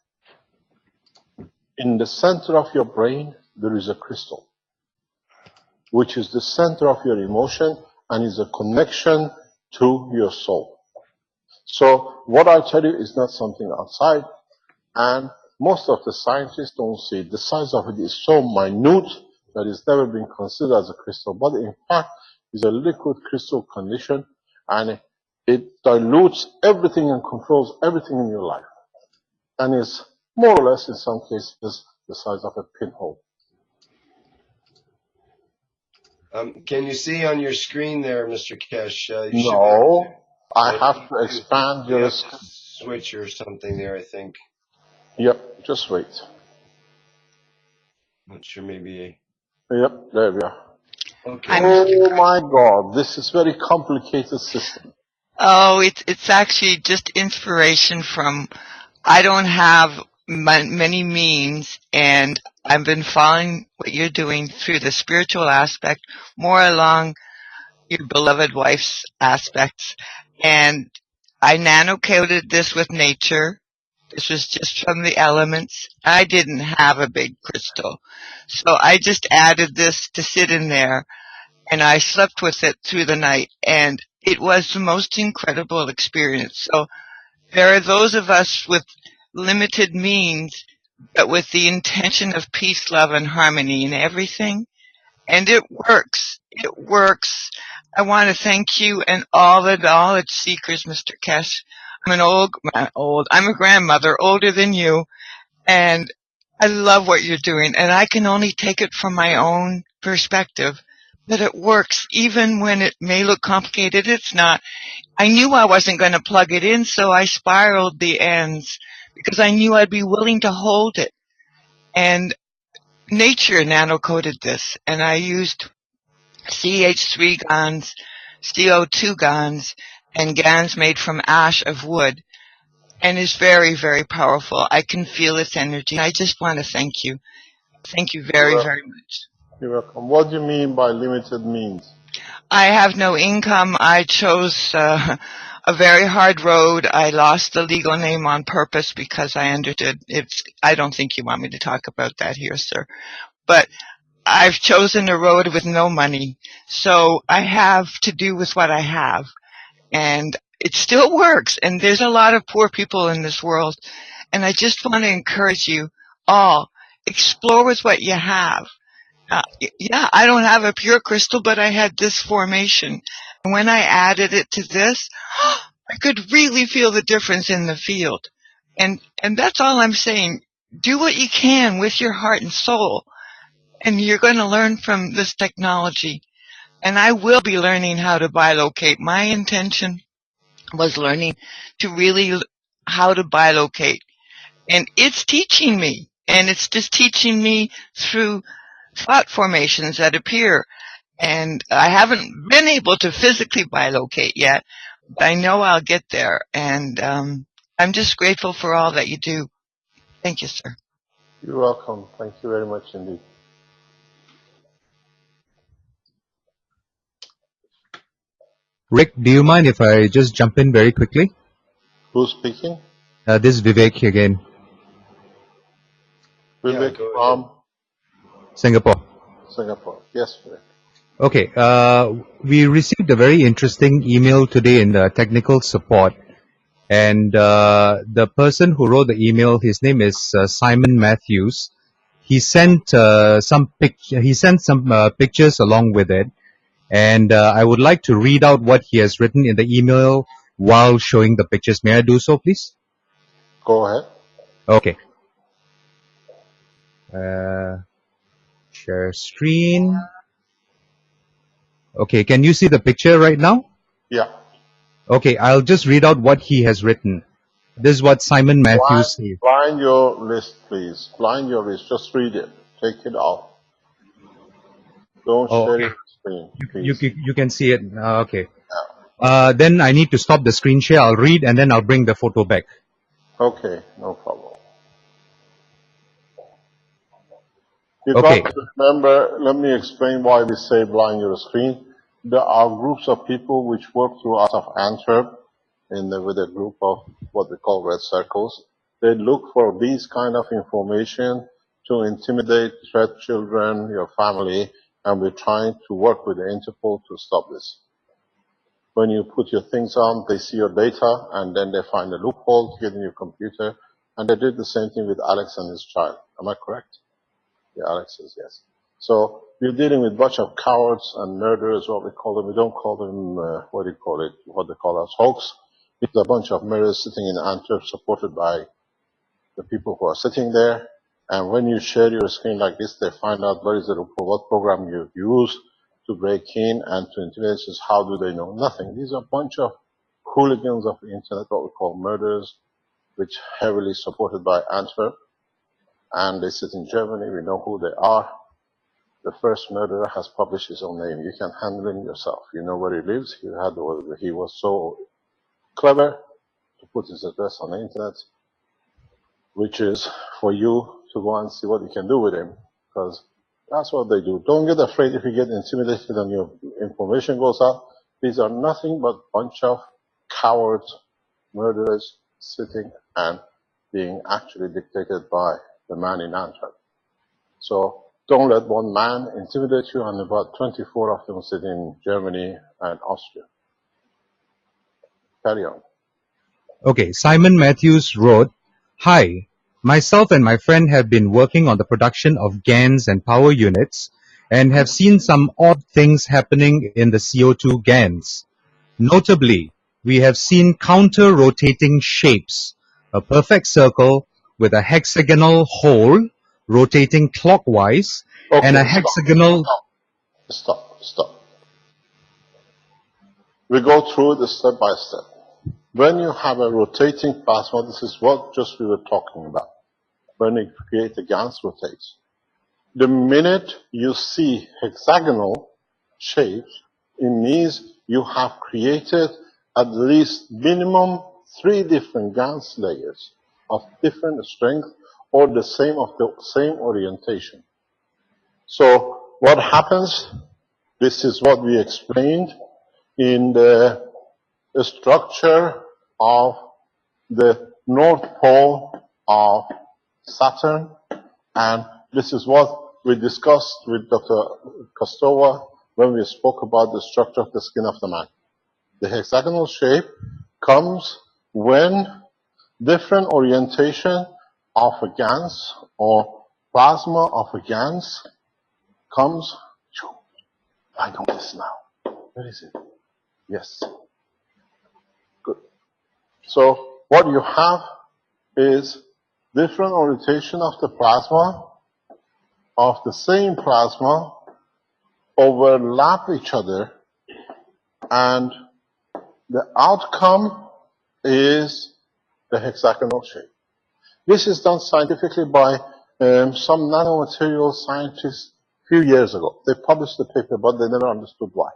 In the center of your brain, there is a crystal, which is the center of your emotion and is a connection to your soul. So what I tell you is not something outside, and most of the scientists don't see it. The size of it is so minute that it's never been considered as a crystal, but in fact, it's a liquid crystal condition, and it dilutes everything and controls everything in your life, and is more or less, in some cases, the size of a pinhole. Can you see on your screen there, Mr. Kesh? No, I have to expand your switch or something there, I think. Yep, just wait. Not sure, maybe. Yep, there we are. Okay. Oh my God, this is very complicated system. Oh, it's actually just inspiration from, I don't have many means, and I've been following what you're doing through the spiritual aspect, more along your beloved wife's aspects. And I nano-coated this with nature. This was just from the elements. I didn't have a big crystal. So I just added this to sit in there, and I slept with it through the night, and it was the most incredible experience. So there are those of us with limited means, but with the intention of peace, love, and harmony in everything. And it works. It works. I want to thank you and all the knowledge seekers, Mr. Kesh. I'm I'm a grandmother, older than you, and I love what you're doing, and I can only take it from my own perspective, but it works. Even when it may look complicated, it's not. I knew I wasn't going to plug it in, so I spiraled the ends because I knew I'd be willing to hold it. And nature nano-coated this, and I used CH3 GANs, CO2 GANs, and GANs made from ash of wood, and it's very, very powerful. I can feel its energy. I just want to thank you. Thank you very, very much. You're welcome. What do you mean by limited means? I have no income. I chose a very hard road. I lost the legal name on purpose because I understood it's. I don't think you want me to talk about that here, sir. But I've chosen a road with no money, so I have to do with what I have, and it still works. And there's a lot of poor people in this world, and I just want to encourage you all, explore with what you have. Yeah, I don't have a pure crystal, but I had this formation. And when I added it to this, I could really feel the difference in the field. And that's all I'm saying. Do what you can with your heart and soul, and you're going to learn from this technology. And I will be learning how to bilocate. My intention was learning to really how to bilocate. And it's teaching me. And it's just teaching me through thought formations that appear. And I haven't been able to physically bilocate yet, but I know I'll get there. And I'm just grateful for all that you do. Thank you, sir. You're welcome. Thank you very much indeed. Rick, do you mind if I just jump in very quickly? Who's speaking? This is Vivek again. Vivek from Singapore. Singapore. Yes, Vivek. Okay, we received a very interesting email today in the technical support, and the person who wrote the email, his name is Simon Matthews. He sent some pictures along with it, and I would like to read out what he has written in the email while showing the pictures. May I do so, please? Go ahead. Okay. Share screen. Okay, can you see the picture right now? Yeah. Okay, I'll just read out what he has written. This is what Simon Matthews said. Blind your list, please. Blind your list. Just read it. Take it off. Don't share your screen, please. You can see it. Okay. Then I need to stop the screen share. I'll read and then I'll bring the photo back. Okay, no problem. You Okay. got to remember, let me explain why we say blind your screen. There are groups of people which work throughout of Antwerp with a group of what we call red circles. They look for these kind of information to intimidate, threat children, your family, and we're trying to work with the Interpol to stop this. When you put your things on, they see your data, and then they find a loophole to get in your computer, and they did the same thing with Alex and his child. Am I correct? Yeah, Alex says yes. So we're dealing with a bunch of cowards and murderers, what we call them. We don't call them, what do you call it? What they call us, hoax. It's a bunch of murderers sitting in Antwerp, supported by the people who are sitting there. And when you share your screen like this, they find out where is the loophole, what program you use to break in and to intimidate us. How do they know? Nothing. These are a bunch of hooligans of the internet, what we call murderers, which heavily supported by Antwerp. And they sit in Germany. We know who they are. the first murderer has published his own name. You can handle him yourself. You know where he lives. He was so clever to put his address on the internet, which is for you to go and see what you can do with him, because that's what they do. Don't get afraid if you get intimidated and your information goes out. These are nothing but a bunch of cowards, murderers, sitting and being actually dictated by the man in Antwerp. So don't let one man intimidate you, and about 24 of them sitting in Germany and Austria. Carry on. Okay, Simon Matthews wrote, "Hi, myself and my friend have been working on the production of GANs and power units and have seen some odd things happening in the CO2 GANs. Notably, we have seen counter-rotating shapes, a perfect circle with a hexagonal hole rotating clockwise, and a hexagonal..." Stop. We go through this step by step. When you have a rotating plasma, this is what just we were talking about. When you create the GANs rotates. The minute you see hexagonal shapes, it means you have created at least minimum 3 different GANs layers of different strength or the same orientation. So what happens? This is what we explained in the structure of the North Pole of Saturn, and this is what we discussed with Dr. Kostova when we spoke about the structure of the skin of the man. The hexagonal shape comes when different orientation of a GANs or plasma of a GANs comes. I know this now. Where is it? Yes. Good. So what you have is different orientation of the plasma, of the same plasma, overlap each other, and the outcome is the hexagonal shape. This is done scientifically by some nanomaterial scientists a few years ago. They published the paper, but they never understood why.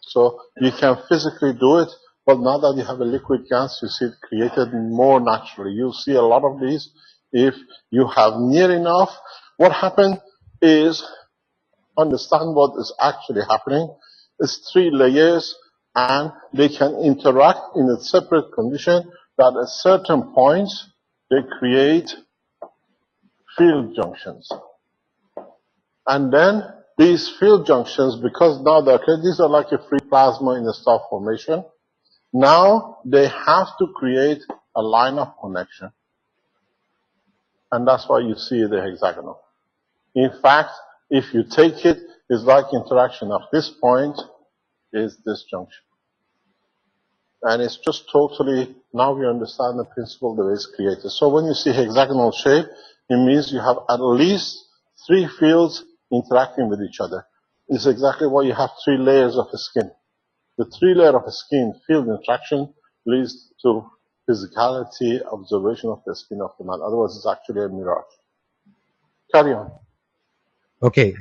So you can physically do it, but now that you have a liquid gas, you see it created more naturally. You see a lot of these. If you have near enough, what happened is, understand what is actually happening. It's 3 layers, and they can interact in a separate condition that at certain points they create field junctions. And then these field junctions, because now these are like a free plasma in a star formation, now they have to create a line of connection. And that's why you see the hexagonal. In fact, if you take it, it's like interaction of this point is this junction. And it's just totally, now we understand the principle the way it's created. So when you see hexagonal shape, it means you have at least 3 fields interacting with each other. It's exactly why you have 3 layers of the skin. The 3 layer of the skin field interaction leads to physicality observation of the skin of the man. Otherwise, it's actually a mirage. Carry on. Okay,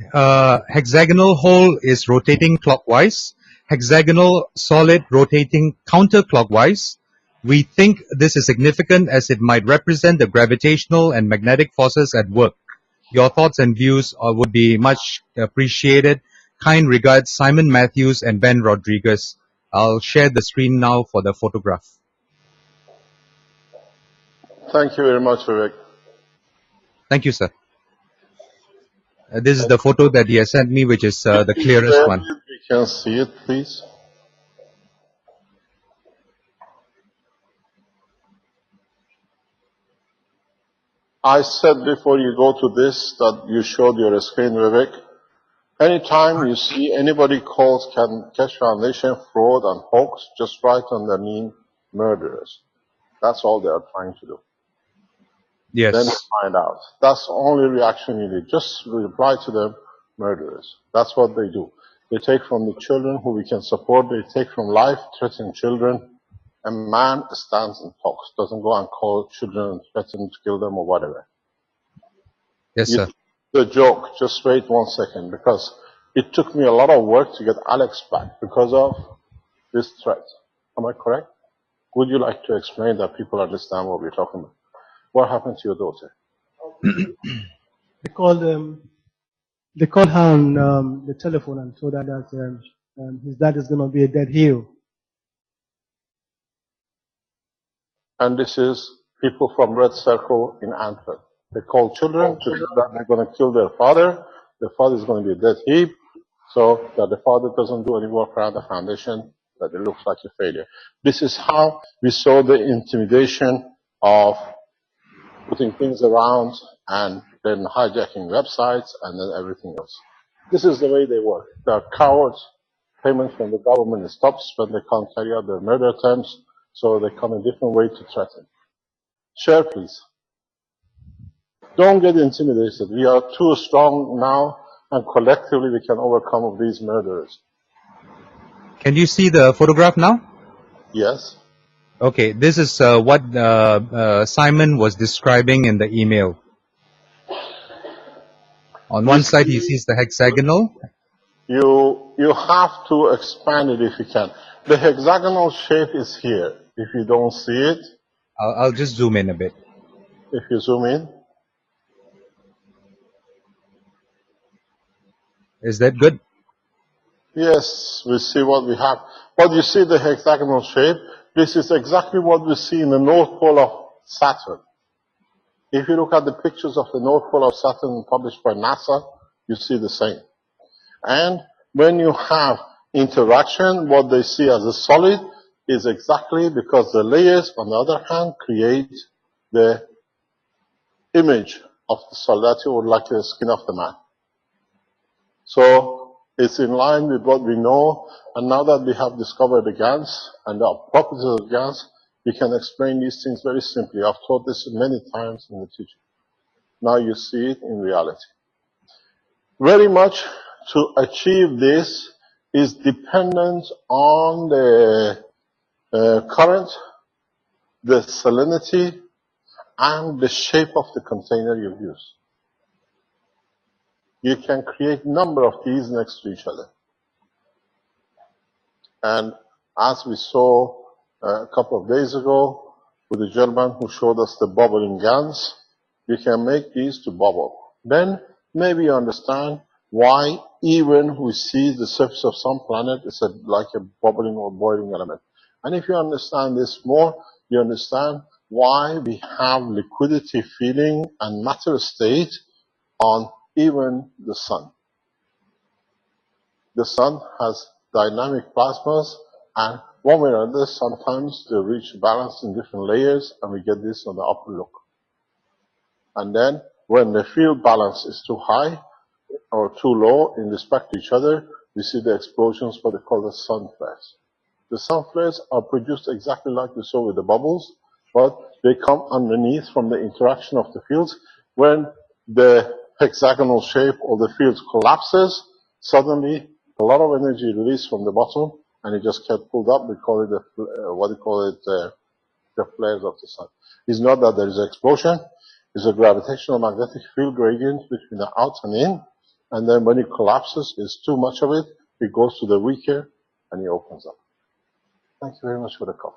hexagonal hole is rotating clockwise. Hexagonal solid rotating counterclockwise. We think this is significant as it might represent the gravitational and magnetic forces at work. Your thoughts and views would be much appreciated. Kind regards, Simon Matthews and Ben Rodriguez. I'll share the screen now for the photograph. Thank you very much, Vivek. Thank you, sir. This is the photo that he has sent me, which is the clearest one. You can see it, please. I said before you go to this that you showed your screen, Vivek. Anytime you see anybody calls Cash Foundation fraud and hoax, just write underneath murderers. That's all they are trying to do. Yes. Then you find out. That's the only reaction you need. Just reply to them, murderers. That's what they do. They take from the children who we can support. They take from life-threatening children. A man stands and talks, doesn't go and call children and threaten to kill them or whatever. Yes, sir. the joke. Just wait 1 second, because it took me a lot of work to get Alex back because of this threat. Am I correct? Would you like to explain that people understand what we're talking about? What happened to your daughter? They called her on the telephone and told her that his dad is going to be a dead heel. And this is people from Red Circle in Antwerp. They call children to tell that they're going to kill their father. The father is going to be a dead heap, so that the father doesn't do any work around the foundation, that it looks like a failure. This is how we saw the intimidation of putting things around and then hijacking websites and then everything else. This is the way they work. They are cowards. Payment from the government stops when they can't carry out their murder attempts, so they come a different way to threaten. Share, please. Don't get intimidated. We are too strong now, and collectively we can overcome these murderers. Can you see the photograph now? Yes. Okay, this is what Simon was describing in the email. On one side, he sees the hexagonal. You have to expand it if you can. The hexagonal shape is here. If you don't see it, I'll just zoom in a bit. If you zoom in. Is that good? Yes, we see what we have. But you see the hexagonal shape? This is exactly what we see in the North Pole of Saturn. If you look at the pictures of the North Pole of Saturn published by NASA, you see the same. And when you have interaction, what they see as a solid is exactly because the layers, on the other hand, create the image of the solid, or like the skin of the man. So it's in line with what we know, and now that we have discovered the GANs and the properties of the GANs, we can explain these things very simply. I've taught this many times in the teaching. Now you see it in reality. Very much to achieve this is dependent on the current, the salinity, and the shape of the container you use. You can create a number of these next to each other. And as we saw a couple of days ago with the gentleman who showed us the bubbling GANs, you can make these to bubble. Then maybe you understand why even we see the surface of some planet is like a bubbling or boiling element. And if you understand this more, you understand why we have liquidity feeling and matter state on even the sun. The sun has dynamic plasmas, and one way or another, sometimes they reach balance in different layers, and we get this on the upper look. And then, when the field balance is too high or too low in respect to each other, we see the explosions, what they call the sun flares. The sun flares are produced exactly like we saw with the bubbles, but they come underneath from the interaction of the fields. When the hexagonal shape of the fields collapses, suddenly a lot of energy released from the bottom, and it just gets pulled up. We call it the flares of the sun. It's not that there is an explosion. It's a gravitational magnetic field gradient between the out and in, and then when it collapses, there's too much of it, it goes to the weaker, and it opens up. Thank you very much for the coffee.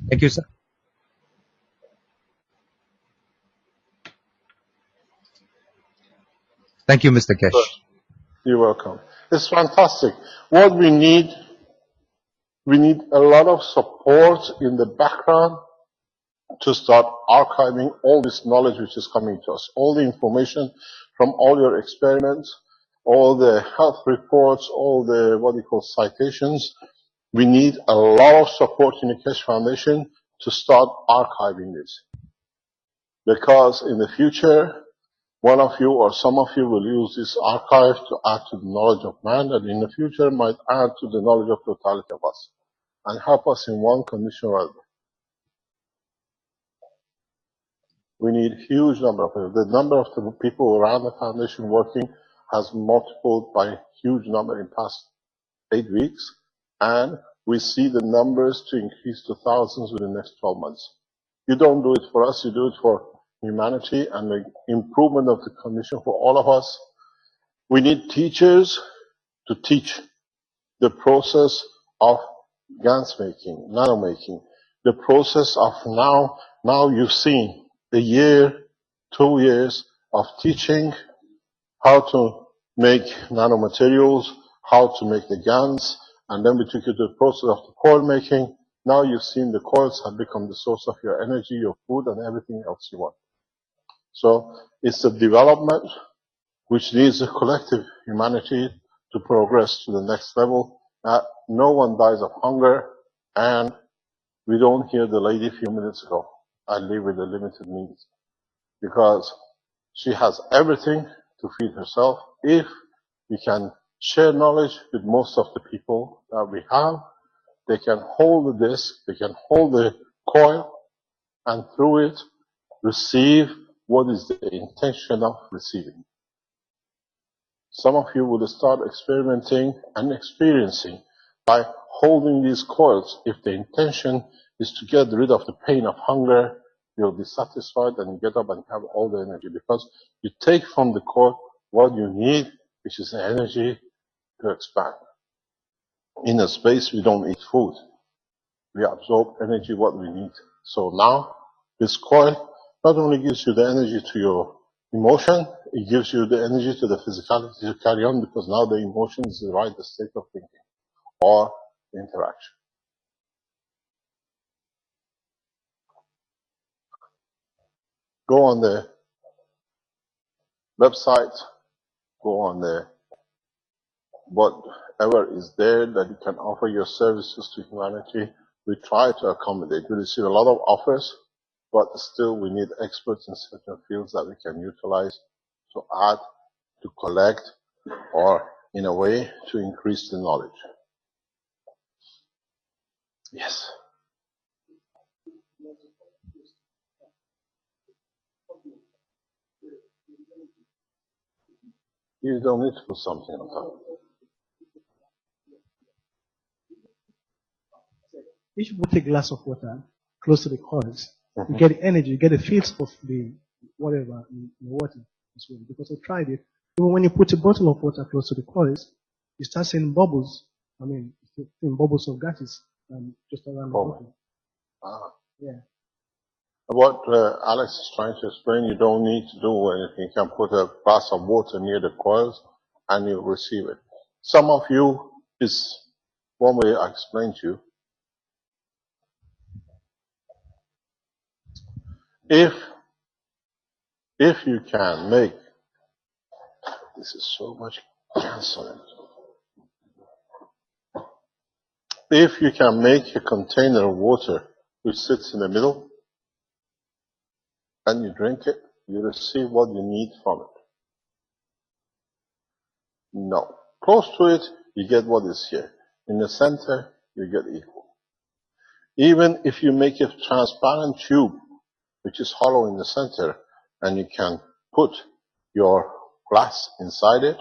Thank you, sir. Thank you, Mr. Kesh. You're welcome. It's fantastic. What we need a lot of support in the background to start archiving all this knowledge which is coming to us, all the information from all your experiments, all the health reports, all the citations. We need a lot of support in the Kesh Foundation to start archiving this. Because in the future, one of you or some of you will use this archive to add to the knowledge of man, and in the future might add to the knowledge of totality of us, and help us in one condition or other. We need huge number of people. The number of the people around the foundation working has multiplied by huge number in past 8 weeks, and we see the numbers to increase to thousands within the next 12 months. You don't do it for us, you do it for humanity and the improvement of the condition for all of us. We need teachers to teach the process of GANs making, nano making, the process of now you've seen a year, 2 years of teaching how to make nanomaterials, how to make the GANs, and then we took you to the process of the coil making. Now you've seen the coils have become the source of your energy, your food, and everything else you want. So it's a development which needs a collective humanity to progress to the next level. No one dies of hunger, and we don't hear the lady a few minutes ago, I live with a limited means, because she has everything to feed herself. If we can share knowledge with most of the people that we have, they can hold the disc, they can hold the coil, and through it receive what is the intention of receiving. Some of you will start experimenting and experiencing by holding these coils. If the intention is to get rid of the pain of hunger, you'll be satisfied and get up and have all the energy, because you take from the coil what you need, which is the energy to expand. In a space, we don't eat food. We absorb energy what we need. So now, this coil not only gives you the energy to your emotion, it gives you the energy to the physicality to carry on, because now the emotion is the right state of thinking or interaction. Go on the website, go on the whatever is there that you can offer your services to humanity. We try to accommodate. We receive a lot of offers, but still we need experts in certain fields that we can utilize to add, to collect, or in a way to increase the knowledge. Yes. You don't need to put something on top. If you put a glass of water close to the coils, you get the energy, you get the fields of the whatever in the water as well. Because I tried it. Even when you put a bottle of water close to the coils, you start seeing bubbles. I mean, seeing bubbles of gases just around the bottle. Yeah. What Alex is trying to explain, you don't need to do anything. You can put a glass of water near the coils and you'll receive it. Some of you, is one way I explained to you. If you can make, this is so much cancer. If you can make a container of water which sits in the middle and you drink it, you receive what you need from it. No. Close to it, you get what is here. In the center, you get equal. Even if you make a transparent tube, which is hollow in the center, and you can put your glass inside it,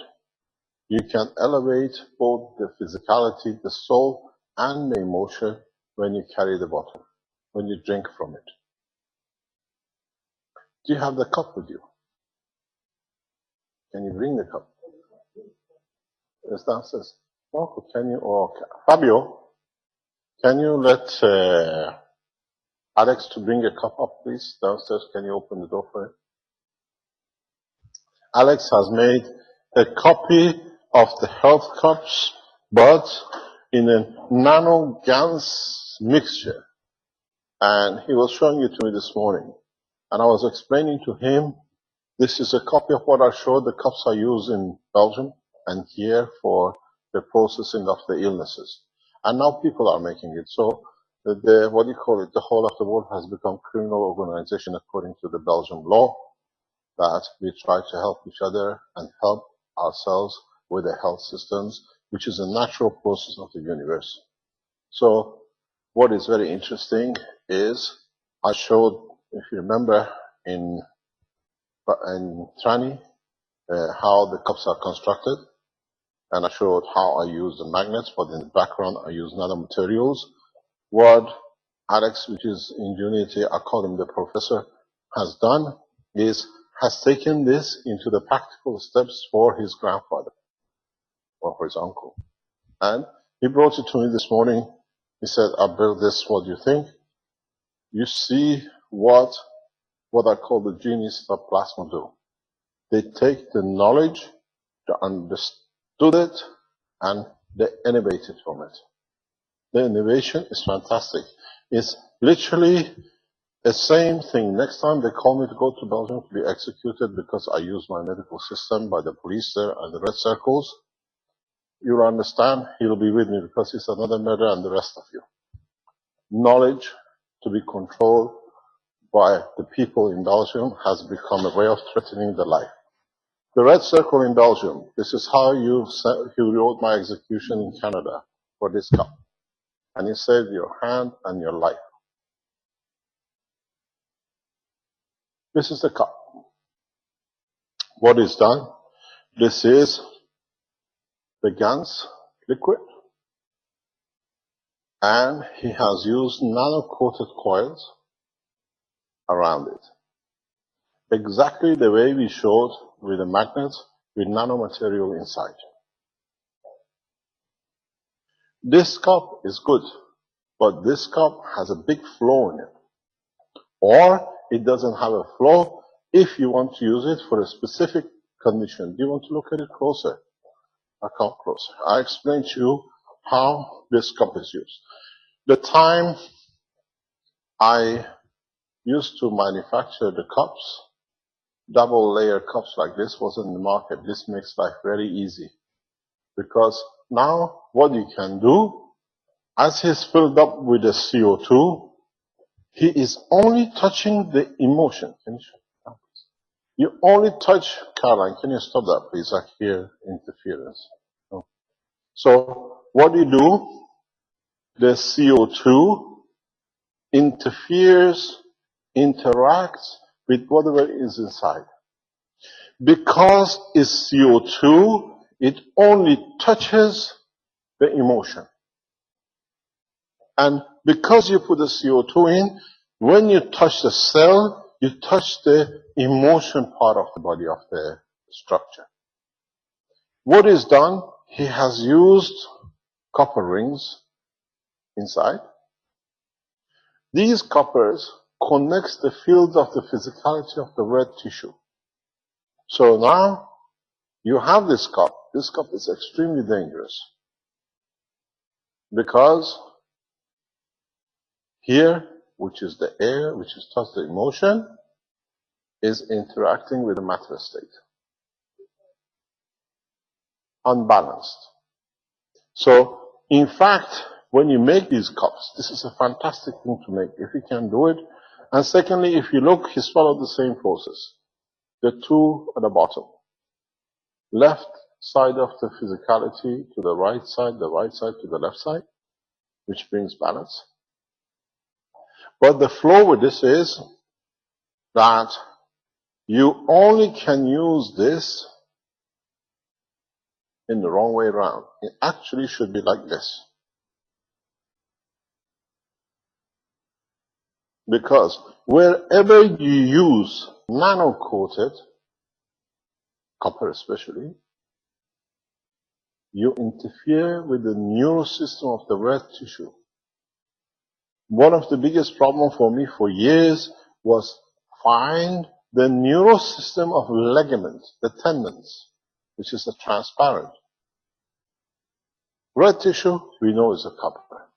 you can elevate both the physicality, the soul, and the emotion when you carry the bottle, when you drink from it. Do you have the cup with you? Can you bring the cup? It's downstairs. Marco, can you, or Fabio, can you let Alex to bring a cup up, please, downstairs? Can you open the door for him? Alex has made a copy of the health cups, but in a nano GANs mixture. And he was showing it to me this morning. And I was explaining to him, this is a copy of what I showed. The cups are used in Belgium and here for the processing of the illnesses. And now people are making it. So the what do you call it? The whole of the world has become criminal organization according to the Belgian law, that we try to help each other and help ourselves with the health systems, which is a natural process of the universe. So what is very interesting is I showed, if you remember, in Trani, how the cups are constructed. And I showed how I use the magnets, but in the background I use nanomaterials. What Alex, which is Ingenuity, I call him the professor, has done has taken this into the practical steps for his grandfather or for his uncle. And he brought it to me this morning. He said, I built this, what do you think? You see what I call the genius of plasma do. They take the knowledge, they understood it, and they innovated from it. The innovation is fantastic. It's literally the same thing. Next time they call me to go to Belgium to be executed because I use my medical system by the police there and the red circles, you'll understand he'll be with me because he's another murderer and the rest of you. Knowledge to be controlled by the people in Belgium has become a way of threatening the life. The red circle in Belgium, this is how he wrote my execution in Canada for this cup. And he saved your hand and your life. This is the cup. What is done? This is the Gans liquid. And he has used nano-coated coils around it. Exactly the way we showed with the magnet with nanomaterial inside. This cup is good, but this cup has a big flow in it. Or it doesn't have a flow if you want to use it for a specific condition. Do you want to look at it closer? I come closer. I explain to you how this cup is used. The time I used to manufacture the cups, double layer cups like this was in the market. This makes life very easy. Because now what you can do, as he's filled up with the CO2, he is only touching the emotion. Can you show? You only touch, Caroline, can you stop that please? I hear interference. No. So what you do, the CO2 interferes, interacts with whatever is inside. Because it's CO2, it only touches the emotion. And because you put the CO2 in, when you touch the cell, you touch the emotion part of the body of the structure. What is done? He has used copper rings inside. These coppers connects the fields of the physicality of the red tissue. So now you have this cup. This cup is extremely dangerous because here, which is the air, which is just the emotion, is interacting with the matter state. Unbalanced. So, in fact, when you make these cups, this is a fantastic thing to make, if you can do it. And secondly, if you look, he's followed the same process. The two at the bottom. Left side of the physicality to the right side to the left side, which brings balance. But the flow with this is that you only can use this in the wrong way around. It actually should be like this. Because wherever you use nano-coated, copper especially, you interfere with the neural system of the red tissue. One of the biggest problems for me for years was find the neural system of ligaments, the tendons, which is a transparent. Red tissue, we know is a copper.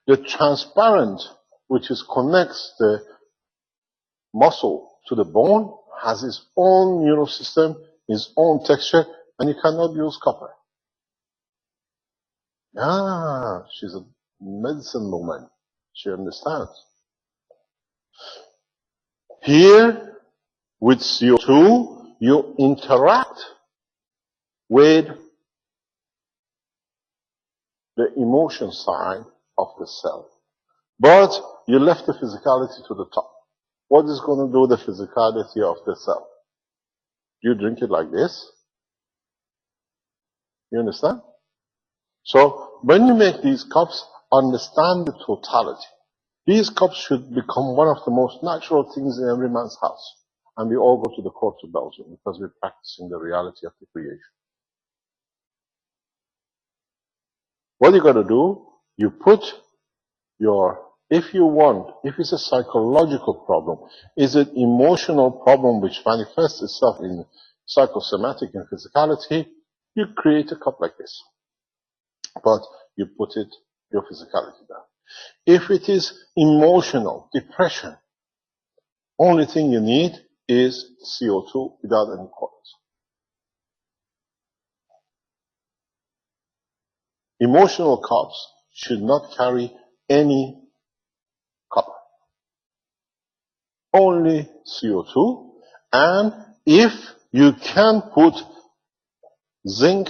The transparent, which is connects the muscle to the bone, has its own neural system, its own texture, and you cannot use copper. Ah, she's a medicine woman. She understands. Here, with CO2, you interact with the emotion side of the cell. But you left the physicality to the top. What is going to do the physicality of the cell? You drink it like this. You understand? So, when you make these cups, understand the totality. These cups should become one of the most natural things in every man's house. and we all go to the courts of Belgium because we're practicing the reality of the creation. What you got to do, you put your, if it's a psychological problem, is it emotional problem which manifests itself in psychosomatic and physicality, you create a cup like this. But you put your physicality down. If it is emotional, depression, only thing you need is CO2 without any coils. Emotional cups should not carry any copper. Only CO2. And if you can put zinc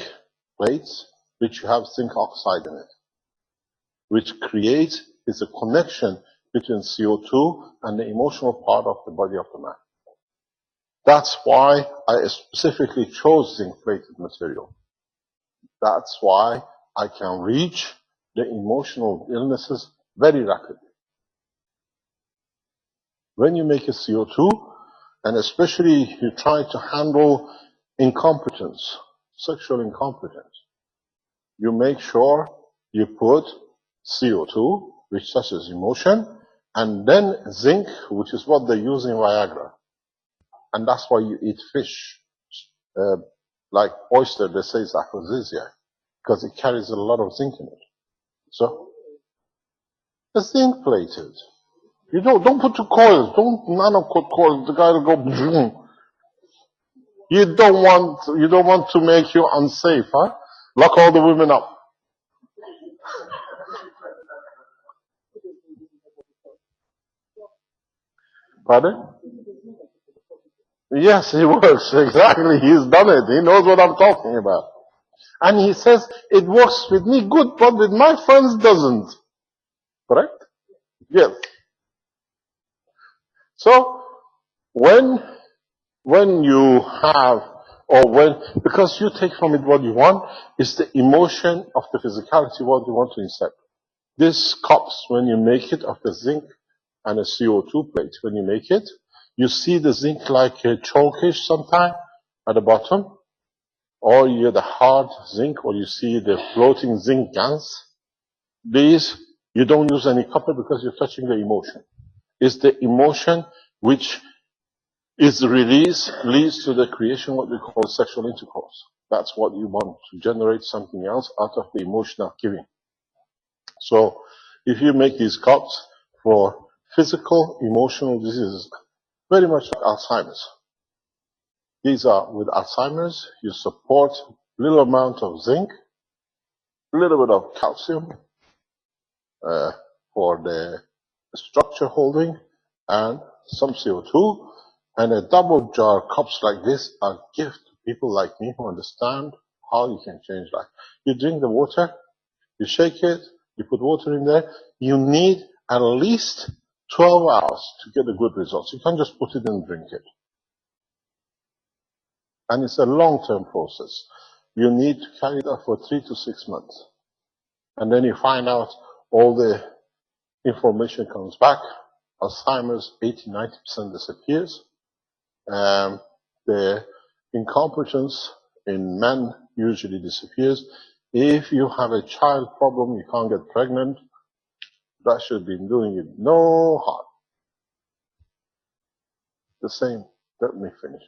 plates, which have zinc oxide in it, which creates is a connection between CO2 and the emotional part of the body of the man. That's why I specifically chose zinc-plated material. That's why I can reach the emotional illnesses very rapidly. When you make a CO2, and especially if you try to handle incompetence, sexual incompetence, you make sure you put CO2, which touches emotion, and then zinc, which is what they use in Viagra. And that's why you eat fish. Like oyster, they say it's aphrodisiac, because it carries a lot of zinc in it. So, the zinc plated. You don't put two coils, don't nano-coat coils, the guy will go boom. You don't want to make you unsafe, huh? Lock all the women up. Pardon? Yes, he works. Exactly. He's done it. He knows what I'm talking about. And he says, it works with me good, but with my friends doesn't. Correct? Yes. So, when you have, because you take from it what you want, it's the emotion of the physicality what you want to insert. This cups, when you make it of the zinc and a CO2 plate, when you make it, you see the zinc like a chalkish sometime at the bottom, or you get the hard zinc, or you see the floating zinc gans. These, you don't use any copper because you're touching the emotion. It's the emotion which is released, leads to the creation of what we call sexual intercourse. That's what you want, to generate something else out of the emotion of giving. So, if you make these cups for physical, emotional diseases, very much like Alzheimer's. These are, with Alzheimer's, you support little amount of zinc, a little bit of calcium for the structure holding, and some CO2, and a double jar cups like this are gift to people like me who understand how you can change life. You drink the water, you shake it, you put water in there, you need at least 12 hours to get a good result. You can't just put it and drink it. And it's a long-term process. You need to carry it out for 3 to 6 months. And then you find out all the information comes back. Alzheimer's, 80-90% disappears. The incompetence in men usually disappears. If you have a child problem, you can't get pregnant, that should be doing you no harm. The same, let me finish.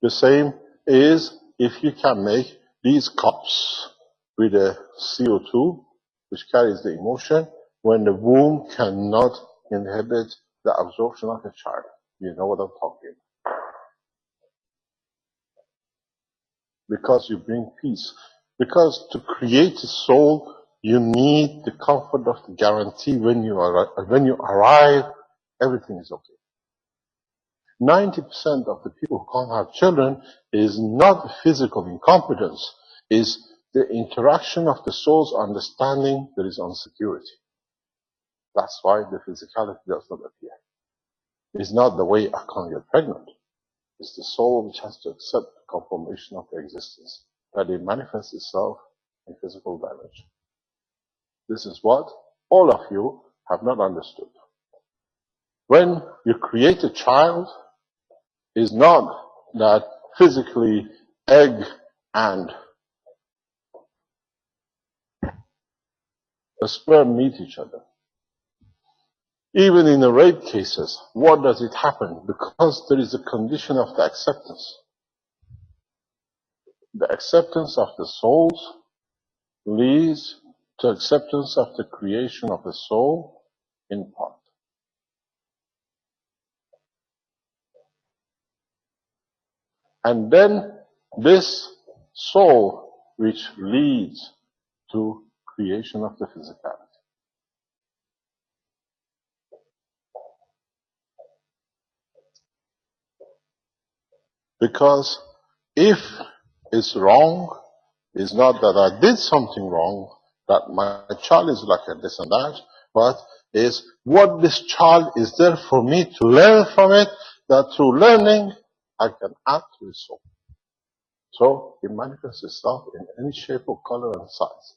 The same is if you can make these cups with a CO2, which carries the emotion, when the womb cannot inhibit the absorption of a child. You know what I'm talking about. Because you bring peace. Because to create a soul, you need the comfort of the guarantee when you arrive, everything is okay. 90% of the people who can't have children is not physical incompetence, is the interaction of the soul's understanding that is insecurity. That's why the physicality does not appear. It's not the way I can't get pregnant. It's the soul which has to accept the confirmation of the existence, that it manifests itself in physical dimension. This is what all of you have not understood. When you create a child, is not that physically egg and a sperm meet each other. Even in the rape cases, what does it happen? Because there is a condition of the acceptance. The acceptance of the souls leads to acceptance of the creation of the soul in part. And then this soul which leads to creation of the physicality. Because if it's wrong, it's not that I did something wrong, that my child is like this and that, but is what this child is there for me to learn from it, that through learning I can add to his soul. So it manifests itself in any shape or color and size.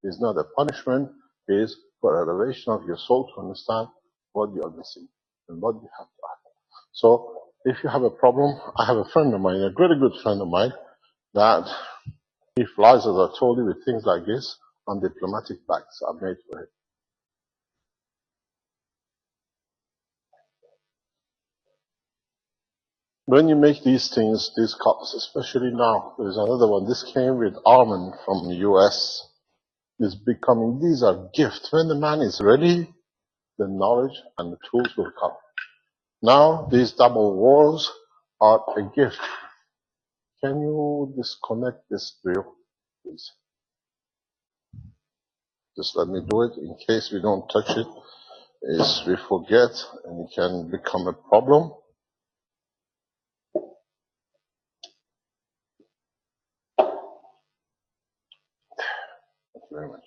It's not a punishment, it is for elevation of your soul to understand what you are missing and what you have to add. So if you have a problem, I have a friend of mine, a very good friend of mine, that he flies, as I told you, with things like this on diplomatic bags are made for him. When you make these things, these cups, especially now, there's another one. This came with almond from the US. It's becoming, these are gifts. When the man is ready, the knowledge and the tools will come. Now, these double walls are a gift. Can you disconnect this drill, please? Just let me do it in case we don't touch it. Is we forget and it can become a problem. Thank you very much.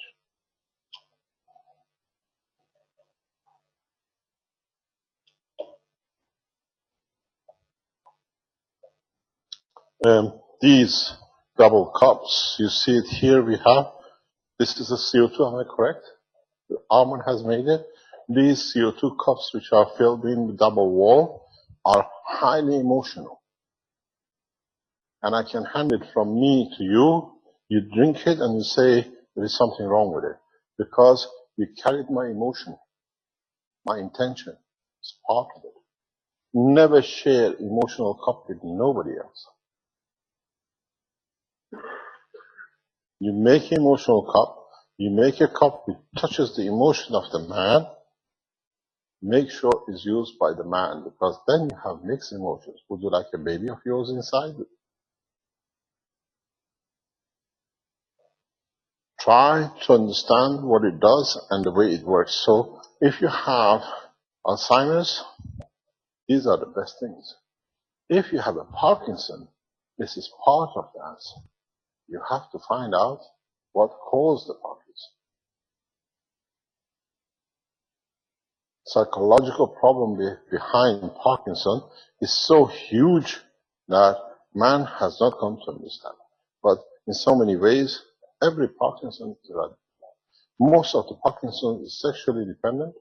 These double cups, you see it here, we have, this is a CO2, am I correct? The almond has made it. These CO2 cups which are filled in the double wall are highly emotional. And I can hand it from me to you, you drink it and you say there is something wrong with it. Because you carried my emotion, my intention, it's part of it. Never share emotional cup with nobody else. You make an emotional cup, you make a cup which touches the emotion of the man, make sure it's used by the man, because then you have mixed emotions. Would you like a baby of yours inside? Try to understand what it does and the way it works. So if you have Alzheimer's, these are the best things. If you have a Parkinson, this is part of the answer. You have to find out what caused the Parkinson. Psychological problem behind Parkinson is so huge that man has not come to understand. But in so many ways, every Parkinson is radical. Most of the Parkinson is sexually dependent,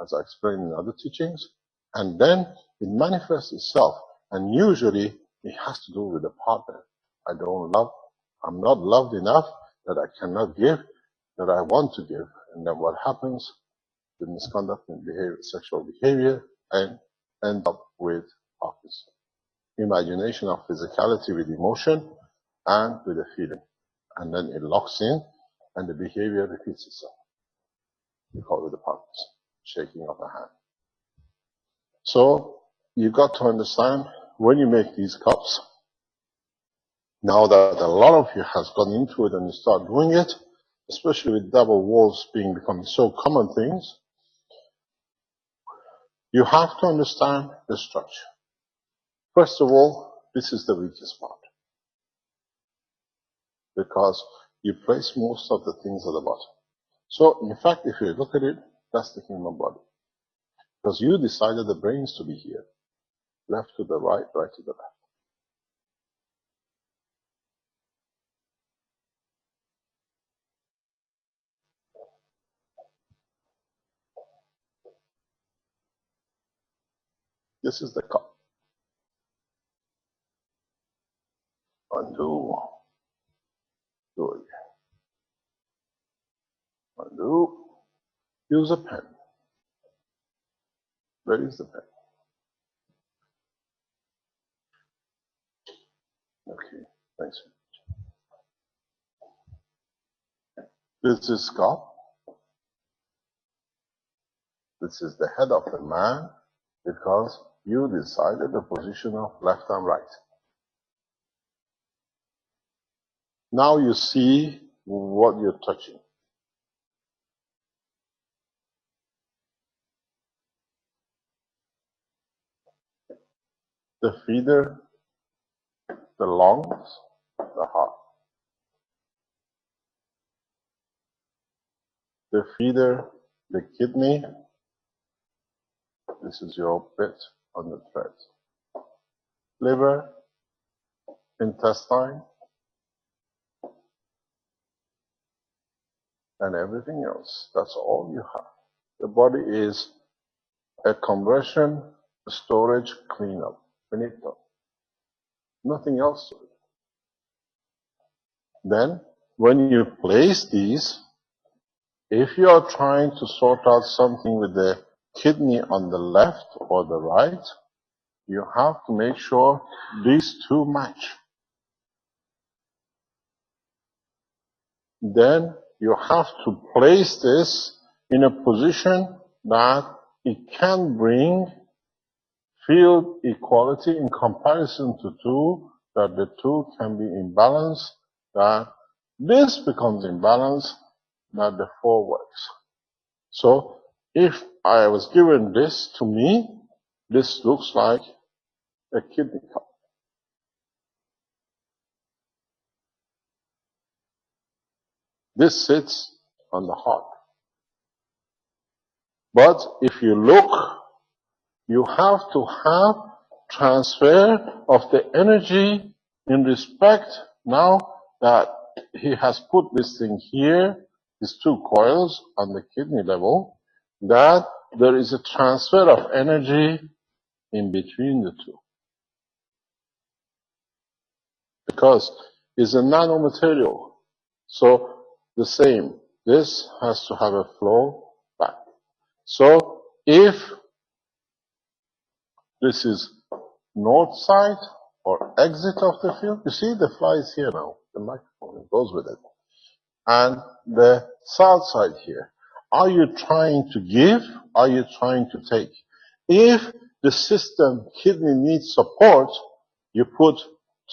as I explained in other teachings, and then it manifests itself, and usually it has to do with the partner. I don't love, I'm not loved enough that I cannot give, that I want to give, and then what happens? The misconduct in behavior, sexual behavior, and end up with Parkinson. Imagination of physicality with emotion and with a feeling. And then it locks in and the behavior repeats itself. We call it the Parkinson, shaking of the hand. So you got to understand when you make these cups, now that a lot of you has gone into it and you start doing it, especially with double walls becoming so common things, you have to understand the structure. First of all, this is the weakest part. Because you place most of the things at the bottom. So, in fact, if you look at it, that's the human body. Because you decided the brains to be here. Left to the right, right to the left. This is the cup. Use a pen. Where is the pen? Okay, thanks. This is scalp. This is the head of the man because you decided the position of left and right. Now you see what you're touching. The feeder, the lungs, the heart. The feeder, the kidney. This is your bit on the thread. Liver, intestine, and everything else. That's all you have. The body is a conversion, storage, cleanup. Finito. Nothing else to it. Then, when you place these, if you are trying to sort out something with the kidney on the left or the right, you have to make sure these two match. Then you have to place this in a position that it can bring field equality in comparison to two, that the two can be in balance, that this becomes in balance, that the four works. So if I was given this to me, this looks like a kidney cup. This sits on the heart. But if you look, you have to have transfer of the energy in respect now that he has put this thing here, these two coils on the kidney level, that there is a transfer of energy in between the two. Because it's a nanomaterial. So the same. This has to have a flow back. So if this is north side or exit of the field, you see the fly is here now. The microphone goes with it. And the south side here. Are you trying to give? Are you trying to take? If the system kidney needs support, you put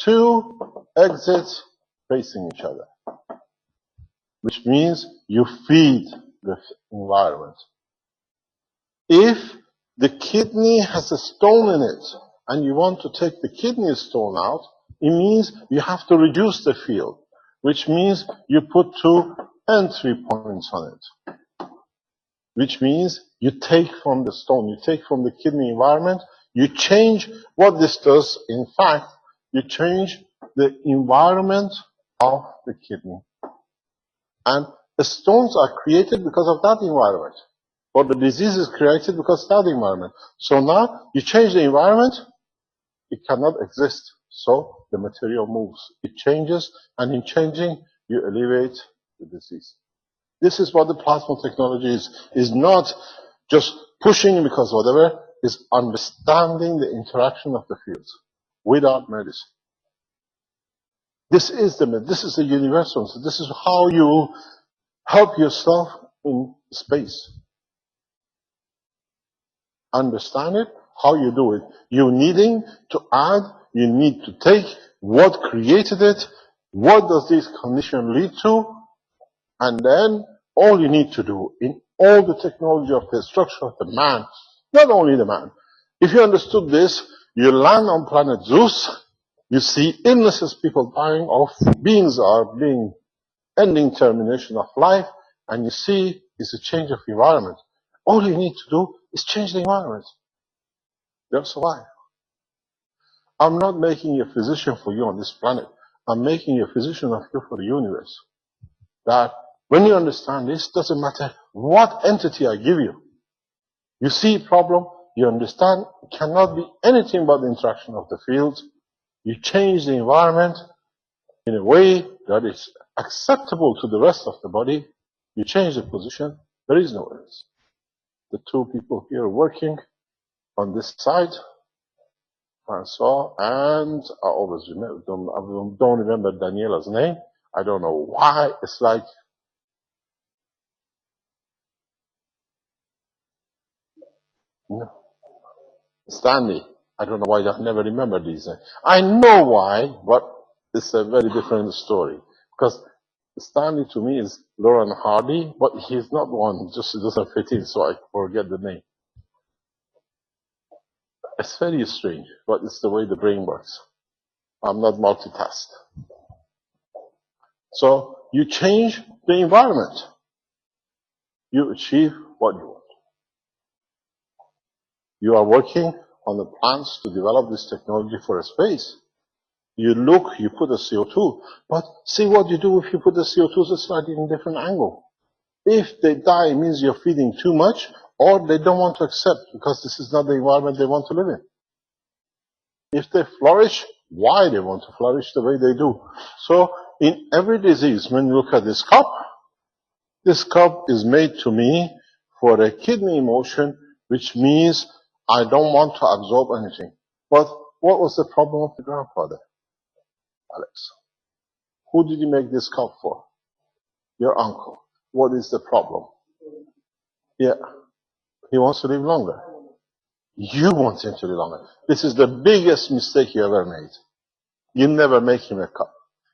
two exits facing each other, which means you feed the environment. If the kidney has a stone in it and you want to take the kidney stone out, it means you have to reduce the field, which means you put two entry points on it, which means you take from the stone, you take from the kidney environment, you change what this does. In fact, you change the environment of the kidney. And the stones are created because of that environment. Or the disease is created because of that environment. So now you change the environment, it cannot exist. So the material moves. It changes, and in changing, you elevate the disease. This is what the plasma technology is not just pushing because whatever, is understanding the interaction of the fields without medicine. This is the universal. So this is how you help yourself in space. Understand it, how you do it. You needing to add, you need to take what created it, what does this condition lead to, and then all you need to do in all the technology of the structure of the man, not only the man. If you understood this, you land on planet Zeus, you see illnesses, people dying of, beings are being, ending termination of life, and you see it's a change of environment. All you need to do is change the environment. They'll survive. I'm not making a physician for you on this planet. I'm making a physician of you for the universe. That when you understand this, doesn't matter what entity I give you. You see problem, you understand, it cannot be anything but the interaction of the fields. You change the environment in a way that is acceptable to the rest of the body. You change the position, There is no errors. The two people here working on this side, and I always remember, don't remember Daniela's name. I don't know why. It's like, no, Stanley. I don't know why I never remember these names. I know why, but it's a very different story. Because Stanley to me is Lauren Hardy, but he's not one, just doesn't fit in, so I forget the name. It's very strange, but it's the way the brain works. I'm not multitask. So you change the environment. You achieve what you want. You are working on the plans to develop this technology for a space. You look, you put a CO2, but see what you do if you put the CO2 a slightly in a different angle. If they die, it means you're feeding too much, or they don't want to accept because this is not the environment they want to live in. If they flourish, why they want to flourish the way they do. So in every disease, when you look at this cup is made to me for a kidney emotion, which means I don't want to absorb anything. But what was the problem of the grandfather, Alex? Who did you make this cup for? Your uncle. What is the problem? Yeah, he wants to live longer. You want him to live longer. This is the biggest mistake you ever made. You never make him a cup.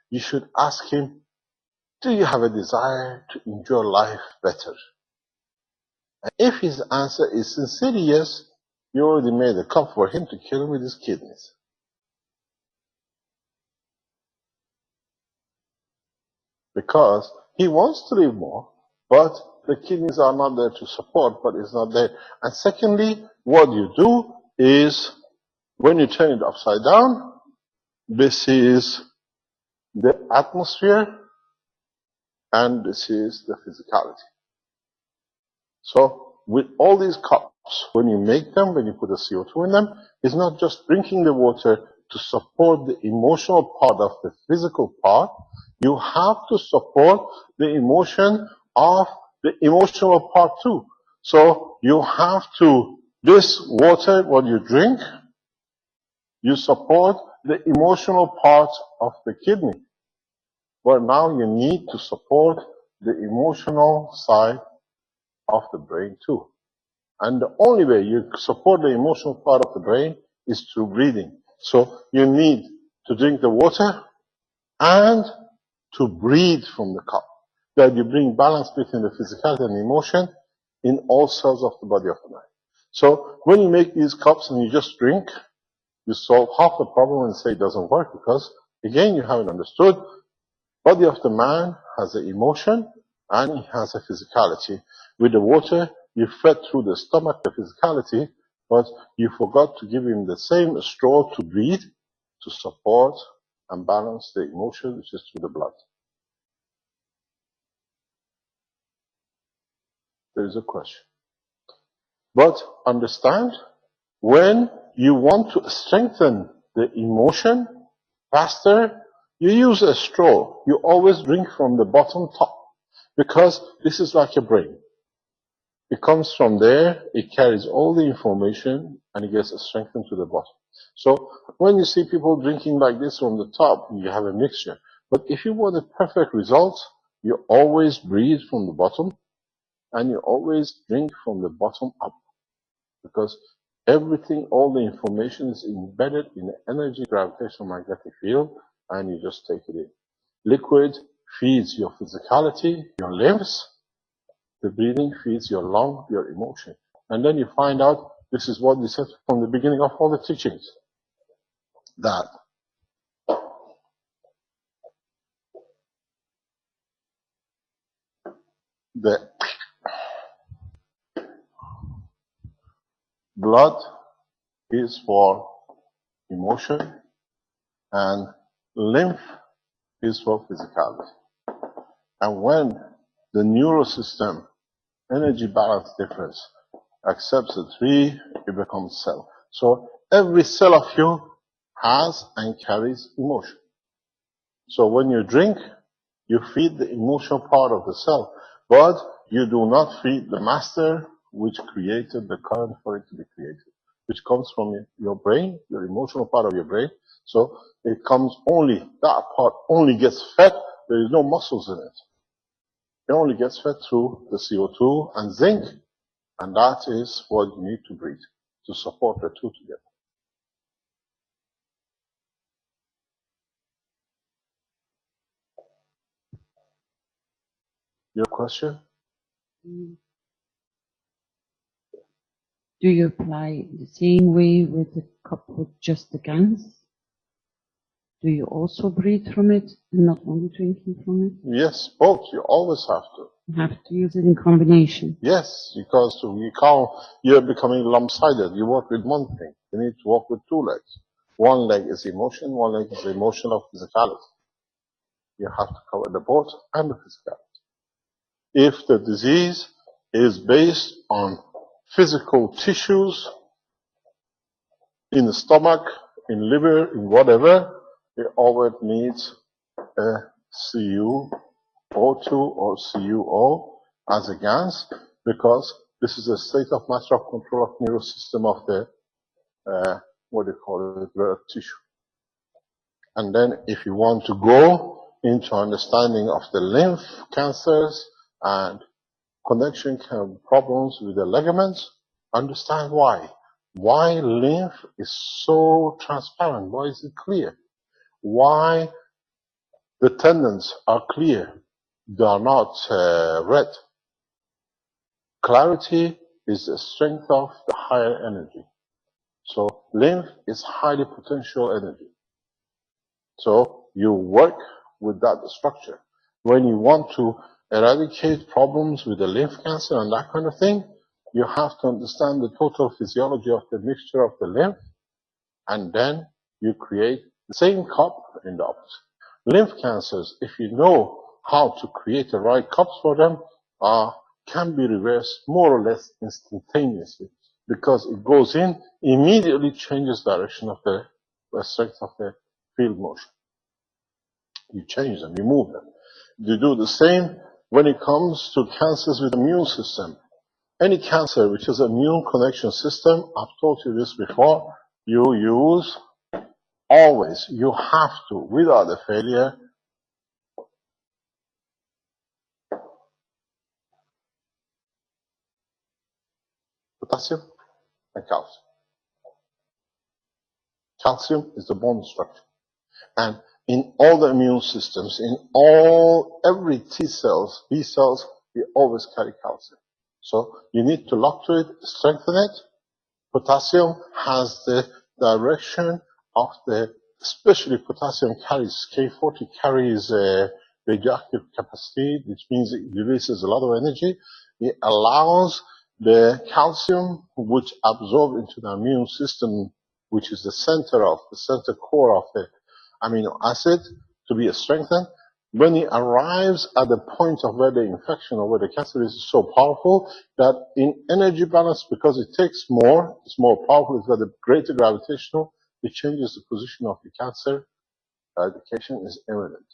You should ask him, do you have a desire to enjoy life better? And if his answer is sincerely yes, you already made a cup for him to kill with his kidneys. Because he wants to live more, but the kidneys are not there to support, but it's not there. And secondly, what you do is, when you turn it upside down, this is the atmosphere, and this is the physicality. So, with all these cups, when you make them, when you put the CO2 in them, it's not just drinking the water to support the emotional part of the physical part. You have to support the emotion of the emotional part too. So, you have to, this water, what you drink, you support the emotional part of the kidney. But now you need to support the emotional side of the brain too. And the only way you support the emotional part of the brain is through breathing. So you need to drink the water and to breathe from the cup. That you bring balance between the physicality and emotion in all cells of the body of the man. So when you make these cups and you just drink, you solve half the problem and say it doesn't work because, again, you haven't understood. Body of the man has an emotion and it has a physicality. With the water, you fed through the stomach the physicality, but you forgot to give him the same straw to breathe, to support and balance the emotion, which is through the blood. There is a question. But understand, when you want to strengthen the emotion faster, you use a straw. You always drink from the bottom top because this is like a brain. It comes from there, it carries all the information and it gets strengthened to the bottom. So when you see people drinking like this from the top, you have a mixture. But if you want a perfect result, you always breathe from the bottom and you always drink from the bottom up. Because everything, all the information is embedded in the energy gravitational magnetic field and you just take it in. Liquid feeds your physicality, your limbs. The breathing feeds your lung, your emotion. And then you find out, this is what we said from the beginning of all the teachings, that the blood is for emotion and lymph is for physicality. And when the neural system energy balance difference accepts the three, it becomes cell. So every cell of you has and carries emotion. So when you drink, you feed the emotional part of the cell, but you do not feed the master which created the current for it to be created, which comes from your brain, your emotional part of your brain. So it comes only, that part only gets fed. There is no muscles in it. It only gets fed through the CO2 and zinc, and that is what you need to breathe to support the two together. Your question? Do you apply the same way with the cup with just the gans? Do you also breathe from it and not only drinking from it? Yes, both. You always have to. You have to use it in combination. Yes, because you can't, you're becoming lump-sided. You work with one thing. You need to work with two legs. One leg is emotion, one leg is emotional physicality. You have to cover the both and the physicality. If the disease is based on physical tissues in the stomach, in liver, in whatever, it always needs a CuO2 or CuO as a gas, because this is a state of matter of control of nervous system of the, what do you call it, the tissue. And then if you want to go into understanding of the lymph cancers and connection problems with the ligaments, understand why. Why lymph is so transparent? Why is it clear? Why the tendons are clear? They are not red. Clarity is the strength of the higher energy. So lymph is highly potential energy. So you work with that structure. When you want to eradicate problems with the lymph cancer and that kind of thing, you have to understand the total physiology of the mixture of the lymph, and then you create the same cup in the opposite. Lymph cancers, if you know how to create the right cups for them, can be reversed more or less instantaneously, because it goes in, immediately changes direction of the strength of the field motion. You change them, you move them. You do the same when it comes to cancers with the immune system. Any cancer which has an immune connection system, I've told you this before, you use always, you have to, without a failure, potassium and calcium. Calcium is the bone structure. And in all the immune systems, in every T cells, B cells, you always carry calcium. So you need to lock to it, strengthen it. Potassium has the direction of especially potassium carries, K40 carries radioactive capacity, which means it releases a lot of energy. It allows the calcium, which absorbs into the immune system, which is the center core of the amino acid, to be strengthened. When it arrives at the point of where the infection or where the cancer is so powerful that in energy balance, because it takes more, it's more powerful, it's got a greater gravitational, it changes the position of the cancer. Eradication is imminent.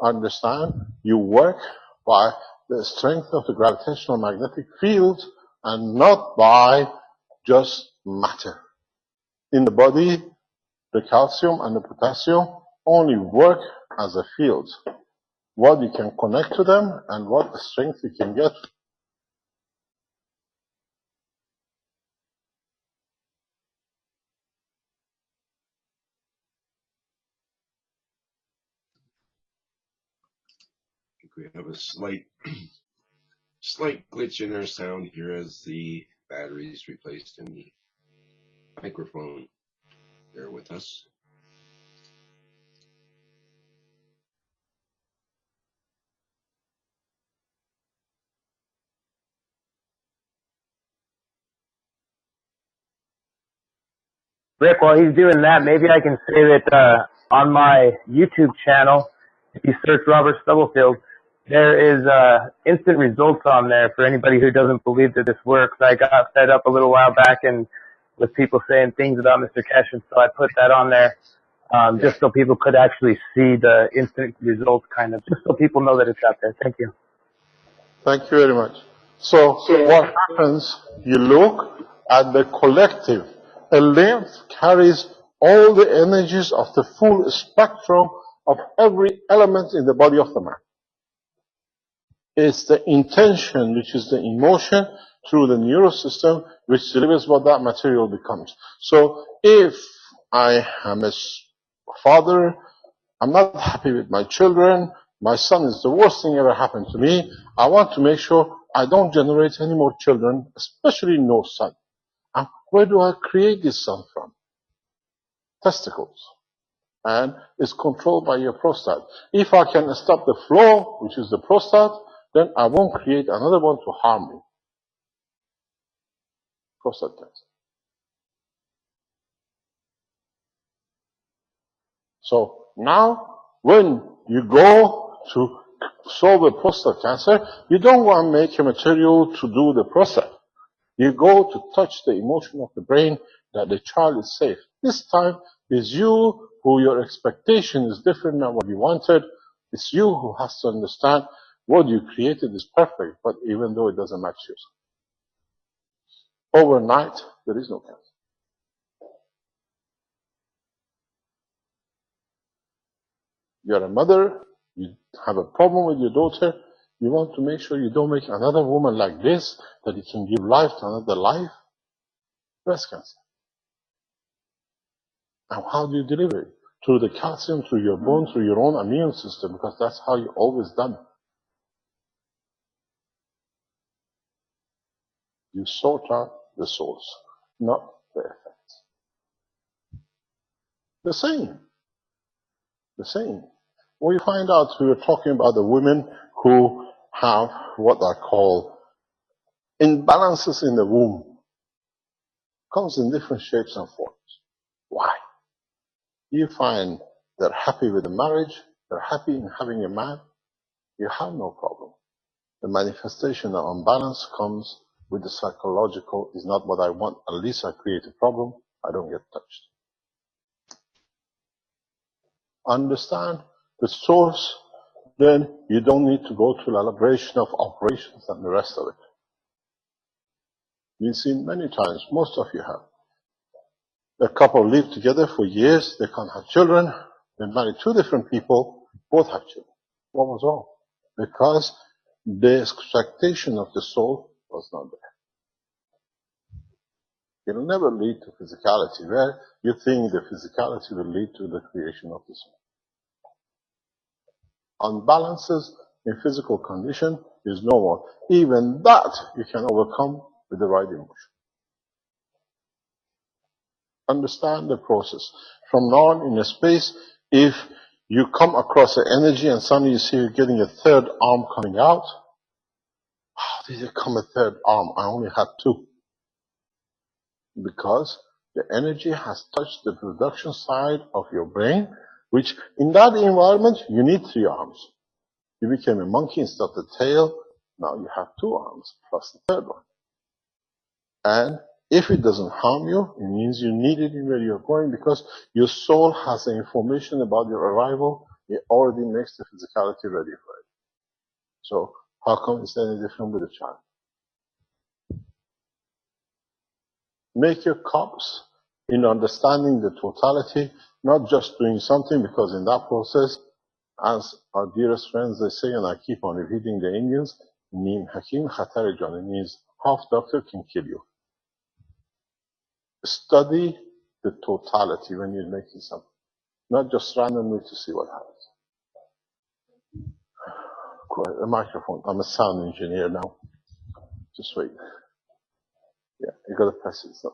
Understand? You work by the strength of the gravitational magnetic field and not by just matter. In the body, the calcium and the potassium only work as a field. What you can connect to them and what the strength you can get. We have a slight glitch in our sound here as the battery is replaced in the microphone. Bear with us. Rick, while he's doing that, maybe I can say that on my YouTube channel, if you search Robert Stubblefield, there is instant results on there for anybody who doesn't believe that this works. I got fed up a little while back and with people saying things about Mr. Keshen, so I put that on there just so people could actually see the instant results, kind of, just so people know that it's out there. Thank you. Thank you very much. So what happens, you look at the collective. A lymph carries all the energies of the full spectrum of every element in the body of the man. It's the intention, which is the emotion, through the neural system, which delivers what that material becomes. So if I am a father, I'm not happy with my children, my son is the worst thing ever happened to me, I want to make sure I don't generate any more children, especially no son. And where do I create this son from? Testicles. And it's controlled by your prostate. If I can stop the flow, which is the prostate, then I won't create another one to harm me. Prostate cancer. So now, when you go to solve a prostate cancer, you don't want to make a material to do the prostate. You go to touch the emotion of the brain that the child is safe. This time, it's you who your expectation is different than what you wanted. It's you who has to understand what you created is perfect, but even though it doesn't match yours. Overnight, there is no cancer. You're a mother, you have a problem with your daughter, you want to make sure you don't make another woman like this, that you can give life to another life. Breast cancer. And how do you deliver it? Through the calcium, through your bone, through your own immune system, because that's how you always done it. You sort out the source, not the effects. The same. The same. We find out, we were talking about the women who have what I call imbalances in the womb. Comes in different shapes and forms. Why? You find they're happy with the marriage, they're happy in having a man, you have no problem. The manifestation of imbalance comes with the psychological, is not what I want, at least I create a problem, I don't get touched. Understand the source, then you don't need to go through elaboration of operations and the rest of it. You've seen many times, most of you have. A couple live together for years, they can't have children, they marry two different people, both have children. What was wrong? Because the expectation of the soul was not there. It will never lead to physicality, where you think the physicality will lead to the creation of the soul. Unbalances in physical condition is normal. Even that you can overcome with the right emotion. Understand the process. From now on in a space, if you come across an energy and suddenly you see you're getting a third arm coming out, how did it come a third arm? I only had two. Because the energy has touched the production side of your brain, which in that environment, you need three arms. You became a monkey instead of the tail, now you have two arms, plus the third one. And if it doesn't harm you, it means you need it in where you're going, because your soul has the information about your arrival, it already makes the physicality ready for it. So how come it's any different with a child? Make your cups in understanding the totality, not just doing something, because in that process, as our dearest friends, they say, and I keep on repeating the Indians, Neem Hakim Khatar Jan, it means half doctor can kill you. Study the totality when you're making something, not just randomly to see what happens. A microphone. I'm a sound engineer now. Just wait. Yeah, you gotta press it. So.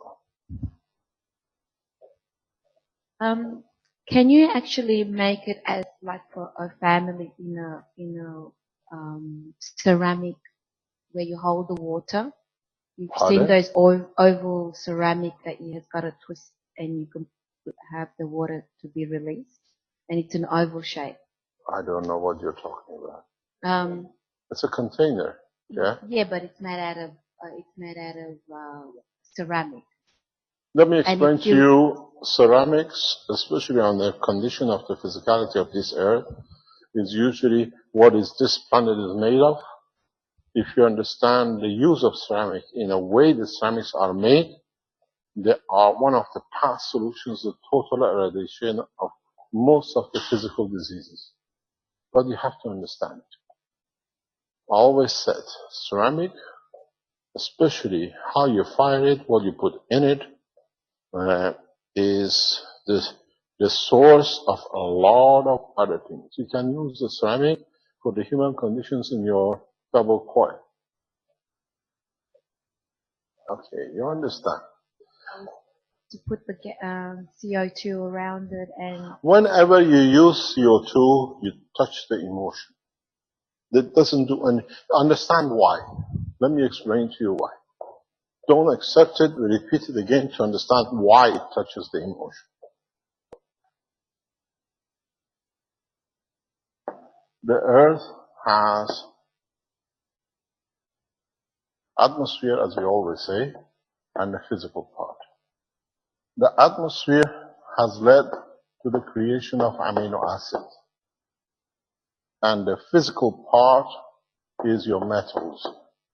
Can you actually make it as like for a family in a ceramic where you hold the water? You've seen those oval ceramic that you have got a twist and you can have the water to be released, and it's an oval shape. I don't know what you're talking about. It's a container. Yeah. Yeah, but it's made out of ceramic. Let me explain to you, ceramics, especially on the condition of the physicality of this earth, is usually what is this planet is made of. if you understand the use of ceramic in a way the ceramics are made, they are one of the past solutions to total eradication of most of the physical diseases. But you have to understand it. I always said, ceramic, especially how you fire it, what you put in it, is the source of a lot of other things. You can use the ceramic for the human conditions in your double coil. Okay, you understand. To put the CO2 around it and... Whenever you use CO2, you touch the emotion. That doesn't do any... Understand why. Let me explain to you why. Don't accept it, repeat it again to understand why it touches the emotion. The earth has atmosphere, as we always say, and the physical part. The atmosphere has led to the creation of amino acids. And the physical part is your metals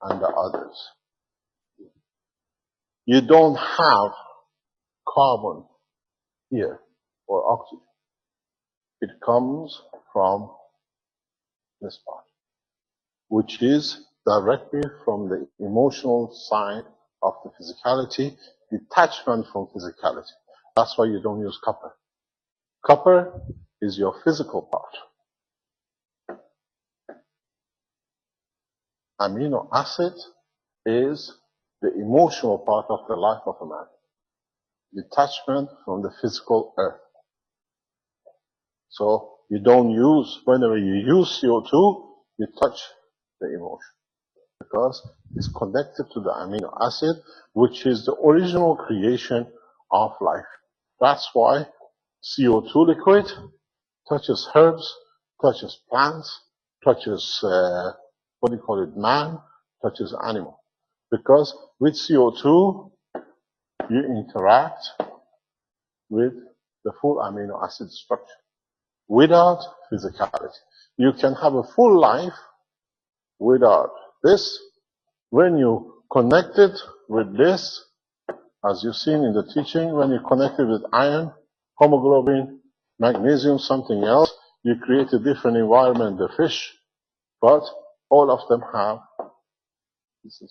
and the others. You don't have carbon here or oxygen. It comes from this part, which is directly from the emotional side of the physicality, detachment from physicality. That's why you don't use copper. Copper is your physical part. Amino acid is the emotional part of the life of a man. Detachment from the physical earth. So you don't use, whenever you use CO2, you touch the emotion. Because it's connected to the amino acid, which is the original creation of life. That's why CO2 liquid touches herbs, touches plants, touches, man, touches animal. Because with CO2, you interact with the full amino acid structure without physicality. You can have a full life without this. When you connect it with this, as you've seen in the teaching, when you connect it with iron, hemoglobin, magnesium, something else, you create a different environment, the fish, but all of them have this.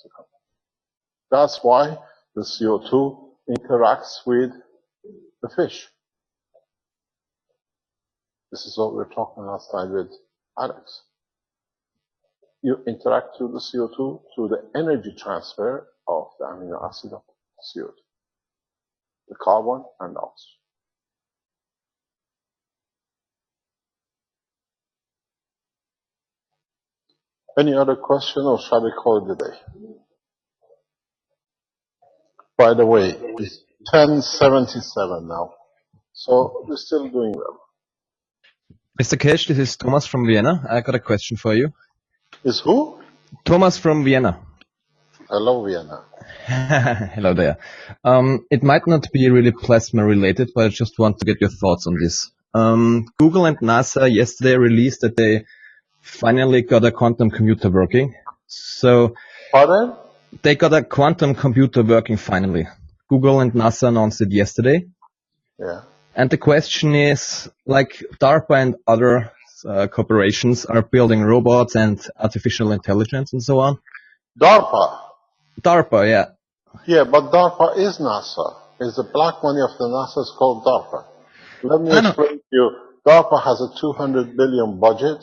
That's why the CO2 interacts with the fish. This is what we were talking last time with Alex. You interact with the CO2 through the energy transfer of the amino acid of CO2, the carbon and the oxygen. Any other question, or shall we call it a day? By the way, it's 10:77 now, so we're still doing well. Mr. Kesh, this is Thomas from Vienna. I got a question for you. Is who? Thomas from Vienna. Hello, Vienna. Hello there. It might not be really plasma related, but I just want to get your thoughts on this. Google and NASA yesterday released that they finally got a quantum computer working. So, pardon? They got a quantum computer working finally. Google and NASA announced it yesterday. Yeah. And the question is, like DARPA and other corporations are building robots and artificial intelligence and so on. DARPA? DARPA, yeah. Yeah, but DARPA is NASA. It's the black money of the NASA is called DARPA. Let me explain to you. DARPA has a $200 billion budget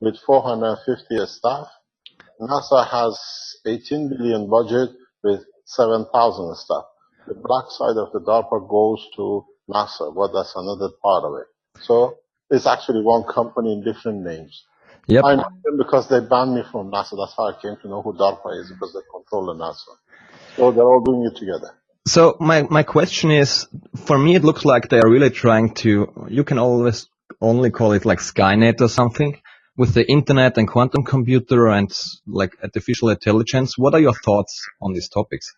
with 450 staff. NASA has $18 billion budget with 7,000 staff. The black side of the DARPA goes to NASA, but that's another part of it. So it's actually one company in different names. Yep. I know them because they banned me from NASA. That's how I came to know who DARPA is, because they control the NASA. So they're all doing it together. So my question is, for me it looks like they are really trying to, you can always only call it like Skynet or something, with the internet and quantum computer and like artificial intelligence. What are your thoughts on these topics?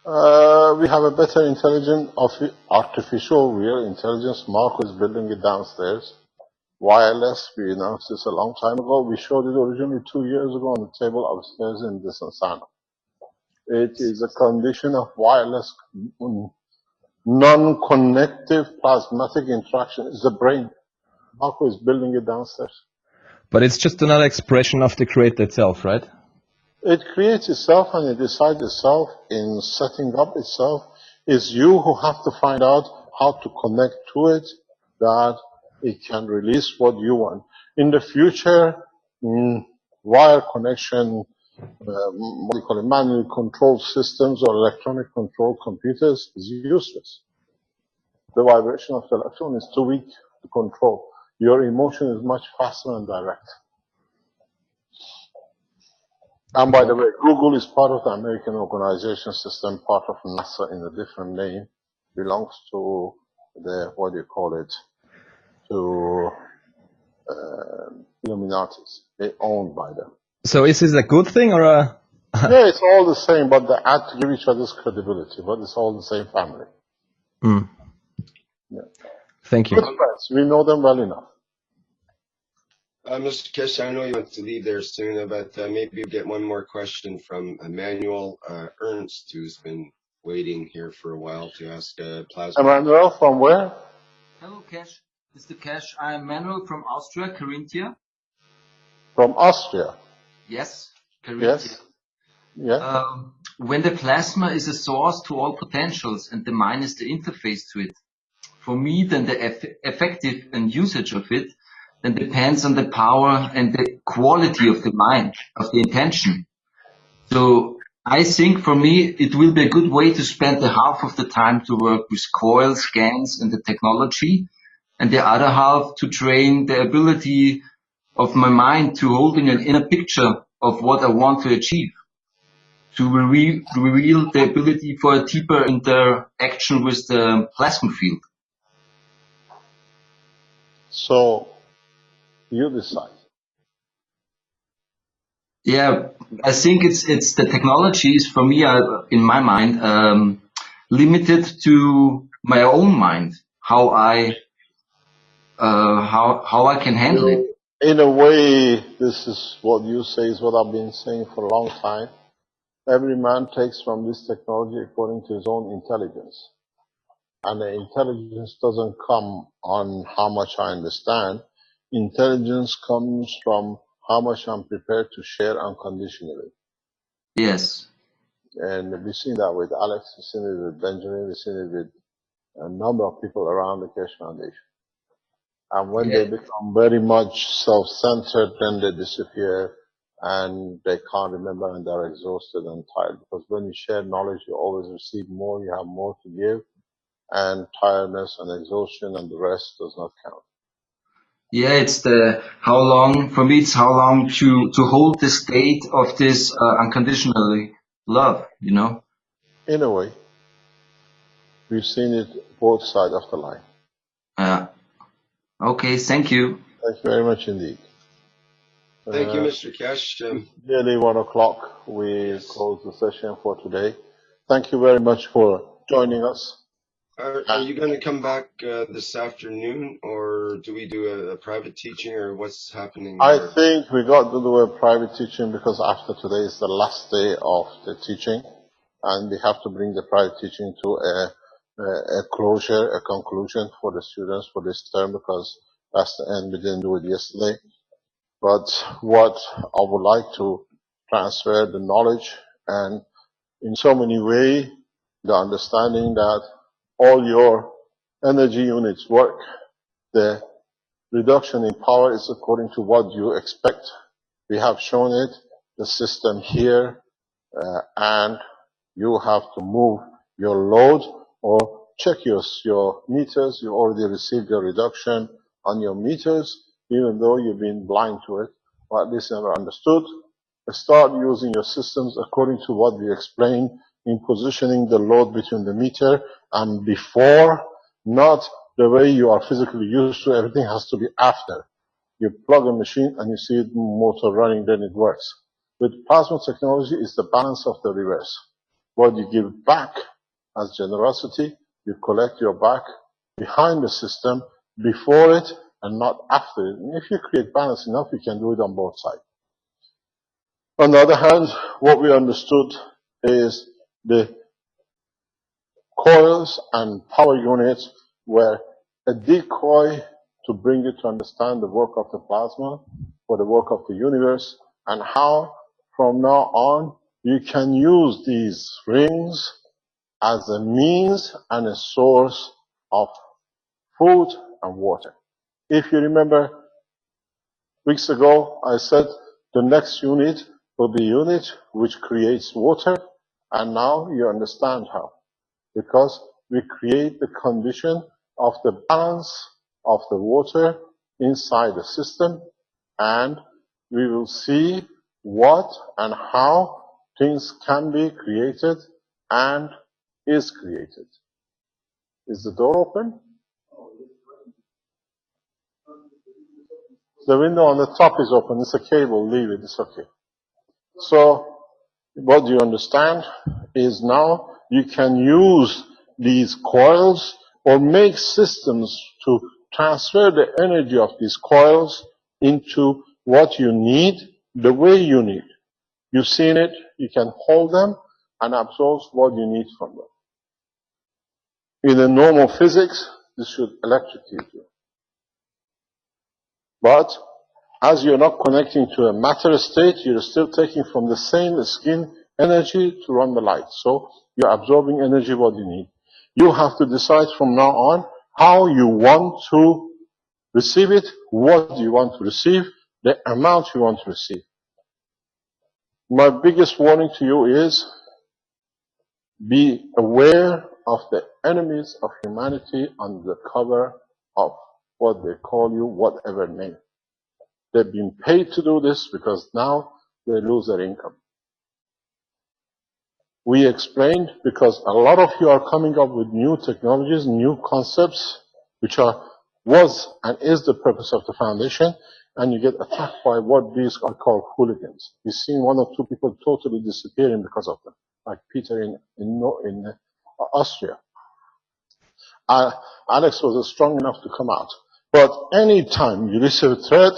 We have a better intelligence of artificial real intelligence. Marco is building it downstairs. wireless. We announced this a long time ago. We showed it originally 2 years ago on the table upstairs in the Sansana. It is a condition of wireless, non-connective plasmatic interaction. It's the brain. Marco is building it downstairs. But it's just another expression of the creator itself, right? It creates itself and it decides itself in setting up itself. It's you who have to find out how to connect to it, that it can release what you want. In the future, wire connection, what do you call it, manually controlled systems or electronic controlled computers is useless. The vibration of the electron is too weak to control. Your emotion is much faster and direct. And by the way, Google is part of the American organization system, part of NASA in a different name, belongs to the, what do you call it, to Illuminatis. They're owned by them. So is this a good thing or a... Yeah, it's all the same, but they add to give each other's credibility, but it's all the same family. Mm. Yeah. Thank you. Good friends. We know them well enough. Mr. Kesh, I know you want to leave there soon, but maybe we'll get one more question from Emmanuel Ernst, who's been waiting here for a while to ask Plasma. Emmanuel, from where? Hello, Kesh. Mr. Kesh, I am Manuel from Austria, Carinthia. From Austria? Yes, Carinthia. Yes. Yeah. When the plasma is a source to all potentials and the mind is the interface to it, for me, then the effective and usage of it then depends on the power and the quality of the mind, of the intention. So I think for me, it will be a good way to spend the half of the time to work with coils, scans, and the technology, and the other half to train the ability of my mind to holding an inner picture of what I want to achieve, to reveal the ability for a deeper interaction with the plasma field. So, you decide. Yeah, I think it's the technologies for me are, in my mind, limited to my own mind, how I can handle it. In a way, this is what you say is what I've been saying for a long time. Every man takes from this technology according to his own intelligence. And the intelligence doesn't come on how much I understand. Intelligence comes from how much I'm prepared to share unconditionally. Yes. And we've seen that with Alex, we've seen it with Benjamin, we've seen it with a number of people around the Keshe Foundation. And when they become very much self-centered, then they disappear and they can't remember and they're exhausted and tired. Because when you share knowledge, you always receive more, you have more to give, and tiredness and exhaustion and the rest does not count. Yeah, it's how long, for me, it's how long to hold the state of this unconditionally love, you know? In a way, we've seen it both sides of the line. Okay, thank you. Thank you very much indeed. Thank you, Mr. Kesh. Nearly 1 o'clock, we close the session for today. Thank you very much for joining us. Are you going to come back this afternoon, or do we do a private teaching, or what's happening there? I think we got to do a private teaching because after today is the last day of the teaching, and we have to bring the private teaching to a closure, a conclusion for the students for this term, because that's the end. We didn't do it yesterday. But what I would like to transfer the knowledge and in so many ways, the understanding that all your energy units work. The reduction in power is according to what you expect. We have shown it, the system here, and you have to move your load or check your meters. You already received your reduction on your meters, even though you've been blind to it, or at least never understood. Start using your systems according to what we explained in positioning the load between the meter and before, not the way you are physically used to. Everything has to be after. You plug a machine and you see the motor running, then it works. With plasma technology, it's the balance of the reverse. What you give back as generosity, you collect your back behind the system, before it, and not after it. And if you create balance enough, you can do it on both sides. On the other hand, what we understood is the coils and power units were a decoy to bring you to understand the work of the plasma or the work of the universe, and how from now on you can use these rings as a means and a source of food and water. If you remember, weeks ago I said the next unit will be a unit which creates water, and now you understand how. Because we create the condition of the balance of the water inside the system, and we will see what and how things can be created and is created. Is the door open? The window on the top is open. It's a cable. Leave it. It's okay. So what you understand is now you can use these coils or make systems to transfer the energy of these coils into what you need, the way you need. You've seen it. You can hold them and absorb what you need from them. In the normal physics, this should electrocute you. But as you're not connecting to a matter state, you're still taking from the same skin energy to run the light. So you're absorbing energy what you need. You have to decide from now on how you want to receive it, what you want to receive, the amount you want to receive. My biggest warning to you is be aware of the enemies of humanity under the cover of what they call you, whatever name. They've been paid to do this because now they lose their income. We explained because a lot of you are coming up with new technologies, new concepts, which was and is the purpose of the foundation, and you get attacked by what these are called hooligans. We've seen one or two people totally disappearing because of them, like Peter in Austria. Alex was strong enough to come out. But any time you receive a threat,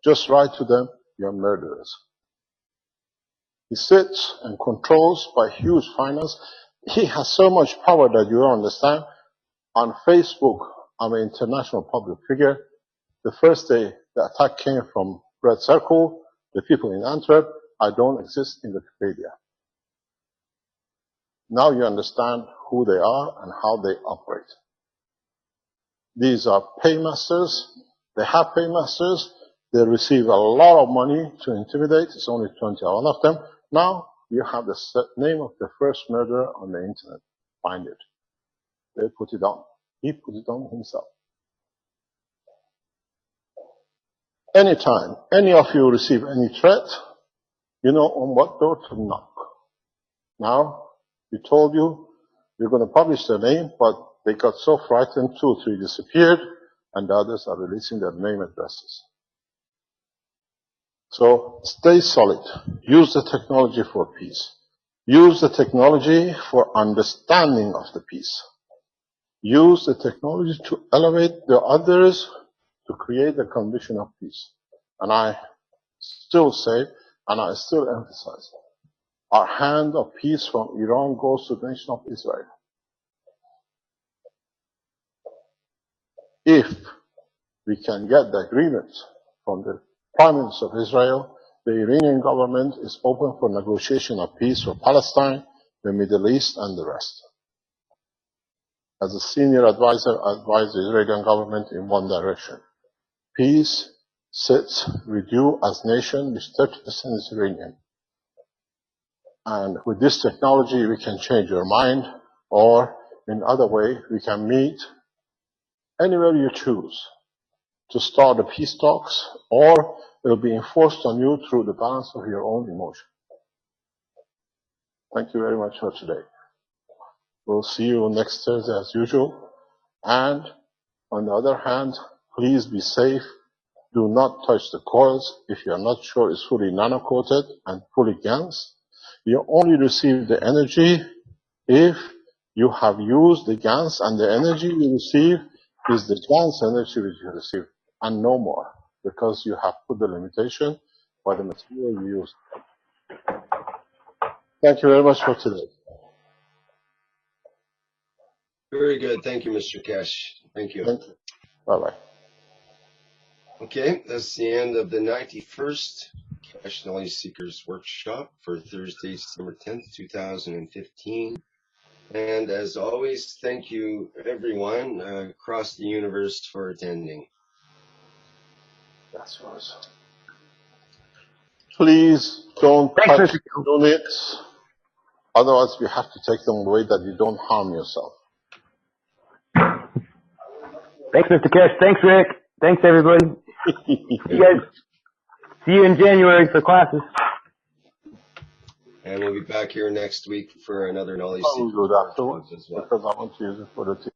just write to them, you're murderers. He sits and controls by huge finance. He has so much power that you don't understand. On Facebook, I'm an international public figure. The first day the attack came from Red Circle, the people in Antwerp, I don't exist in Wikipedia. Now you understand who they are and how they operate. These are paymasters. They have paymasters. They receive a lot of money to intimidate. It's only 21 of them. Now you have the name of the first murderer on the internet. Find it. They put it on. He put it on himself. Anytime any of you receive any threat, you know on what door to knock. Now, we told you we're going to publish their name, but they got so frightened, 2 or 3 disappeared, and the others are releasing their name addresses. So stay solid. Use the technology for peace. Use the technology for understanding of the peace. Use the technology to elevate the others to create a condition of peace. And I still say, and I still emphasize, our hand of peace from Iran goes to the nation of Israel. If we can get the agreement from the Prime Minister of Israel, the Iranian government is open for negotiation of peace for Palestine, the Middle East, and the rest. As a senior advisor, I advise the Iranian government in one direction. Peace sits with you as nation, which 30% is Iranian. And with this technology, we can change your mind, or in other way, we can meet anywhere you choose to start the peace talks, or it will be enforced on you through the balance of your own emotion. Thank you very much for today. We'll see you next Thursday as usual. And on the other hand, please be safe. Do not touch the coils if you are not sure it's fully nano-coated and fully GaNs. You only receive the energy if you have used the GaNs, and the energy you receive is the GaNs energy which you receive. and no more, because you have put the limitation by the material you use. Thank you very much for today. Very good. Thank you, Mr. Kesh. Thank you. Thank you. Bye-bye. Okay, that's the end of the 91st Cash Knowledge Seekers Workshop for Thursday, December 10th, 2015. And as always, thank you everyone across the universe for attending. That's right. Please don't touch units. Otherwise, we have to take them away that you don't harm yourself. Thanks, Mr. Kesh. Thanks, Rick. Thanks, everybody. You guys, see you in January for classes. And we'll be back here next week for another knowledge. I will do that afterwards, because I want to use it for the team.